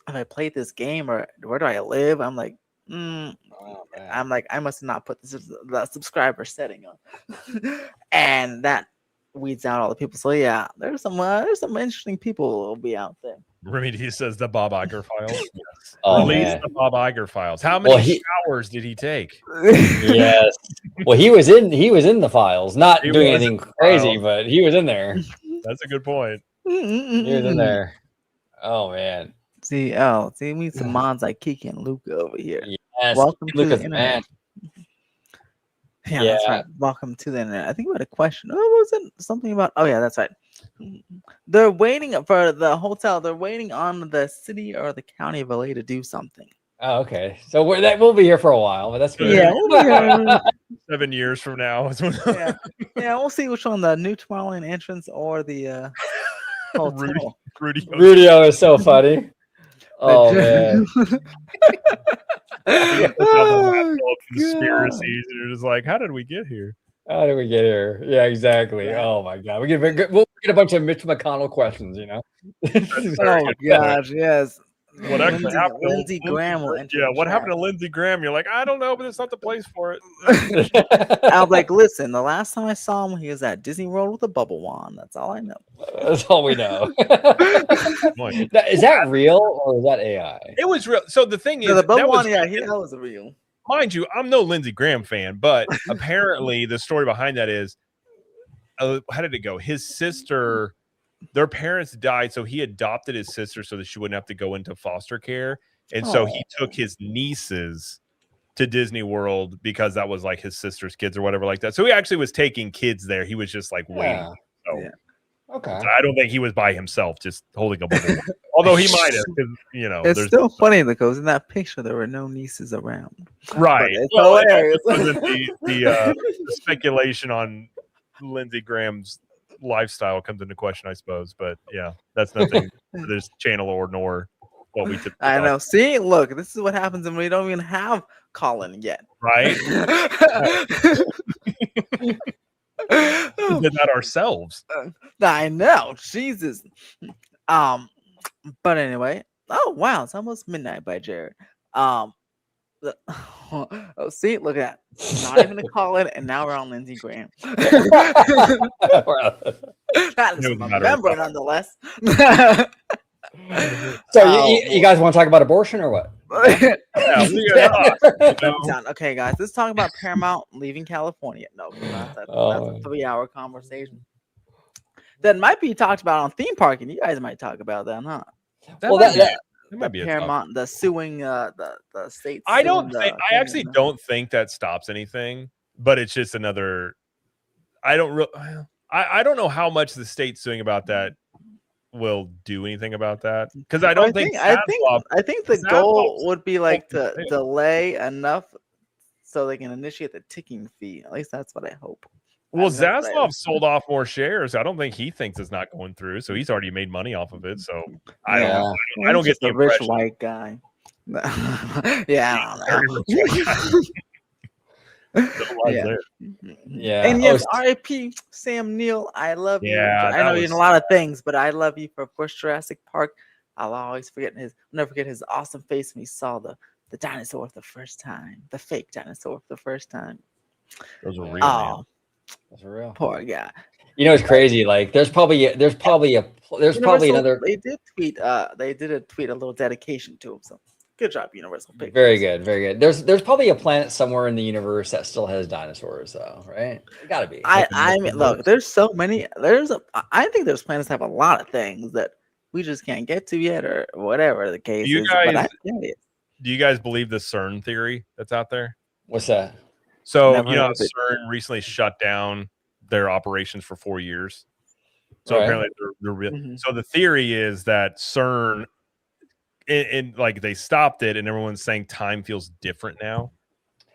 if I played this game or where do I live? I'm like, I must not put the subscriber setting on, and that weeds out all the people. So yeah, there's some interesting people who will be out there. Remy D says the Bob Iger files. Yes. Release the Bob Iger files. How many showers did he take? Yes. Well, he was in the files, not doing anything crazy, but he was in there. That's a good point. He was in there. Oh man. See, we need some mods like Kiki and Luca over here. Yes. Welcome Luca's to the internet. Yeah, that's right. Welcome to the internet. I think we had a question. Oh, was it something about? Oh, yeah, that's right. They're waiting for the hotel. They're waiting on the city or the county of LA to do something. Oh, okay. So we'll be here for a while, but that's good. Yeah, we'll be here. 7 years from now. Yeah, we'll see which one, the new Tomorrowland entrance or the hotel. Rudio is so funny. Oh man. Conspiracies. You're just like, how did we get here? How did we get here? Yeah, exactly. Yeah. Oh my god. We'll get a bunch of Mitch McConnell questions, you know. Oh gosh, yes. What actually happened? Lindsey Graham will enter. Yeah, what happened to Lindsey Graham? You're like, I don't know, but it's not the place for it. I was like, listen, the last time I saw him, he was at Disney World with a bubble wand. That's all I know. That's all we know. Is that real or is that AI? It was real. So the thing is, the bubble wand, yeah, that was real. Mind you, I'm no Lindsey Graham fan, but apparently the story behind that is, how did it go? His sister, their parents died, so he adopted his sister so that she wouldn't have to go into foster care. And so he took his nieces to Disney World because that was like his sister's kids or whatever like that. So he actually was taking kids there. He was just like waiting. So, okay. So I don't think he was by himself just holding a bubble. Although he might have, because you know, it's still funny because in that picture there were no nieces around. Right. It's hilarious. The speculation on Lindsey Graham's lifestyle comes into question, I suppose. But yeah, that's nothing for this channel or nor what we typically I know. See, look, this is what happens when we don't even have Colin yet. Right? We did that ourselves. I know. Jesus. But anyway. Oh wow, it's almost midnight by Jared. Oh, see, look at that. Not even a Colin, and now we're on Lindsey Graham. That is a member nonetheless. So you guys want to talk about abortion or what? Okay, guys, let's talk about Paramount leaving California. No, that's a 3-hour conversation. That might be talked about on theme parking. You guys might talk about that, huh? That might be Paramount, the suing the states. I actually don't think that stops anything, but it's just another. I don't know how much the state suing about that will do anything about that, because I think the goal would be like to delay enough so they can initiate the ticking fee. At least that's what I hope. Well, Zaslav sold off more shares. I don't think he thinks it's not going through, so he's already made money off of it. So I don't get the rich white guy. Yeah, I don't know. Yeah. And yes, R.I.P. Sam Neill. I love you. I know you're in a lot of things, but I love you for Bush Jurassic Park. I'll always never forget his awesome face when he saw the dinosaur for the first time, the fake dinosaur for the first time. Those were real. Man. That's real. Poor guy. You know, it's crazy. Like, there's probably another. They did tweet. They did tweet a little dedication to him. So. Good job, Universal Pictures. Very good, very good. There's probably a planet somewhere in the universe that still has dinosaurs, though, right? It gotta be. I mean, look, there's so many. I think there's planets that have a lot of things that we just can't get to yet, or whatever the case is. Do you guys believe the CERN theory that's out there? What's that? So CERN recently shut down their operations for 4 years. So apparently they're real. Mm-hmm. So the theory is that CERN. And like they stopped it, and everyone's saying time feels different now.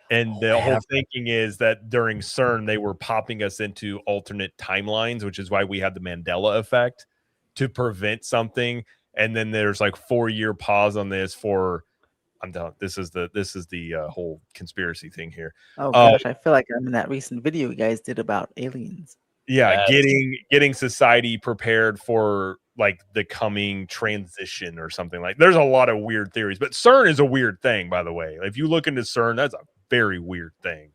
And the whole thinking is that during CERN, they were popping us into alternate timelines, which is why we had the Mandela effect to prevent something. And then there's like 4-year pause on this for. I'm done. This is the whole conspiracy thing here. Oh gosh, I feel like I'm in that recent video you guys did about aliens. Yeah, getting society prepared for like the coming transition or something like. There's a lot of weird theories, but CERN is a weird thing, by the way. If you look into CERN, that's a very weird thing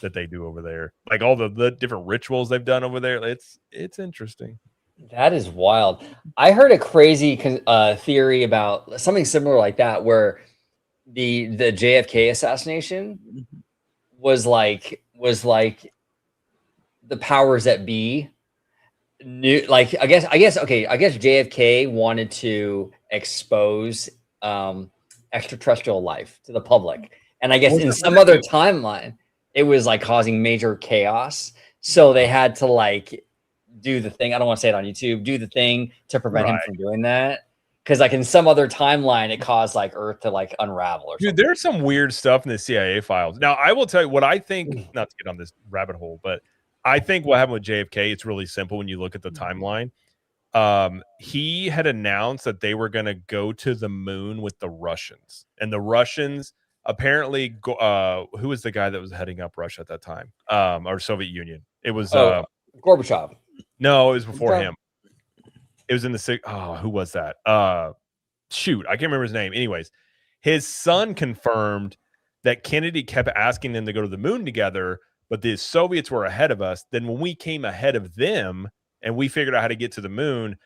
that they do over there. Like all the different rituals they've done over there. It's interesting. That is wild. I heard a crazy theory about something similar like that, where the JFK assassination was like the powers that be knew, like I guess JFK wanted to expose extraterrestrial life to the public, and I guess in some other timeline it was like causing major chaos. So they had to like do the thing. I don't want to say it on YouTube. Do the thing to prevent him from doing that. Because like in some other timeline, it caused like Earth to like unravel or something. Dude, there's some weird stuff in the CIA files. Now, I will tell you what I think, not to get on this rabbit hole, but I think what happened with JFK, it's really simple when you look at the timeline. He had announced that they were going to go to the moon with the Russians. And the Russians apparently, who was the guy that was heading up Russia at that time? Or Soviet Union. It was Gorbachev. No, it was before him. It was in the who was that? Shoot, I can't remember his name. Anyways, his son confirmed that Kennedy kept asking them to go to the moon together, but the Soviets were ahead of us. Then when we came ahead of them and we figured out how to get to the moon,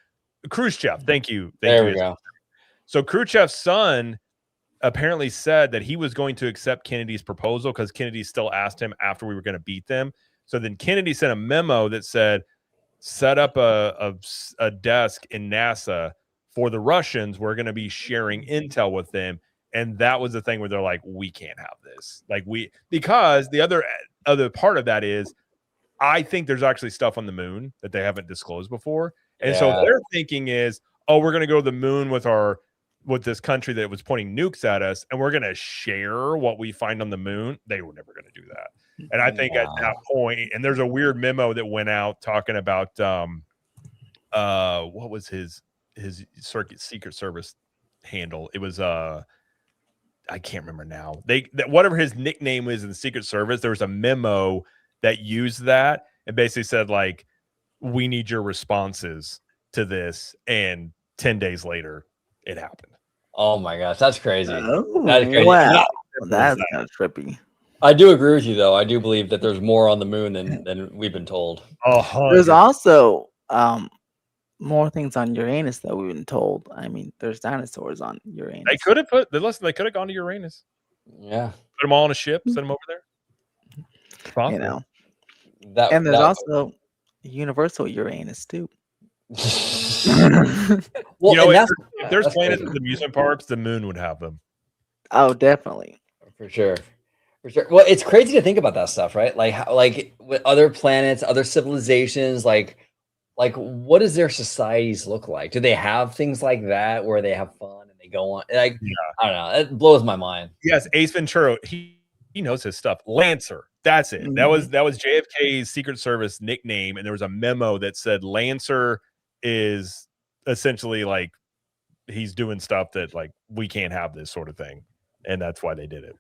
Khrushchev, thank you. There we go. So Khrushchev's son apparently said that he was going to accept Kennedy's proposal because Kennedy still asked him after we were going to beat them. So then Kennedy sent a memo that said, set up a desk in NASA for the Russians. We're going to be sharing intel with them. And that was the thing where they're like, we can't have this. Because the other part of that is, I think there's actually stuff on the moon that they haven't disclosed before. And so their thinking is, oh, we're going to go to the moon with this country that was pointing nukes at us, and we're going to share what we find on the moon. They were never going to do that. And I think at that point, and there's a weird memo that went out talking about what was his Secret Service handle? It was I can't remember now. Whatever his nickname is in the Secret Service, there was a memo that used that and basically said, like, we need your responses to this. And 10 days later, it happened. Oh my gosh, that's crazy. Oh, That's crazy. wow. That's kind of trippy. I do agree with you, though. I do believe that there's more on the moon than we've been told. There's also more things on Uranus that we've been told. I mean, there's dinosaurs on Uranus. They could have they could have gone to Uranus. Yeah. Put them all on a ship, send them over there. Possible. You know. And there's also universal Uranus too. Well, you know, if there's planets with amusement parks, the moon would have them. Oh, definitely. For sure. Well, it's crazy to think about that stuff, right? Like with other planets, other civilizations, like what does their societies look like? Do they have things like that where they have fun and they go on? Like, I don't know. It blows my mind. Yes, Ace Ventura, he knows his stuff. Lancer, that's it. That was JFK's Secret Service nickname, and there was a memo that said Lancer is essentially like he's doing stuff that like we can't have this sort of thing, and that's why they did it.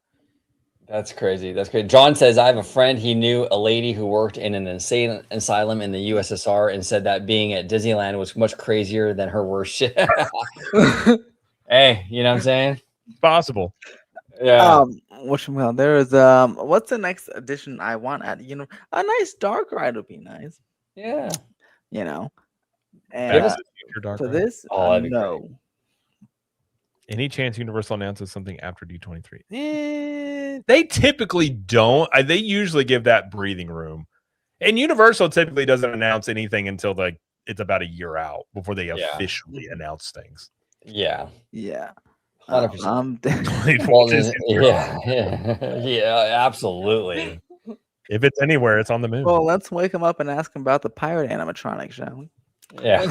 That's crazy. That's crazy. John says, I have a friend. He knew a lady who worked in an insane asylum in the USSR and said that being at Disneyland was much crazier than her worst shit. Hey, you know what I'm saying? It's possible. Yeah. There is what's the next edition I want at a nice dark ride would be nice. Yeah. You know. And for this, no. Any chance Universal announces something after D23? They typically don't. They usually give that breathing room. And Universal typically doesn't announce anything until it's about a year out before they officially announce things. Yeah. Yeah. 100%. Yeah, absolutely. If it's anywhere, it's on the moon. Well, let's wake him up and ask him about the pirate animatronic, shall we? Yeah.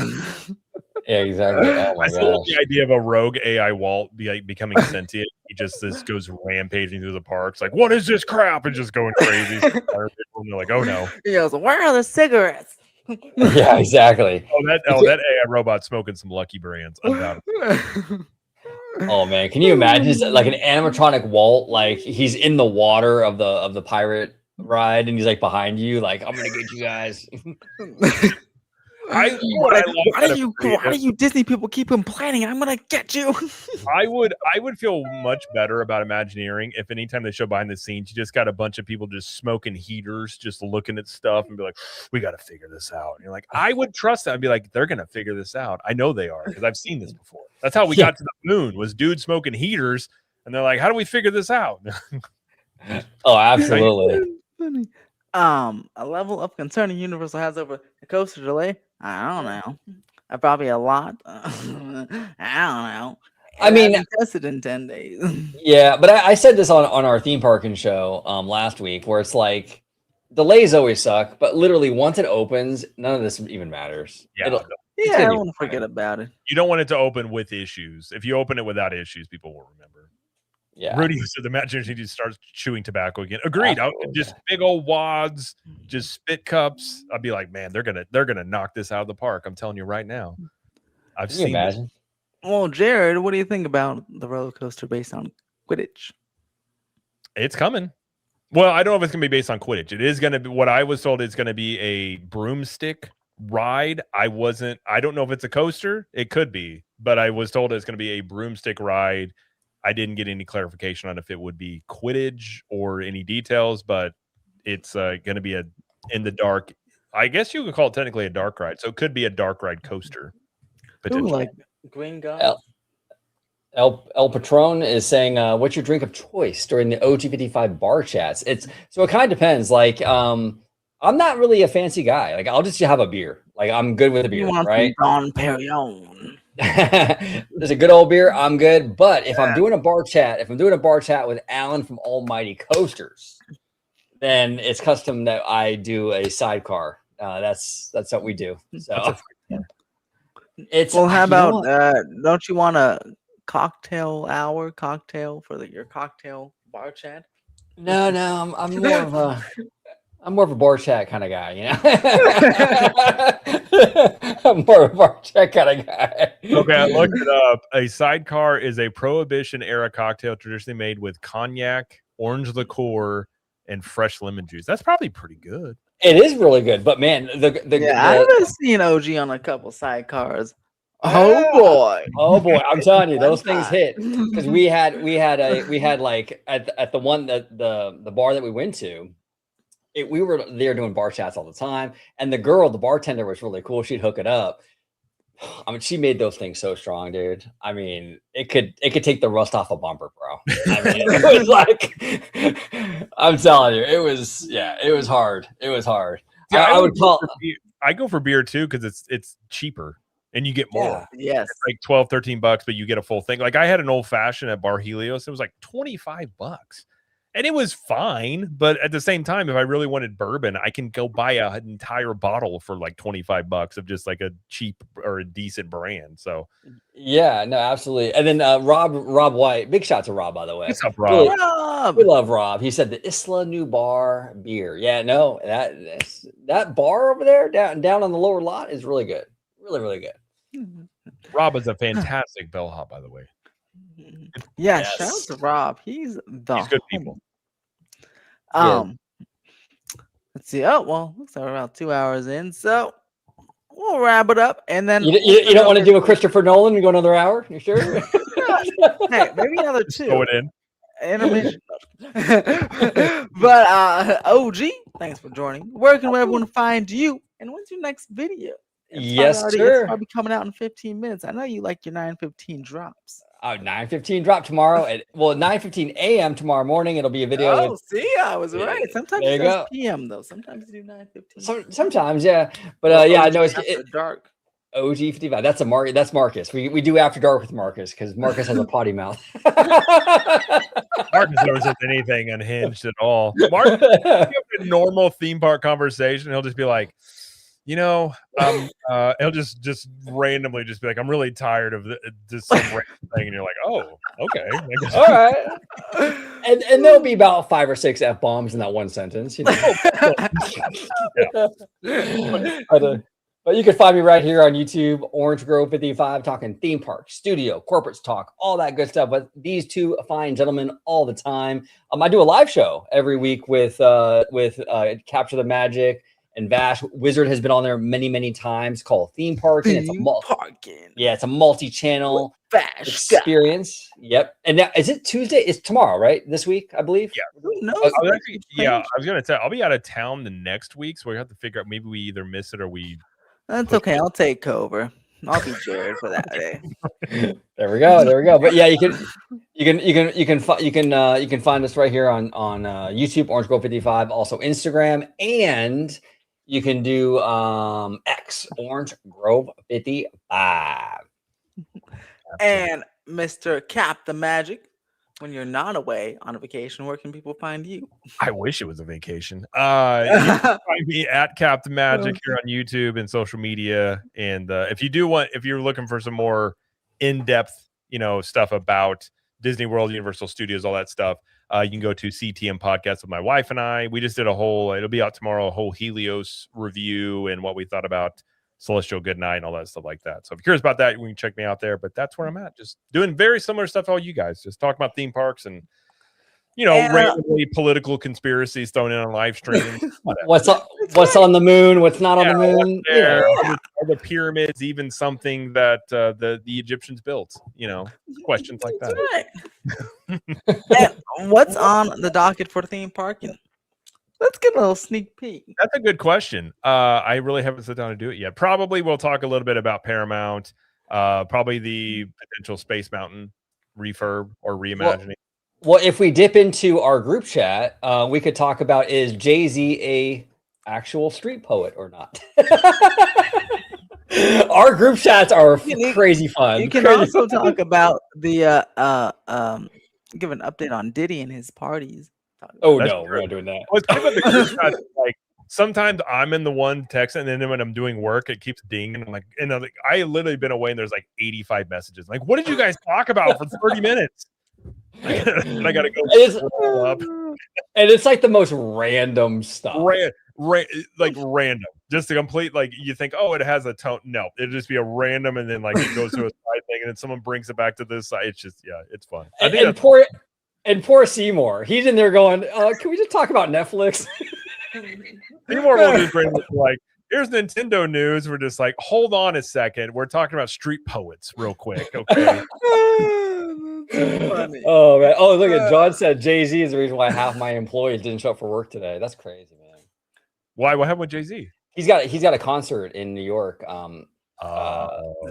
Yeah, exactly. Oh my I still love the idea of a rogue AI Walt becoming sentient. He just goes rampaging through the parks, like, what is this crap? And just going crazy. And they're like, oh no. He goes, where are the cigarettes? Yeah, exactly. That AI robot smoking some Lucky Brands, undoubtedly. Oh man, can you imagine just like an animatronic Walt? Like he's in the water of the pirate ride, and he's like behind you, like I'm gonna get you guys. Why do you Disney people keep complaining? I'm gonna get you. I would feel much better about Imagineering if anytime they show behind the scenes, you just got a bunch of people just smoking heaters, just looking at stuff and be like, we got to figure this out. And you're like, I would trust that. I'd be like, they're gonna figure this out. I know they are because I've seen this before. That's how we got to the moon. Was dudes smoking heaters, and they're like, how do we figure this out? Oh, absolutely. A level of concern Universal has over the coaster delay. I don't know. Probably a lot. I don't know. I mean, tested in 10 days. Yeah, but I said this on our theme parking show last week, where it's like delays always suck, but literally once it opens, none of this even matters. Yeah, Yeah, I want to forget about it. you don't want it to open with issues. If you open it without issues, people will remember. Yeah, Rudy said the Magic need to start chewing tobacco again. Agreed. Just big old wads, just spit cups. I'd be like, man, they're gonna knock this out of the park. I'm telling you right now. I've Can you seen imagine? Well, Jared, what do you think about the roller coaster based on Quidditch? it's coming. Well, I don't know if it's gonna be based on Quidditch. It is gonna be what I was told. It's gonna be a broomstick ride. I don't know if it's a coaster. It could be, but I was told it's gonna be a broomstick ride. I didn't get any clarification on if it would be Quidditch or any details, but it's gonna be in the dark. I guess you could call it technically a dark ride, so it could be a dark ride coaster. Ooh, like green guy. El Patron is saying, "What's your drink of choice during the OG55 bar chats?" It kind of depends. Like, I'm not really a fancy guy. Like, I'll just have a beer. Like, I'm good with a beer, right? Don Perignon. There's a good old beer. I'm good. But if I'm doing a bar chat, with Alan from Almighty Coasters, then it's custom that I do a sidecar. That's what we do. So how about don't you want a cocktail for your cocktail bar chat? No, I'm more of a bar chat kind of guy, you know. I'm more of a bar chat kind of guy. Okay, I looked it up. A sidecar is a Prohibition era cocktail traditionally made with cognac, orange liqueur, and fresh lemon juice. That's probably pretty good. It is really good, but man, I've been seeing OG on a couple sidecars. Oh boy, I'm telling you, those things hit, because we had like at the one that the bar that we went to, we were there doing bar chats all the time, and the bartender was really cool. She'd hook it up. I mean, she made those things so strong, dude. I mean, it could take the rust off a bumper, bro. I mean, it was like, I'm telling you, it was hard. It was hard. Yeah, I go for beer too, because it's cheaper and you get more. Yeah, yes, it's like $12-13, but you get a full thing. Like, I had an old fashioned at Bar Helios. It was like $25. And it was fine, but at the same time, if I really wanted bourbon, I can go buy an entire bottle for like $25 of just like a cheap or a decent brand. So, yeah, no, absolutely. And then Rob White, big shout to Rob, by the way. What's up, Rob? We love Rob. He said the Isla New Bar beer. Yeah, no, that bar over there down on the lower lot is really good, really good. Rob is a fantastic bellhop, by the way. Yeah, yes. Shout out to Rob. He's good people. Let's see. Oh, well, looks like we're about 2 hours in, so we'll wrap it up. And then you don't want to do a Christopher Nolan and go another hour? You sure? Hey, maybe another two. Throw it in. Intermission. But OG, thanks for joining. Where can everyone find you? And when's your next video? Yes, sir. It's probably coming out in 15 minutes. I know you like your 9:15 drops. 9:15 drop tomorrow. 9:15 a.m. tomorrow morning. It'll be a video. Oh, see, I was right. Sometimes it says PM though. Sometimes you do 9:15. Sometimes, yeah. But yeah, I know it's dark. OG55. That's That's Marcus. We do after dark with Marcus because Marcus has a potty mouth. Marcus never says anything unhinged at all. Marcus, you have a normal theme park conversation. He'll just be like, he'll just randomly just be like, I'm really tired of this some random thing, and you're like, oh, okay, all right. And there'll be about 5 or 6 F-bombs in that one sentence, But you can find me right here on YouTube, Orange Grove 55, talking theme park, studio, corporates talk, all that good stuff with these two fine gentlemen all the time. I do a live show every week with Capture the Magic. And Vash Wizard has been on there many times, called Theme Parking. It's a multi-channel experience. Yep. And now, is it Tuesday? It's tomorrow, right? This week, I believe. Yeah. I was gonna tell. I'll be out of town the next week, so we have to figure out. Maybe we either miss it or we. That's okay. I'll take over. I'll be Jared for that day. There we go. But yeah, you can find us right here on YouTube, Orange Grove 55, also Instagram, and you can do X, Orange Grove 55. And Mr. CapTheMagic, when you're not away on a vacation, where can people find you? I wish it was a vacation. You can find me at CapTheMagic here on YouTube and social media. And if you're looking for some more in-depth, stuff about Disney World, Universal Studios, all that stuff, you can go to CTM Podcast with my wife and I. We just did it'll be out tomorrow, a whole Helios review and what we thought about Celestial Goodnight and all that stuff like that. So if you're curious about that, you can check me out there. But that's where I'm at, just doing very similar stuff to all you guys, just talking about theme parks and randomly political conspiracies thrown in on live streams. What's on the moon? What's not on the moon? Are the pyramids even something that the Egyptians built? Questions like that. Right. And what's on the docket for the theme park? Let's get a little sneak peek. That's a good question. I really haven't sat down to do it yet. Probably we'll talk a little bit about Paramount. Probably the potential Space Mountain refurb or reimagining. Well, if we dip into our group chat, we could talk about, is Jay-Z a actual street poet or not? Our group chats are crazy fun. You can also talk about the give an update on Diddy and his parties. Oh no, we're not doing that. What's good about the group chat is, like, sometimes I'm in the one text, and then when I'm doing work, it keeps dinging. I'm like, I literally been away, and there's like 85 messages. Like, what did you guys talk about for 30 minutes? And I gotta go up. And it's like the most random stuff. Random. Just a complete, like, you think, oh, it has a tone. No, it'll just be a random, and then like it goes to a side thing, and then someone brings it back to this side. It's just, it's fun. And poor Seymour, he's in there going, can we just talk about Netflix? Seymour will just bring like, here's Nintendo news. We're just like, hold on a second. We're talking about street poets real quick. Okay. Funny. Oh man. Oh, look at John said Jay-Z is the reason why half my employees didn't show up for work today. That's crazy, man. Why? What happened with Jay-Z? He's got a concert in New York for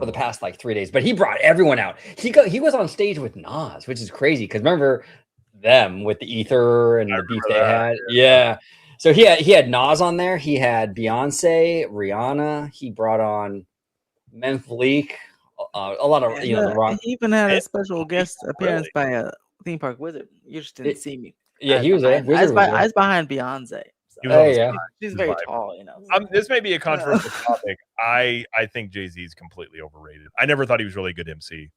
the past like 3 days, but he brought everyone out. He was on stage with Nas, which is crazy because remember them with the ether and the beef they had. Yeah. So he had Nas on there. He had Beyonce, Rihanna. He brought on Memphleek. A lot of the rock. He even had a special guest appearance by a theme park wizard. You just didn't see me. Yeah, he was there. I was behind Beyonce. So she's very tall. This may be a controversial topic. I think Jay-Z is completely overrated. I never thought he was really a good MC.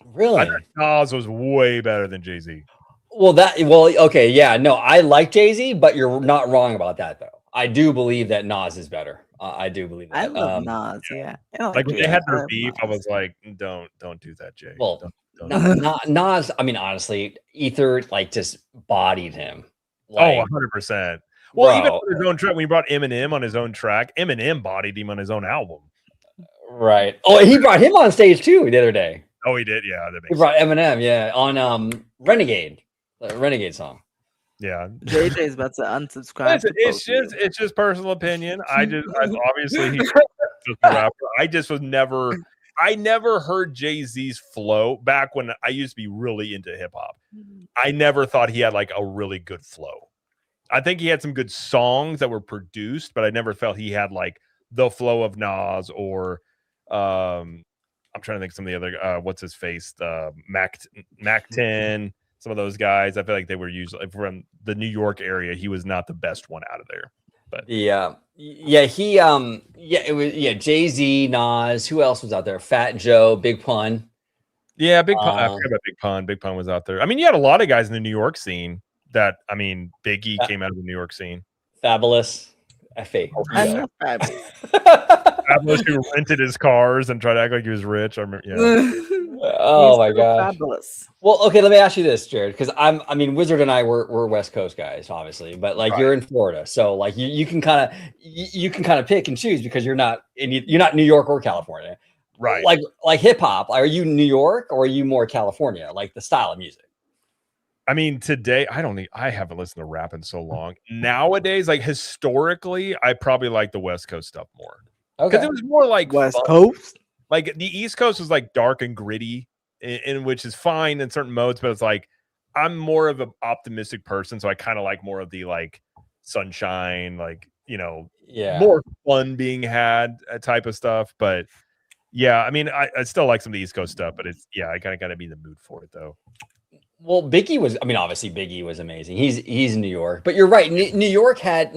Really? I thought Nas was way better than Jay-Z. Okay, yeah, no, I like Jay-Z, but you're not wrong about that though. I do believe that Nas is better. I do believe that. I love Nas, yeah. Like when they had their beef, I was like, don't do that, Jay. Well, don't. Nas, I mean, honestly, Ether like just bodied him. Like, 100%. Well, even on his own track, when he brought Eminem on his own track, Eminem bodied him on his own album. Right. Oh, he brought him on stage too the other day. Oh, he did. Yeah, he brought Eminem. Yeah, on Renegade, the Renegade song. Yeah, JJ's about to unsubscribe. It's just personal opinion. Obviously he's just a rapper. I never heard Jay-Z's flow back when I used to be really into hip hop. I never thought he had like a really good flow. I think he had some good songs that were produced, but I never felt he had like the flow of Nas or I'm trying to think some of the other what's his face, Mac 10. Some of those guys, I feel like they were usually from the New York area. He was not the best one out of there. But Jay-Z, Nas. Who else was out there? Fat Joe, Big Pun. Yeah, Big Pun. I forgot about Big Pun. Big Pun was out there. I mean, you had a lot of guys in the New York scene. Biggie came out of the New York scene. Fabulous. F.A. I love Fabulous. Fabulous, who rented his cars and tried to act like he was rich. I remember, Oh my god. Fabulous. Well, okay, let me ask you this, Jared, because Wizard and I we're West Coast guys, obviously, but like you're in Florida, so like you can kind of pick and choose because you're not New York or California, right? Like hip hop, are you New York or are you more California, like the style of music? I mean, today I haven't listened to rap in so long. Nowadays, like historically, I probably like the West Coast stuff more because it was more like West Coast. Like the East Coast was like dark and gritty, in which is fine in certain modes, but it's like I'm more of an optimistic person, so I kind of like more of the like sunshine, like more fun being had type of stuff. But Yeah, I mean, I still like some of the East Coast stuff, but it's I kind of got to be in the mood for it though. Well, Biggie was. I mean, obviously Biggie was amazing. He's New York, but you're right. New York had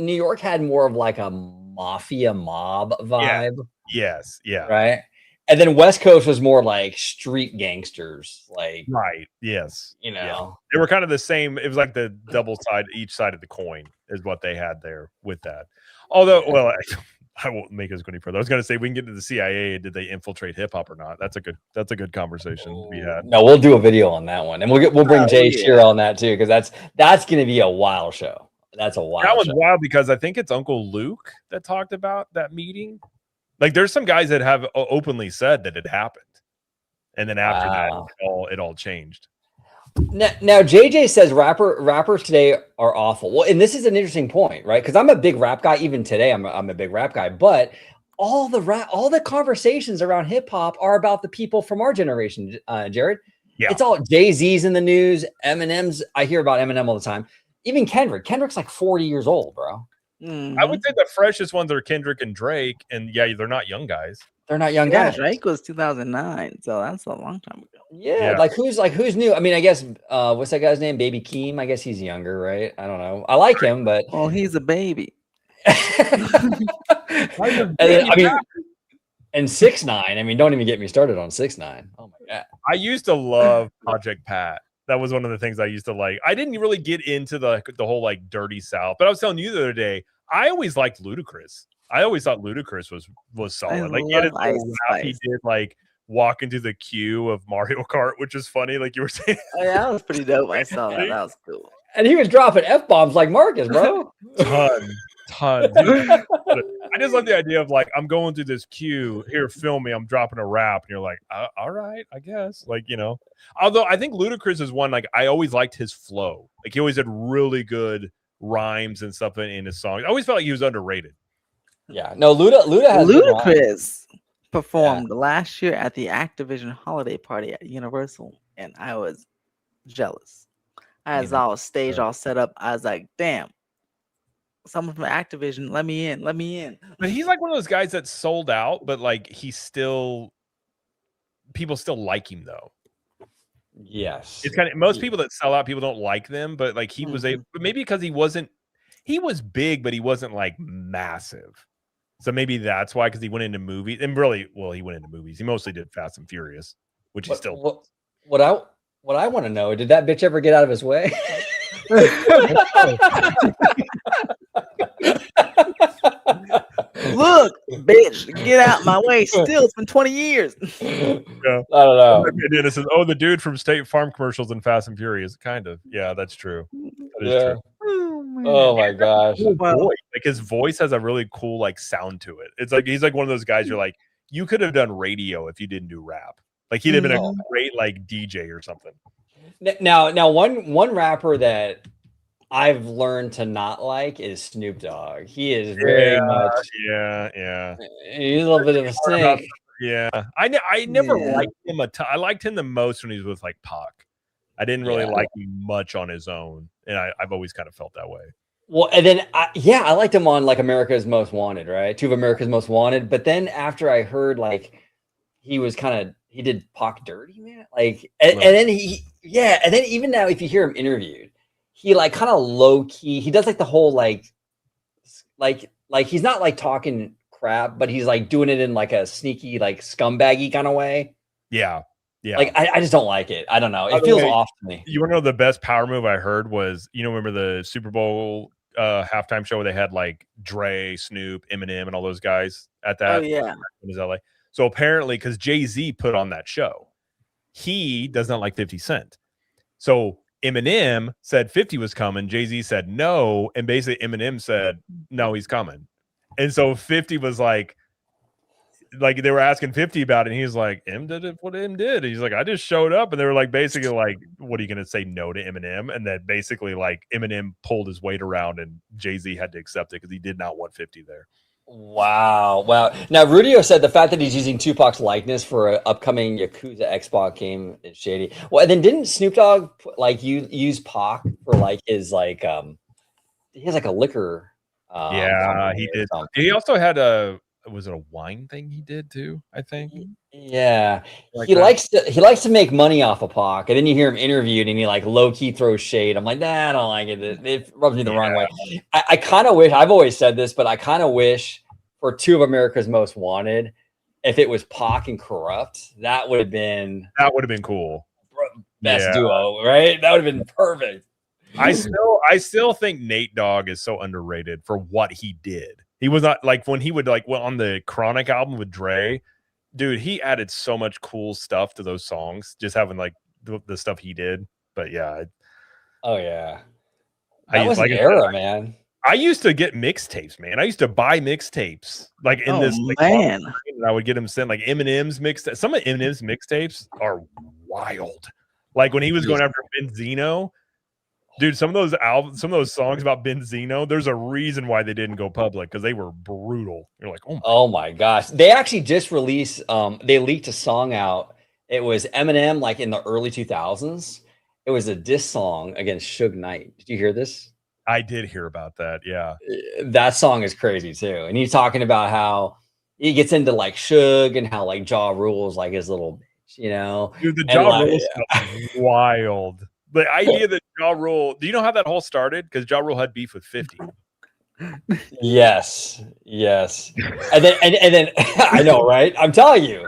more of like a mafia mob vibe. Yes. Yeah. Right. And then West Coast was more like street gangsters, like right. Yes. You know, they were kind of the same. It was like the double side, each side of the coin is what they had there with that. Although, well, I won't make us go any further. I was going to say we can get to the CIA. Did they infiltrate hip hop or not? That's a good conversation we had. No, we'll do a video on that one, and we'll bring Jay Shear on that too, because that's going to be a wild show. That's a wild. That one's wild because I think it's Uncle Luke that talked about that meeting. Like, there's some guys that have openly said that it happened, and then after that, it all changed. Now, JJ says rappers today are awful. Well, and this is an interesting point, right? Because I'm a big rap guy. Even today, I'm a big rap guy. But all the conversations around hip hop are about the people from our generation, Jared. Yeah, it's all Jay-Z's in the news. Eminem's. I hear about Eminem all the time. Even Kendrick. Kendrick's like 40 years old, bro. I would say the freshest ones are Kendrick and Drake, and they're not young guys. They're not young guys. Drake was 2009, so that's a long time ago. Yeah, like who's new? I mean, I guess what's that guy's name? Baby Keem. I guess he's younger, right? I don't know. I like him, but he's a baby. And 6ix9ine. I mean, don't even get me started on 6ix9ine. Oh my god. I used to love Project Pat. That was one of the things I used to like. I didn't really get into the whole like dirty South, but I was telling you the other day, I always liked Ludacris. I always thought Ludacris was solid. Like, he had his little rap he did, like walk into the queue of Mario Kart, which is funny, like you were saying. Yeah, that was pretty dope. I saw that. That was cool. And he was dropping F-bombs like Marcus, bro. Ton. I just love the idea of like, I'm going through this queue, here, film me, I'm dropping a rap, and you're like, all right, I guess. Like, you know. Although I think Ludacris is one, like, I always liked his flow. Like, he always had really good rhymes and stuff in his songs. I always felt like he was underrated. Yeah. No, Ludacris performed last year at the Activision holiday party at Universal, and I was jealous. I was all stage all set up. I was like, damn. Someone from Activision, let me in. But he's like one of those guys that sold out, but like people still like him though. Yes. It's kind of most people that sell out, people don't like them, but like he was able, maybe because he was big, but he wasn't like massive. So maybe that's why, because he went into movies and really, well, he went into movies. He mostly did Fast and Furious, which he still. What I want to know, did that bitch ever get out of his way? Look, bitch, get out my way. Still, it's been 20 years. Yeah. I don't know. Dennis says, the dude from State Farm commercials in Fast and Furious. Kind of. Yeah, that's true. That is true. Oh my gosh. Like, his voice has a really cool like sound to it. It's like he's like one of those guys you're like, you could have done radio if you didn't do rap. Like, he'd have been a great like DJ or something. Now one rapper that I've learned to not like is Snoop Dogg. He is very much he's a little bit of a snake. Yeah. I never liked him a ton. I liked him the most when he was with like Pac. I didn't really like him much on his own, and I've always kind of felt that way. Well, and then I liked him on like America's Most Wanted, right? 2 of America's Most Wanted. But then after I heard like he did Pac dirty, man. Like, and then and then even now, if you hear him interviewed, he like kind of low key. He does like the whole like he's not like talking crap, but he's like doing it in like a sneaky, like scumbaggy kind of way. Yeah. Yeah. Like, I just don't like it. I don't know. It feels off to me. You want to know the best power move I heard was, remember the Super Bowl halftime show where they had like Dre, Snoop, Eminem, and all those guys at that? Oh, yeah. It was LA. So apparently, because Jay-Z put on that show, he does not like 50 Cent. So Eminem said 50 was coming. Jay-Z said no. And basically Eminem said, no, he's coming. And so 50 was like they were asking 50 about it, and he was like, M did it, what M did. And he's like, I just showed up. And they were like, basically like, what are you going to say no to Eminem? And then basically like Eminem pulled his weight around, and Jay-Z had to accept it because he did not want 50 there. Wow. Now Rudio said the fact that he's using Tupac's likeness for an upcoming Yakuza Xbox game is shady. Well, and then didn't Snoop Dogg like use Pac for like his like he has like a liquor he did. He also had a was it a wine thing he did too? I think. Yeah, Like he that. likes to make money off of Pac, and then you hear him interviewed, and he like low key throws shade. I'm like, nah, I don't like it. It rubs me the wrong way. I kind of wish. I've always said this, but I kind of wish for two of America's Most Wanted, if it was Pac and Corrupt, that would have been Cool. best duo, right? That would have been perfect. I still think Nate Dogg is so underrated for what he did. He was not like when he would on the Chronic album with Dre, dude, he added so much cool stuff to those songs, just having like the stuff he did. But yeah. Oh yeah. That was an era, man. I used to get mixtapes, man. I used to buy mixtapes like in this man. And I would get them sent like Eminem's mixtape. Some of Eminem's mixtapes are wild. Like when he was going after Benzino, dude, some of those songs about Benzino, there's a reason why they didn't go public because they were brutal. You're like, oh my gosh. They actually just released they leaked a song out. It was Eminem like in the early 2000s. It was a diss song against Suge Knight. Did you hear this? I did hear about that. Yeah. That song is crazy too. And he's talking about how he gets into like Suge and how like Ja Rule's like his little, you know. Dude, the Ja Rule stuff is wild. The idea that Ja Rule, do you know how that whole started? Because Ja Rule had beef with 50. Yes. And then I know, right? I'm telling you.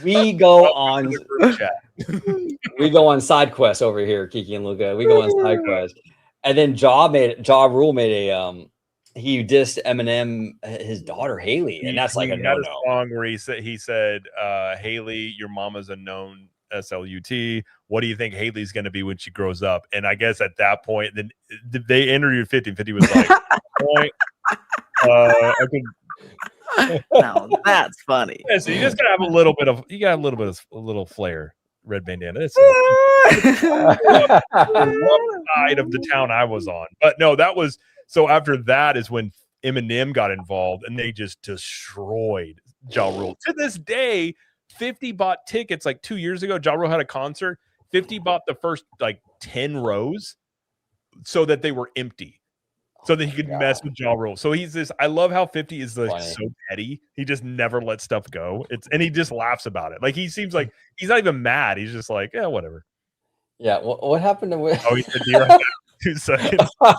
We go on side quests over here, Kiki and Luca. We go on side quests. And then Ja Rule made a he dissed Eminem, his daughter Haley, and that's like a no-no. A song where he said, Haley, your mama's a known SLUT. What do you think Haley's going to be when she grows up? And I guess at that point, then they interviewed 50, and 50 was like, point. Now that's funny. Yeah, so you just gotta have a little bit of flair. Red bandana. That's the side of the town I was on. But no, that was so. After that is when Eminem got involved, and they just destroyed Ja Rule. To this day, 50 bought tickets like 2 years ago. Ja Rule had a concert. 50 bought the first like 10 rows so that they were empty. So that he could mess with Ja Rule. So he's this. I love how 50 is like so petty. He just never lets stuff go. And he just laughs about it. Like he seems like he's not even mad. He's just like, yeah, whatever. Yeah. What happened to? Oh, he said, "You're right." 2 seconds. Well,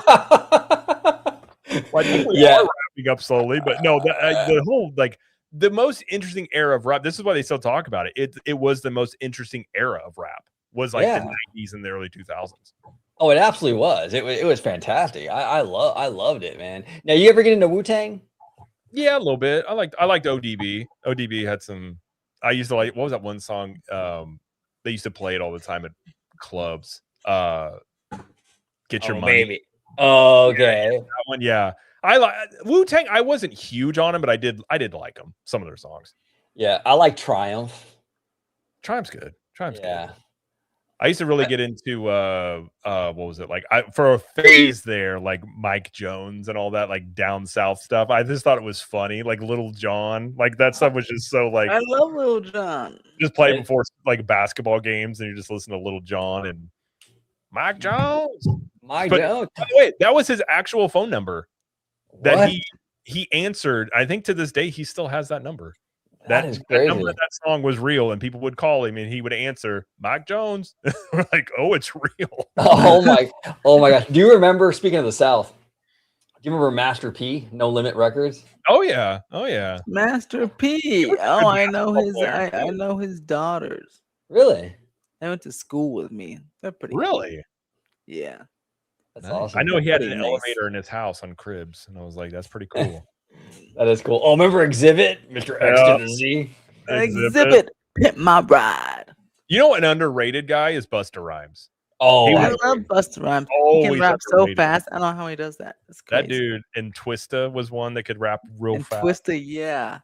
I think we are wrapping up slowly, but no, the whole like the most interesting era of rap. This is why they still talk about it. It was the most interesting era of rap. Was like the 90s and the early 2000s. Oh, it absolutely was. It was fantastic. I loved it, man. Now, you ever get into Wu-Tang? Yeah, a little bit. I liked ODB. ODB had some. I used to like. What was that one song? They used to play it all the time at clubs. Get Your Money. Baby. Oh, okay. Yeah, that one. Yeah, I like Wu-Tang. I wasn't huge on him, but I did like them. Some of their songs. Yeah, I like Triumph. Triumph's good. Triumph's good. I used to really get into what was it like? For a phase there, like Mike Jones and all that, like down south stuff. I just thought it was funny, like Little John, like that stuff was just so like. I love Little John. Just play before like basketball games, and you just listen to Little John and Mike Jones. Jones. By the way, that was his actual phone number that he answered. I think to this day he still has that number. That is crazy. That number of that song was real, and people would call him, and he would answer, Mike Jones. We're like, oh, it's real. Oh my gosh! Do you remember? Speaking of the South, do you remember Master P? No Limit Records. Oh yeah, Master P. Oh, I know his. I know his daughters. Really? They went to school with me. They're pretty. Really? Cool. Yeah. That's awesome. I know he had an elevator in his house on Cribs, and I was like, that's pretty cool. That is cool. Oh, remember Exhibit, Mr. X to the Z? Exhibit, Pimp My Ride. You know, an underrated guy is Busta Rhymes. Oh, I love Busta Rhymes. He can rap so fast. I don't know how he does that. It's crazy. That dude and Twista was one that could rap real fast. Twista, yeah.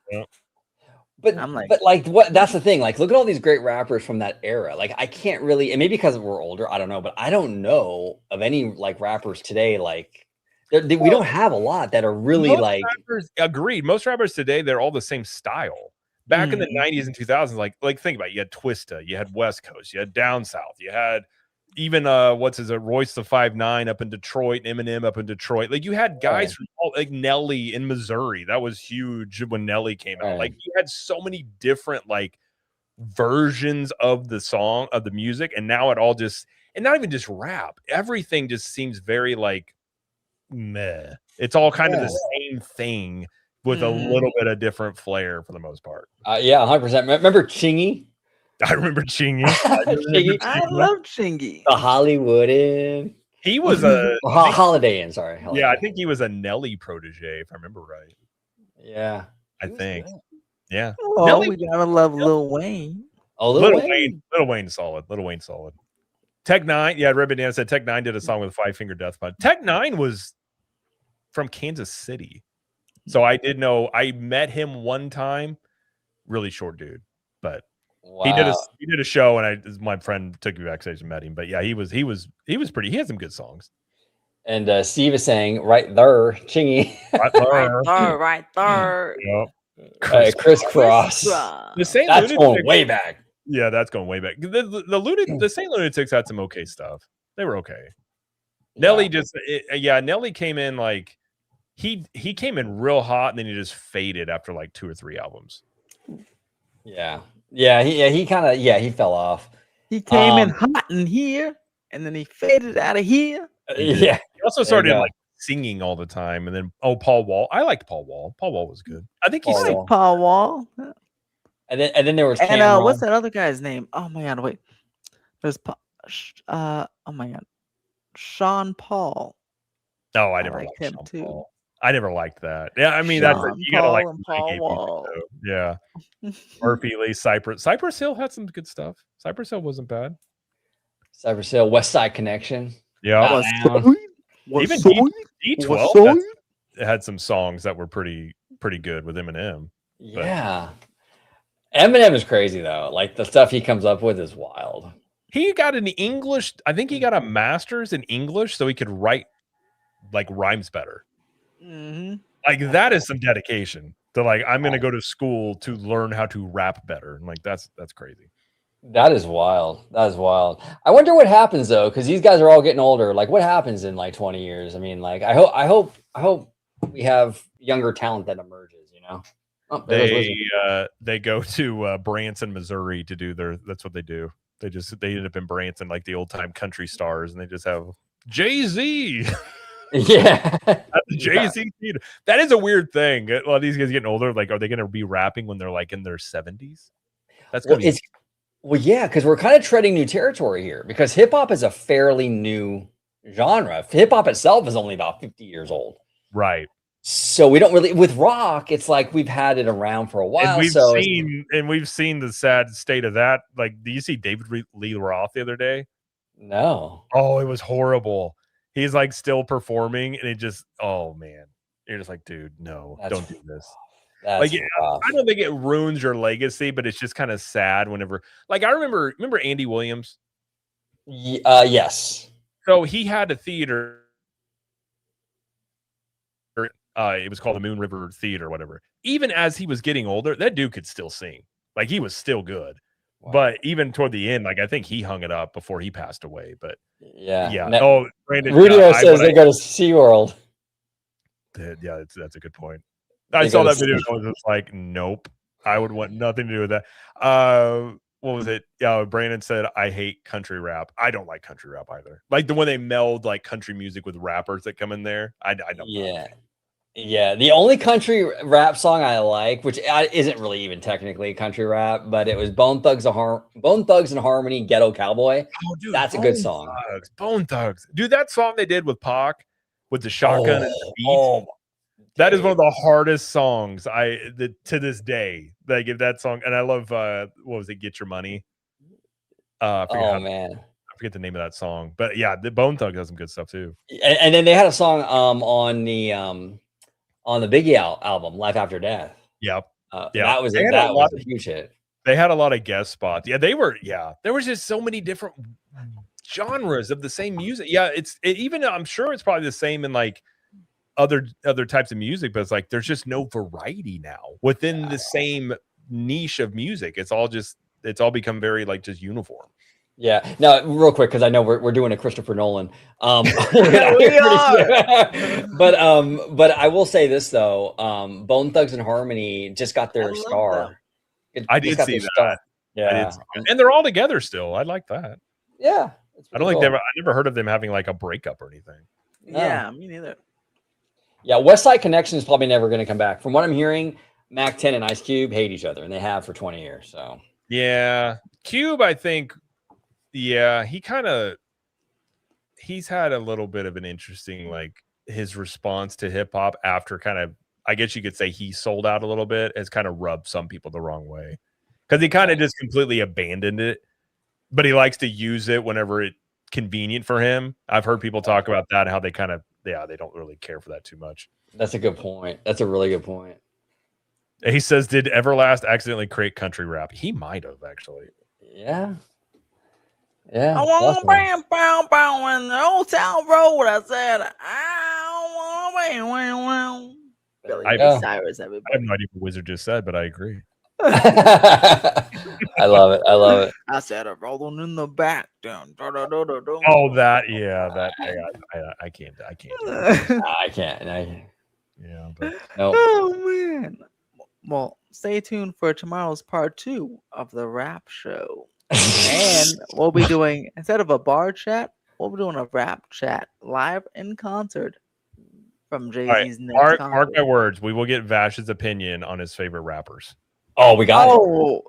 But I'm like, what? That's the thing. Like, look at all these great rappers from that era. Like, I can't really, and maybe because we're older, I don't know, but I don't know of any like rappers today. Like, we don't have a lot that are really most like. Rappers, agreed. Most rappers today, they're all the same style. Back in the 90s and 2000s, like think about it. You had Twista, you had West Coast, you had Down South, you had even what's his Royce the 5'9" up in Detroit, Eminem up in Detroit. Like you had guys from like Nelly in Missouri. That was huge when Nelly came out. Like you had so many different like versions of the song, of the music, and now it all just, and not even just rap. Everything just seems very like meh. It's all kind of the same thing with a little bit of different flair for the most part. Yeah, 100%. Remember Chingy? I remember Chingy. I love Chingy. The Hollywood Inn. He was a Holiday Inn. Sorry. Holiday yeah, I Inn. think he was a Nelly protege, if I remember right. Yeah, I think. Yeah. Oh, Nelly, we gotta love Lil Wayne. Oh, Little Wayne solid. Little Wayne solid. Tech Nine. Yeah, Red Banana said Tech Nine did a song with 5 Finger Death Punch. Tech Nine was from Kansas City. So I did know, I met him one time. Really short dude, but he did a show, and my friend took me backstage and met him. But yeah, he was pretty. He had some good songs. And Steve is saying right there, Chingy. Right there. Yep. Crisscross. The St. That's Lunatics, going way back. Yeah, that's going way back. The St. Lunatics had some okay stuff. They were okay. Nelly Nelly came in like he came in real hot, and then he just faded after like 2 or 3 albums. Yeah, he kind of he fell off. He came in hot in here, and then he faded out of here. Yeah. He also started like singing all the time, and then Paul Wall. I liked Paul Wall. Paul Wall was good. I think he's like Paul Wall. And then there was what's that other guy's name? Oh my god, wait. There's oh my god, Sean Paul. No, I never liked him Sean too. Paul. I never liked that. Yeah, I mean Sean that's you gotta like Paul Wall. Yeah. Murphy Lee, Cypress Hill had some good stuff. Cypress Hill wasn't bad. Cypress Hill, West Side Connection. Yeah. Even D12 had some songs that were pretty good with Eminem. Yeah. Eminem is crazy though. Like the stuff he comes up with is wild. He got an English, I think he got a master's in English so he could write like rhymes better. Like that is some dedication to like, I'm going to go to school to learn how to rap better. And like, that's crazy. That is wild. That is wild. I wonder what happens though, because these guys are all getting older. Like, what happens in like 20 years? I mean, like, I hope we have younger talent that emerges. You know, they go to Branson, Missouri to do their. That's what they do. They end up in Branson, like the old time country stars, and they just have Jay-Z. Yeah, at the Jay-Z theater. That is a weird thing. A lot of these guys getting older. Like, are they going to be rapping when they're like in their 70s? That's gonna be. Well, yeah, because we're kind of treading new territory here because hip hop is a fairly new genre. Hip hop itself is only about 50 years old. Right. So we don't really, with rock, it's like we've had it around for a while. And we've seen the sad state of that. Like, do you see David Lee Roth the other day? No. Oh, it was horrible. He's like still performing, and it just, oh man, you're just like, dude, no, don't do this. Like, I don't think it ruins your legacy, but it's just kind of sad whenever, like, I remember Andy Williams? Yes. So he had a theater. It was called the Moon River Theater, whatever. Even as he was getting older, that dude could still sing. Like, he was still good. Wow. But even toward the end, like, I think he hung it up before he passed away. But yeah. Now, Brandon, Rudio says they go to SeaWorld. Yeah, that's a good point. I saw that video and I was just like, nope, I would want nothing to do with that. What was it? Brandon said, I hate country rap. I don't like country rap either. Like the when they meld like country music with rappers that come in there. I don't. Yeah. Yeah. The only country rap song I like, which isn't really even technically country rap, but it was Bone Thugs and Harmony, Ghetto Cowboy. Oh, dude, that's a good song. Bone Thugs. Dude, that song they did with Pac with the shotgun and the beat. That is one of the hardest songs to this day. They give that song, and I love what was it? Get Your Money. I forget the name of that song, but yeah, the Bone Thugs has some good stuff too. And then they had a song on the Biggie album, Life After Death. Yep. That was a huge hit. They had a lot of guest spots. Yeah, there was just so many different genres of the same music. Yeah, even I'm sure it's probably the same in like other types of music, but it's like there's just no variety now within the same niche of music. It's all become very like just uniform. Yeah. Now, real quick, because I know we're doing a Christopher Nolan. We are. But I will say this though. Bone Thugs and Harmony just got their love star. I Just did got see their that. star. I Yeah. did see that. And they're all together still. I like that. Yeah. I don't think I never heard of them having like a breakup or anything. No. Yeah, me neither. Yeah, West Side Connection is probably never going to come back. From what I'm hearing, Mac 10 and Ice Cube hate each other, and they have for 20 years. So Yeah, Cube, I think. Yeah, he's had a little bit of an interesting, like, his response to hip hop after kind of, I guess you could say he sold out a little bit, has kind of rubbed some people the wrong way because he kind of just completely abandoned it, but he likes to use it whenever it's convenient for him. I've heard people talk about that, how they kind of, they don't really care for that too much. that's a good point. That's a really good point. He says, did Everlast accidentally create country rap? He might have, actually. Yeah. Yeah. I want to definitely. bam in the old town road. I said, I want to There Billy we go. Cyrus, I have everybody. no idea what Wizard just said, but I agree. I love it. I love it. I said, I'm rolling in the back. Down. Oh, that, yeah, that, I can't. I can't. Yeah, but No. Oh, man. Well, stay tuned for tomorrow's part 2 of the rap show. And we'll be doing, instead of a bar chat, we'll be doing a rap chat live in concert from Jay-Z's next mark concert. my words. We will get Vash's opinion on his favorite rappers. Oh, we got it. Oh,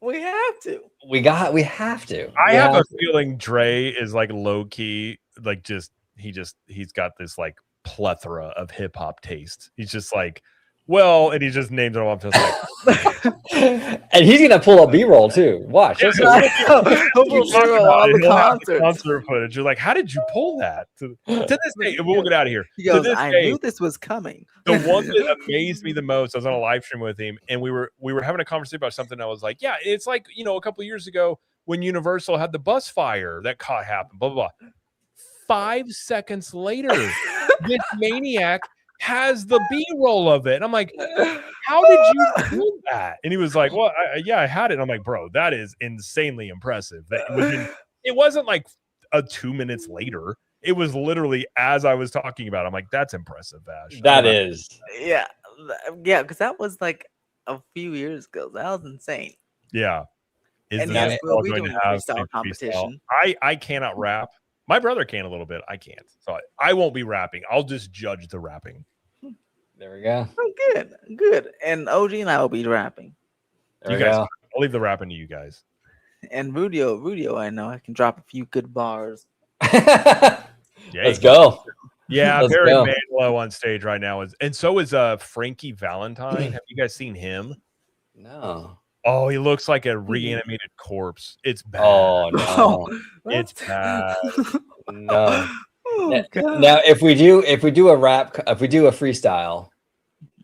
we have to. We have to. I We have a to. feeling Dre is like low key, like he's got this like plethora of hip hop taste. He's just like, well, and he just names it all. I'm just like, And he's gonna pull up B-roll too. Watch. Yeah. He'll You talk show about all it, the he'll have the concerts. concert footage. You're like, how did you pull that? To this day, we'll get out of here. He To goes, this I day, knew this was coming. the one that amazed me the most, I was on a live stream with him, and we were having a conversation about something. I was like, yeah, it's like, you know, a couple of years ago when Universal had the bus fire that happened, blah, blah, blah. 5 seconds later, this maniac has the B-roll of it. And I'm like, how did you do that? And he was like, well, I had it. And I'm like, bro, that is insanely impressive. It wasn't like 2 minutes later. It was literally as I was talking about it. I'm like, that's impressive, Vash. That is. Yeah, because that was like a few years ago. That was insane. Yeah. Is And the yes, NFL we'll be going doing to a have freestyle a competition. I cannot rap. My brother can a little bit. I can't. So I won't be rapping. I'll just judge the rapping. There we go. Oh, good. And OG and I will be rapping. There You we guys, go. I'll leave the rapping to you guys. And Rudio, I know I can drop a few good bars. Yeah, Let's go. Yeah, Let's Barry go. Manilow on stage right now and so is Frankie Valentine. Have you guys seen him? No. Oh, he looks like a reanimated corpse. It's bad. Oh no. It's bad. No. Oh, God. Now, if we do a freestyle,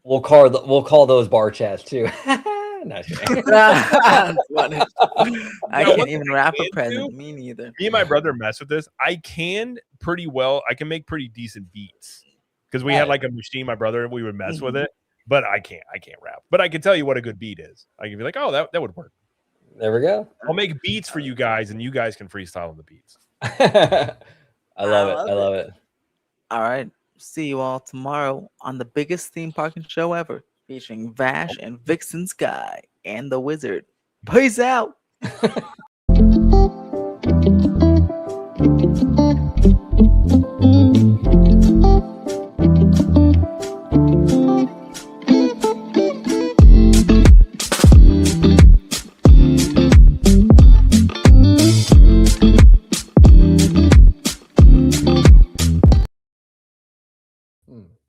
we'll call those bar chats too. No, just kidding. That's funny. I Now, can't even rap a can present. do- Me neither. Me and my brother mess with this. I can pretty well. I can make pretty decent beats because we had like a machine. My brother and we would mess with it, but I can't rap. But I can tell you what a good beat is. I can be like, oh, that would work. There we go. I'll make beats for you guys, and you guys can freestyle on the beats. I love it. All right. See you all tomorrow on the biggest theme parking show ever, featuring Vash and Vixen Sky and the Wizard. Peace out.